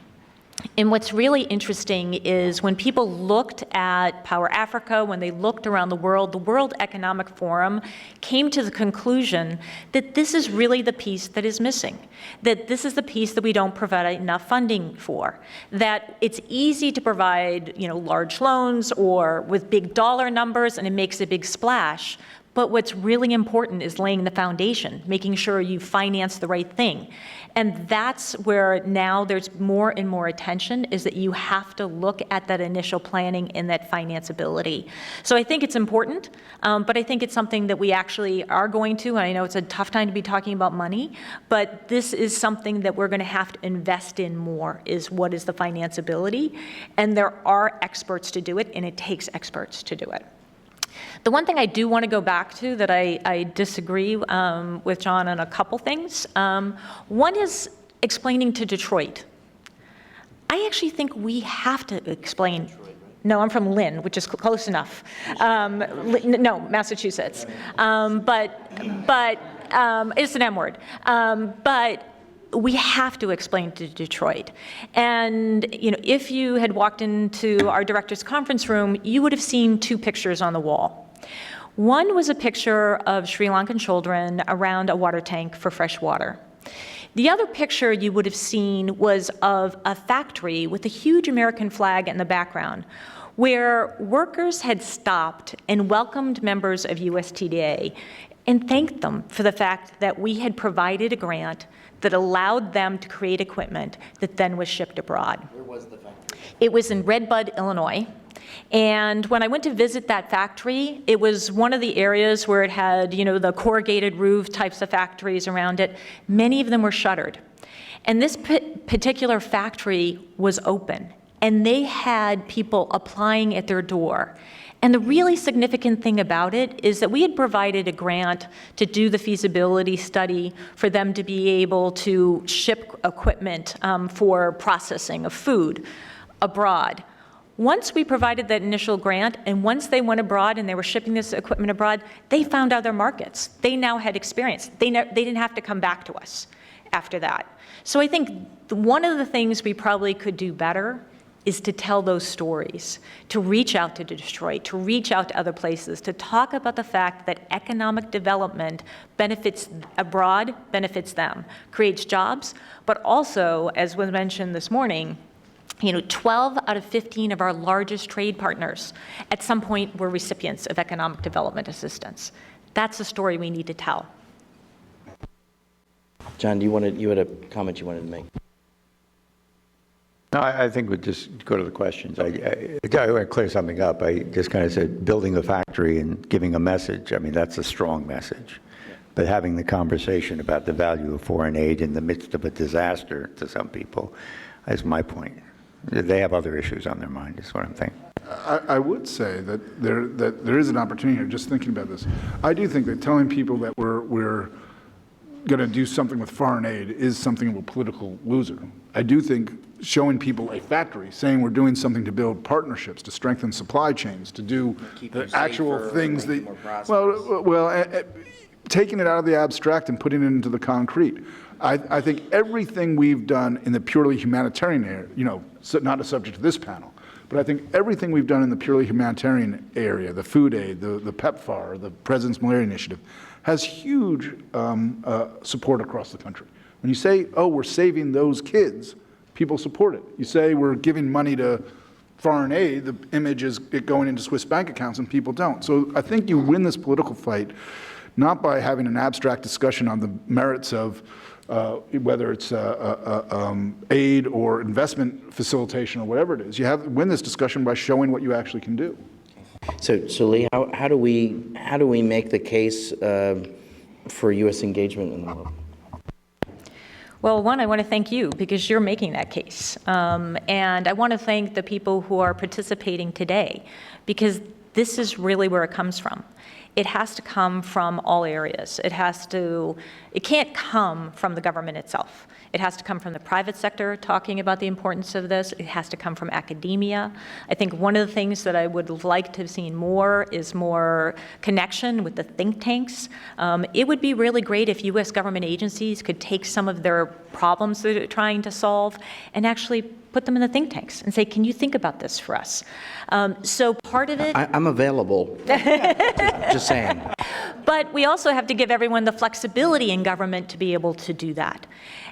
And what's really interesting is when people looked at Power Africa, when they looked around the World Economic Forum came to the conclusion that this is really the piece that is missing, that this is the piece that we don't provide enough funding for, that it's easy to provide, large loans or with big dollar numbers and it makes a big splash. But what's really important is laying the foundation, making sure you finance the right thing. And that's where now there's more and more attention, is that you have to look at that initial planning and that financeability. So I think it's important, but I think it's something that we actually are going to, and I know it's a tough time to be talking about money, but this is something that we're going to have to invest in more, is what is the financeability. And there are experts to do it, and it takes experts to do it. The one thing I do want to go back to that I disagree with John on a couple things. One is explaining to Detroit. I actually think we have to explain. No, I'm from Lynn, which is close enough. No, Massachusetts. But it's an M word. But we have to explain to Detroit. And if you had walked into our director's conference room, you would have seen two pictures on the wall. One was a picture of Sri Lankan children around a water tank for fresh water. The other picture you would have seen was of a factory with a huge American flag in the background, where workers had stopped and welcomed members of USTDA and thanked them for the fact that we had provided a grant that allowed them to create equipment that then was shipped abroad. Where was the factory? It was in Red Bud, Illinois. And when I went to visit that factory, it was one of the areas where it had, the corrugated roof types of factories around it. Many of them were shuttered. And this particular factory was open, and they had people applying at their door. And the really significant thing about it is that we had provided a grant to do the feasibility study for them to be able to ship equipment for processing of food abroad. Once we provided that initial grant, and once they went abroad and they were shipping this equipment abroad, they found other markets. They now had experience. They didn't have to come back to us after that. So I think one of the things we probably could do better is to tell those stories, to reach out to Detroit, to reach out to other places, to talk about the fact that economic development benefits abroad, benefits them, creates jobs, but also, as was mentioned this morning, 12 out of 15 of our largest trade partners at some point were recipients of economic development assistance. That's the story we need to tell. John, you had a comment you wanted to make. No, I think we'd just go to the questions. I want to clear something up. I just kind of said building a factory and giving a message. I mean, that's a strong message. But having the conversation about the value of foreign aid in the midst of a disaster to some people is my point. They have other issues on their mind, is what I'm thinking. I would say that there is an opportunity here, just thinking about this. I do think that telling people that we're going to do something with foreign aid is something of a political loser. I do think showing people a factory, saying we're doing something to build partnerships, to strengthen supply chains, to do the actual things that, taking it out of the abstract and putting it into the concrete. I think everything we've done in the purely humanitarian area, not a subject to this panel, but But I think everything we've done in the purely humanitarian area, the food aid, the PEPFAR, the President's Malaria Initiative, has huge support across the country. When you say, oh, we're saving those kids, people support it. You say we're giving money to foreign aid, the image is it going into Swiss bank accounts, and people don't. So I think you win this political fight not by having an abstract discussion on the merits of whether it's aid or investment facilitation or whatever it is. You win this discussion by showing what you actually can do. So Lee, how do we make the case for U.S. engagement in the world? Well, one, I want to thank you because you're making that case. And I want to thank the people who are participating today because this is really where it comes from. It has to come from all areas. It can't come from the government itself. It has to come from the private sector talking about the importance of this. It has to come from academia. I think one of the things that I would like to have seen more is more connection with the think tanks. It would be really great if U.S. government agencies could take some of their problems that they're trying to solve and actually put them in the think tanks and say, can you think about this for us? So part of it... I'm available. Just saying. But we also have to give everyone the flexibility in government to be able to do that.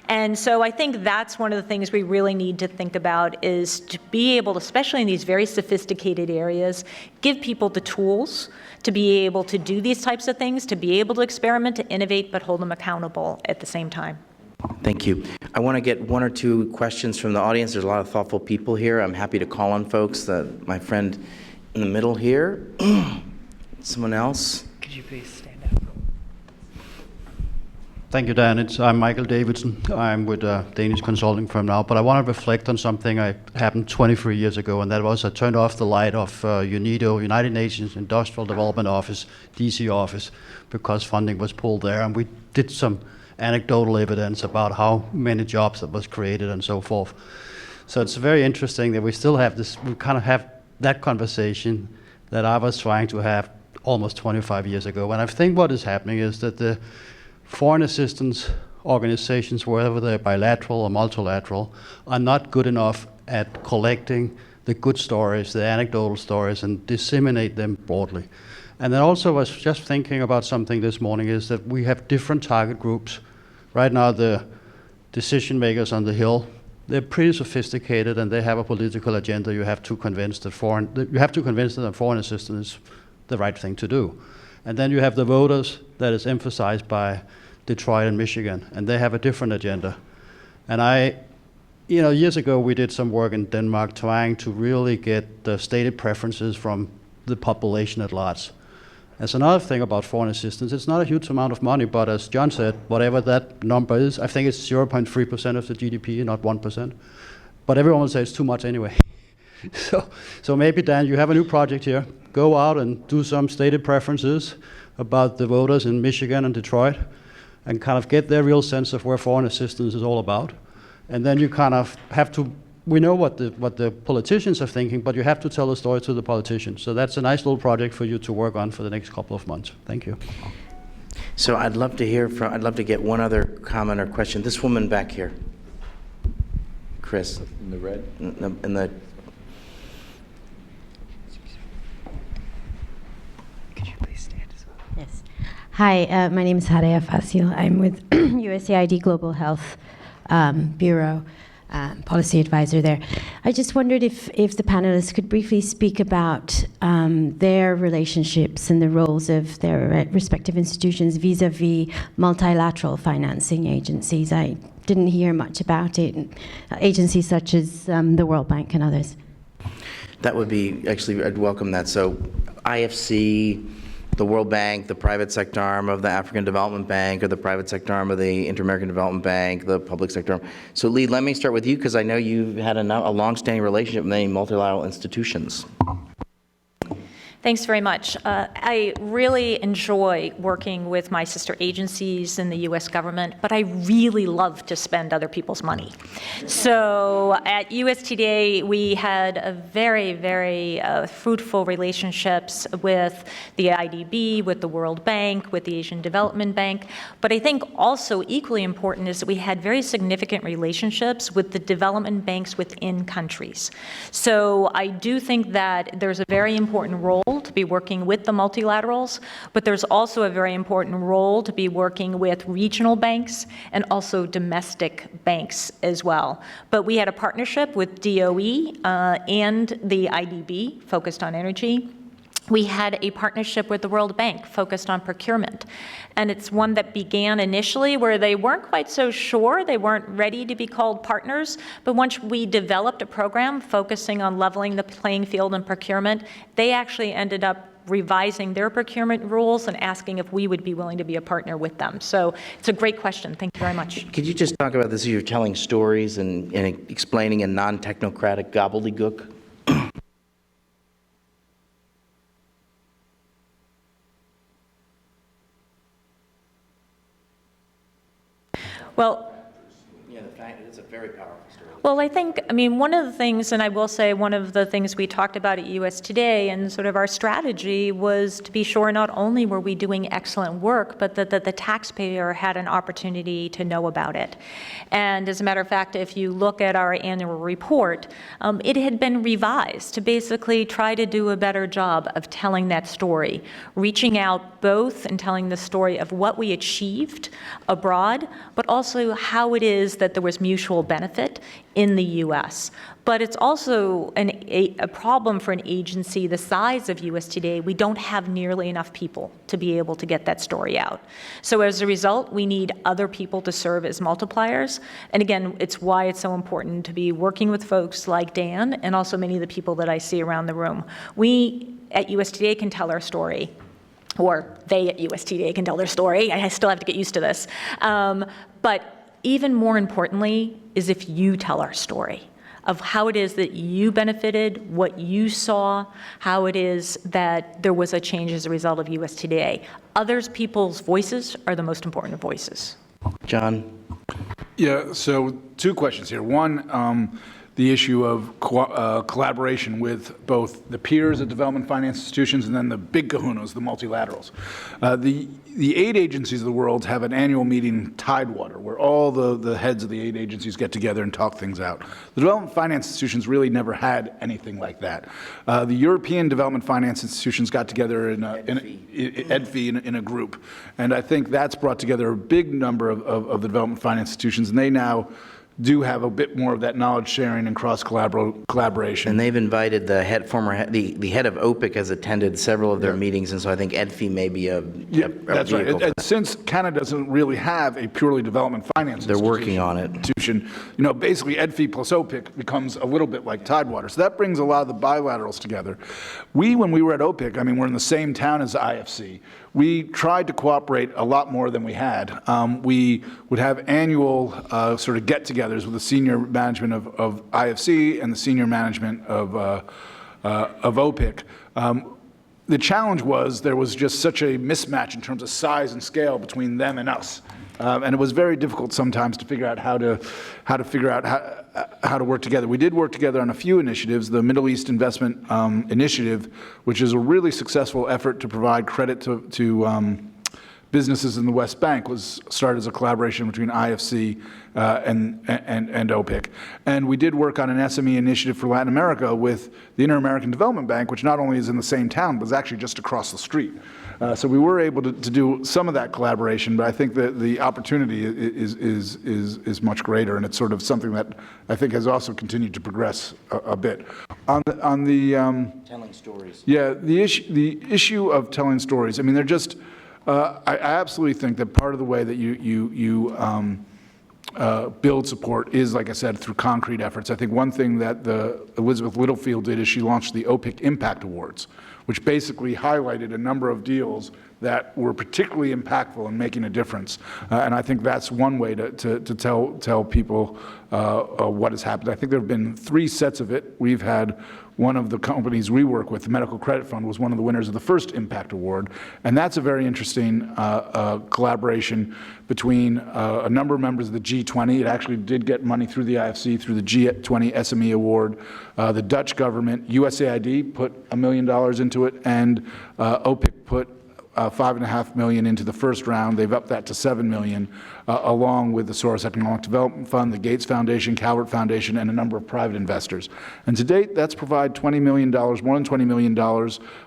And so I think that's one of the things we really need to think about is to be able to, especially in these very sophisticated areas, give people the tools to be able to do these types of things, to be able to experiment, to innovate, but hold them accountable at the same time. Thank you. I want to get one or two questions from the audience. There's a lot of thoughtful people here. I'm happy to call on folks. My friend in the middle here. Someone else? Could you please stand up? Thank you, Dan. I'm Michael Davidson. I'm with a Danish consulting firm now, but I want to reflect on something that happened 23 years ago, and that was I turned off the light of UNIDO, United Nations Industrial Development Office, DC office, because funding was pulled there, and we did some anecdotal evidence about how many jobs that was created and so forth. So it's very interesting that we still have this, we kind of have that conversation that I was trying to have almost 25 years ago. And I think what is happening is that the foreign assistance organizations, whether they're bilateral or multilateral, are not good enough at collecting the good stories, the anecdotal stories, and disseminate them broadly. And then also I was just thinking about something this morning is that we have different target groups. Right now the decision makers on the Hill, they're pretty sophisticated and they have a political agenda. You have to convince them that foreign assistance is the right thing to do. And then you have the voters that is emphasized by Detroit and Michigan, and they have a different agenda. And years ago we did some work in Denmark trying to really get the stated preferences from the population at large. That's another thing about foreign assistance. It's not a huge amount of money, but as John said, whatever that number is, I think it's 0.3% of the GDP, not 1%. But everyone will say it's too much anyway. So maybe, Dan, you have a new project here. Go out and do some stated preferences about the voters in Michigan and Detroit and kind of get their real sense of where foreign assistance is all about. And then you kind of have to, we know what the politicians are thinking, but you have to tell the story to the politicians. So that's a nice little project for you to work on for the next couple of months. Thank you. So I'd love to get one other comment or question. This woman back here. Chris. In the red? In the Yes. Hi, my name is Hareya Fasil. I'm with USAID Global Health Bureau, policy advisor there. I just wondered if the panelists could briefly speak about their relationships and the roles of their respective institutions vis-a-vis multilateral financing agencies. I didn't hear much about it. Agencies such as the World Bank and others. That would be, actually, I'd welcome that. So IFC, the World Bank, the private sector arm of the African Development Bank, or the private sector arm of the Inter-American Development Bank, the public sector arm. So Lee, let me start with you because I know you've had a long-standing relationship with many multilateral institutions. Thanks very much. I really enjoy working with my sister agencies in the U.S. government, but I really love to spend other people's money. So at USTDA, we had a very, very fruitful relationships with the IDB, with the World Bank, with the Asian Development Bank. But I think also equally important is that we had very significant relationships with the development banks within countries. So I do think that there's a very important role to be working with the multilaterals, but there's also a very important role to be working with regional banks and also domestic banks as well. But we had a partnership with DOE and the IDB focused on energy. We had a partnership with the World Bank focused on procurement. And it's one that began initially where they weren't quite so sure, they weren't ready to be called partners, but once we developed a program focusing on leveling the playing field in procurement, they actually ended up revising their procurement rules and asking if we would be willing to be a partner with them. So it's a great question. Thank you very much. Could you just talk about this? You're telling stories and explaining in non-technocratic gobbledygook? Well, yeah, the fact it's a very powerful story. Well, I think, one of the things, and I will say one of the things we talked about at US Today and sort of our strategy was to be sure not only were we doing excellent work, but that the taxpayer had an opportunity to know about it. And as a matter of fact, if you look at our annual report, it had been revised to basically try to do a better job of telling that story, reaching out both and telling the story of what we achieved abroad, but also how it is that there was mutual benefit in the U.S. But it's also a problem for an agency the size of USTDA. We don't have nearly enough people to be able to get that story out. So as a result, we need other people to serve as multipliers. And again, it's why it's so important to be working with folks like Dan and also many of the people that I see around the room. We at USTDA can tell our story. Or they at USTDA can tell their story. I still have to get used to this. But even more importantly is if you tell our story of how it is that you benefited, what you saw, how it is that there was a change as a result of USTDA. Others people's voices are the most important voices. John? Yeah, so two questions here. One, the issue of collaboration with both the peers at development finance institutions and then the big kahunas, the multilaterals. The aid agencies of the world have an annual meeting, Tidewater, where all the heads of the aid agencies get together and talk things out. The development finance institutions really never had anything like that. The European development finance institutions got together in a group, and I think that's brought together a big number of the development finance institutions, and they now do have a bit more of that knowledge sharing and cross collaboration. And they've invited the head of OPIC has attended several of their meetings, and so I think EDFI may be a that's right. And since Canada doesn't really have a purely development finance they're working on it. Institution, basically EDFI plus OPIC becomes a little bit like Tidewater. So that brings a lot of the bilaterals together. When we were at OPIC, we're in the same town as the IFC. We tried to cooperate a lot more than we had. We would have annual sort of get-togethers with the senior management of IFC and the senior management of OPIC. The challenge was there was just such a mismatch in terms of size and scale between them and us. And it was very difficult sometimes to figure out how to work together. We did work together on a few initiatives. The Middle East Investment Initiative, which is a really successful effort to provide credit to businesses in the West Bank, was started as a collaboration between IFC and OPIC. And we did work on an SME initiative for Latin America with the Inter-American Development Bank, which not only is in the same town, but is actually just across the street. So we were able to do some of that collaboration, but I think that the opportunity is much greater, and it's sort of something that I think has also continued to progress a bit. On the telling stories. Yeah, the issue of telling stories. They're just. I absolutely think that part of the way that you build support is, like I said, through concrete efforts. I think one thing that Elizabeth Littlefield did is she launched the OPIC Impact Awards, which basically highlighted a number of deals that were particularly impactful in making a difference. And I think that's one way to tell people what has happened. I think there have been 3 sets of it. We've had one of the companies we work with, the Medical Credit Fund, was one of the winners of the first Impact Award. And that's a very interesting collaboration between a number of members of the G20. It actually did get money through the IFC, through the G20 SME Award. The Dutch government, USAID, put $1 million into it, and OPIC put $5.5 million into the first round. They've upped that to $7 million, along with the Soros Economic Development Fund, the Gates Foundation, Calvert Foundation, and a number of private investors. And to date, that's provided $20 million, more than $20 million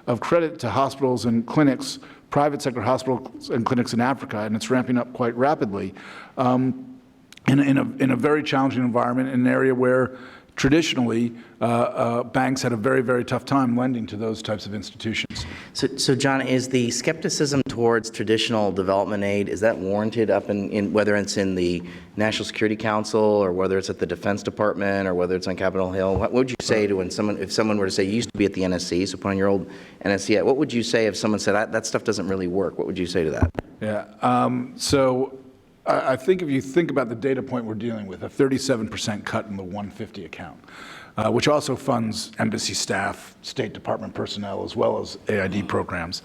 of credit to hospitals and clinics, private sector hospitals and clinics in Africa, and it's ramping up quite rapidly in a very challenging environment, in an area where traditionally banks had a very, very tough time lending to those types of institutions. So John, is the skepticism towards traditional development aid, is that warranted up in whether it's in the National Security Council or whether it's at the Defense Department or whether it's on Capitol Hill? What would you say to if someone were to say, you used to be at the NSC, so put on your old NSC hat, what would you say if someone said, that stuff doesn't really work? What would you say to that? Yeah, so I think if you think about the data point we're dealing with, a 37% cut in the 150 account, which also funds embassy staff, State Department personnel, as well as AID programs.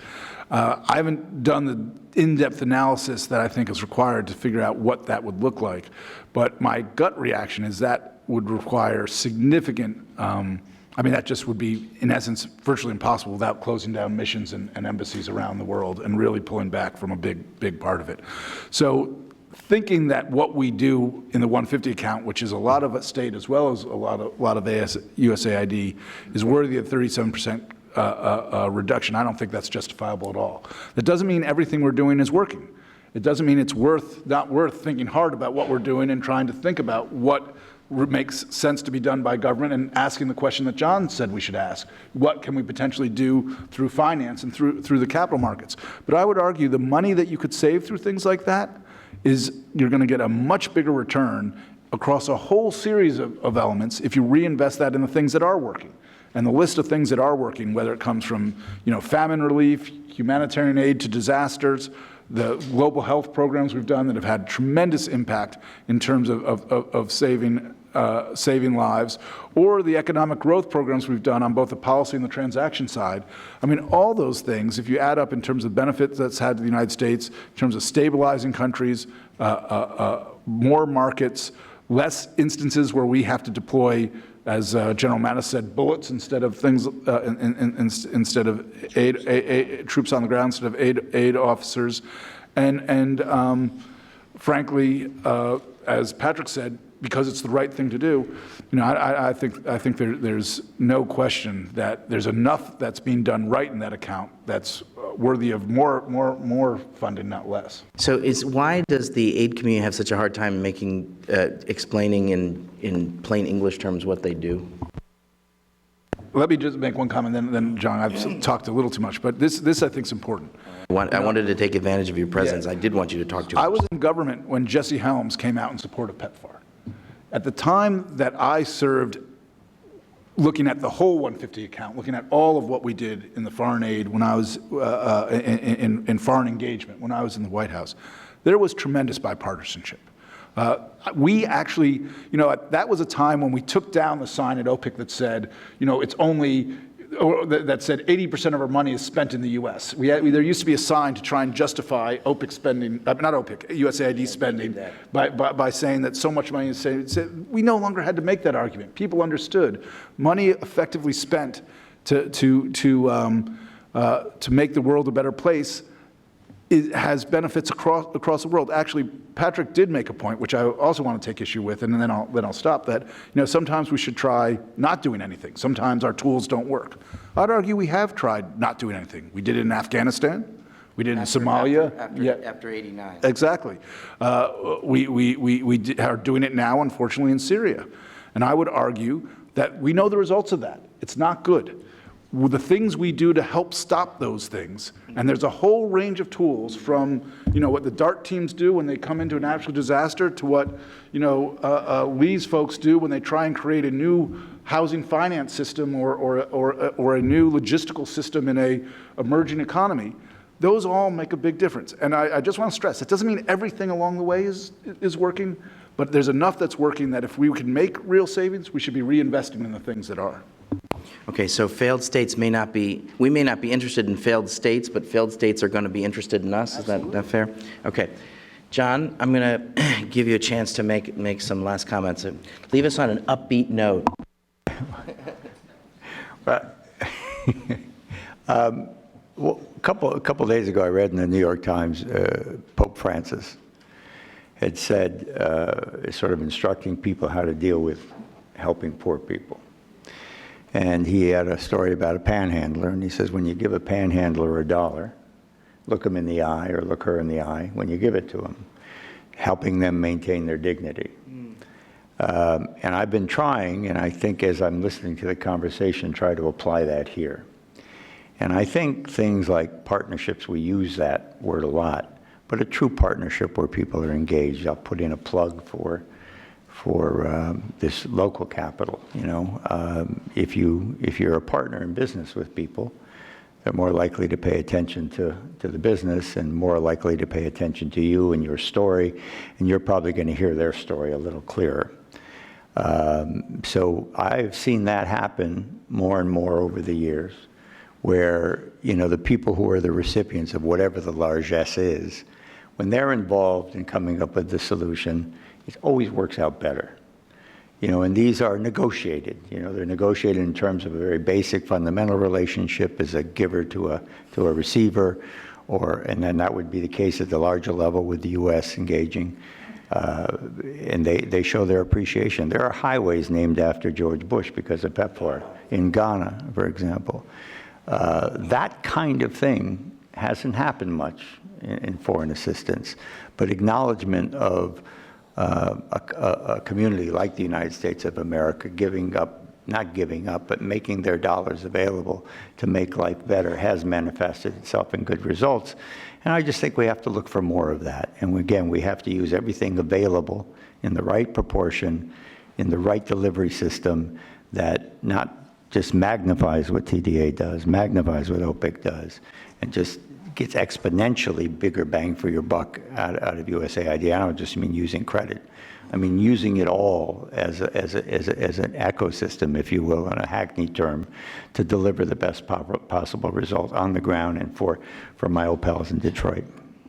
I haven't done the in-depth analysis that I think is required to figure out what that would look like, but my gut reaction is that would require significant, that just would be, in essence, virtually impossible without closing down missions and embassies around the world and really pulling back from a big part of it. So thinking that what we do in the 150 account, which is a lot of state as well as a lot of USAID, is worthy of 37% reduction, I don't think that's justifiable at all. That doesn't mean everything we're doing is working. It doesn't mean it's not worth thinking hard about what we're doing and trying to think about what makes sense to be done by government and asking the question that John said we should ask. What can we potentially do through finance and through the capital markets? But I would argue the money that you could save through things like that is you're going to get a much bigger return across a whole series of elements if you reinvest that in the things that are working. And the list of things that are working, whether it comes from famine relief, humanitarian aid to disasters, the global health programs we've done that have had tremendous impact in terms of saving lives, or the economic growth programs we've done on both the policy and the transaction side. I mean, all those things, if you add up in terms of benefits that's had to the United States, in terms of stabilizing countries, more markets, less instances where we have to deploy, as General Mattis said, bullets instead of things, instead of troops on the ground, instead of aid officers, and frankly, as Patrick said, because it's the right thing to do, I think there's no question that there's enough that's being done right in that account that's worthy of more funding, not less. So why does the aid community have such a hard time explaining in plain English terms what they do? Let me just make one comment, then John, I've talked a little too much, but this I think is important. I wanted to take advantage of your presence. Yeah. I did want you to talk to me. I was in government when Jesse Helms came out in support of PEPFAR. At the time that I served, looking at the whole 150 account, looking at all of what we did in the foreign aid when I was in foreign engagement, when I was in the White House, there was tremendous bipartisanship. We actually, that was a time when we took down the sign at OPIC that said, it's only, or that said 80% of our money is spent in the U.S. There used to be a sign to try and justify OPIC spending, not OPIC, USAID spending, by saying that so much money is saved. We no longer had to make that argument. People understood money effectively spent to make the world a better place. It has benefits across the world. Actually, Patrick did make a point, which I also want to take issue with, and then I'll stop, that sometimes we should try not doing anything. Sometimes our tools don't work. I'd argue we have tried not doing anything. We did it in Afghanistan. We did it in Somalia. After 89. Exactly. We are doing it now, unfortunately, in Syria. And I would argue that we know the results of that. It's not good. The things we do to help stop those things, and there's a whole range of tools from, what the DART teams do when they come into a natural disaster to what, Lee's folks do when they try and create a new housing finance system or a new logistical system in a emerging economy. Those all make a big difference. And I just want to stress, it doesn't mean everything along the way is working, but there's enough that's working that if we can make real savings, we should be reinvesting in the things that are. Okay, so failed states may not be, we may not be interested in failed states, but failed states are going to be interested in us. Is that fair? Okay. John, I'm going to give you a chance to make some last comments. Leave us on an upbeat note. Well, a couple days ago, I read in the New York Times, Pope Francis had said, sort of instructing people how to deal with helping poor people. And he had a story about a panhandler, and he says, when you give a panhandler $1, look him in the eye or look her in the eye when you give it to them, helping them maintain their dignity. And I've been trying, and I think as I'm listening to the conversation, try to apply that here. And I think things like partnerships, we use that word a lot, but a true partnership where people are engaged. I'll put in a plug for this local capital. You know, if you're a partner in business with people, they're more likely to pay attention to the business and more likely to pay attention to you and your story, and you're probably going to hear their story a little clearer. So I've seen that happen more and more over the years, where, you know, the people who are the recipients of whatever the largesse is, when they're involved in coming up with the solution, it always works out better. You know, and these are negotiated. You know, they're negotiated in terms of a very basic fundamental relationship as a giver to a receiver, and then that would be the case at the larger level with the U.S. engaging. And they show their appreciation. There are highways named after George Bush because of PEPFAR in Ghana, for example. That kind of thing hasn't happened much in foreign assistance, but acknowledgement of a community like the United States of America not giving up, but making their dollars available to make life better has manifested itself in good results. And I just think we have to look for more of that. And again, we have to use everything available in the right proportion, in the right delivery system that not just magnifies what TDA does, magnifies what OPIC does, and just gets exponentially bigger bang for your buck out of USAID. I don't just mean using credit. I mean using it all as an ecosystem, if you will, in a hackneyed term, to deliver the best possible result on the ground and for my old pals in Detroit.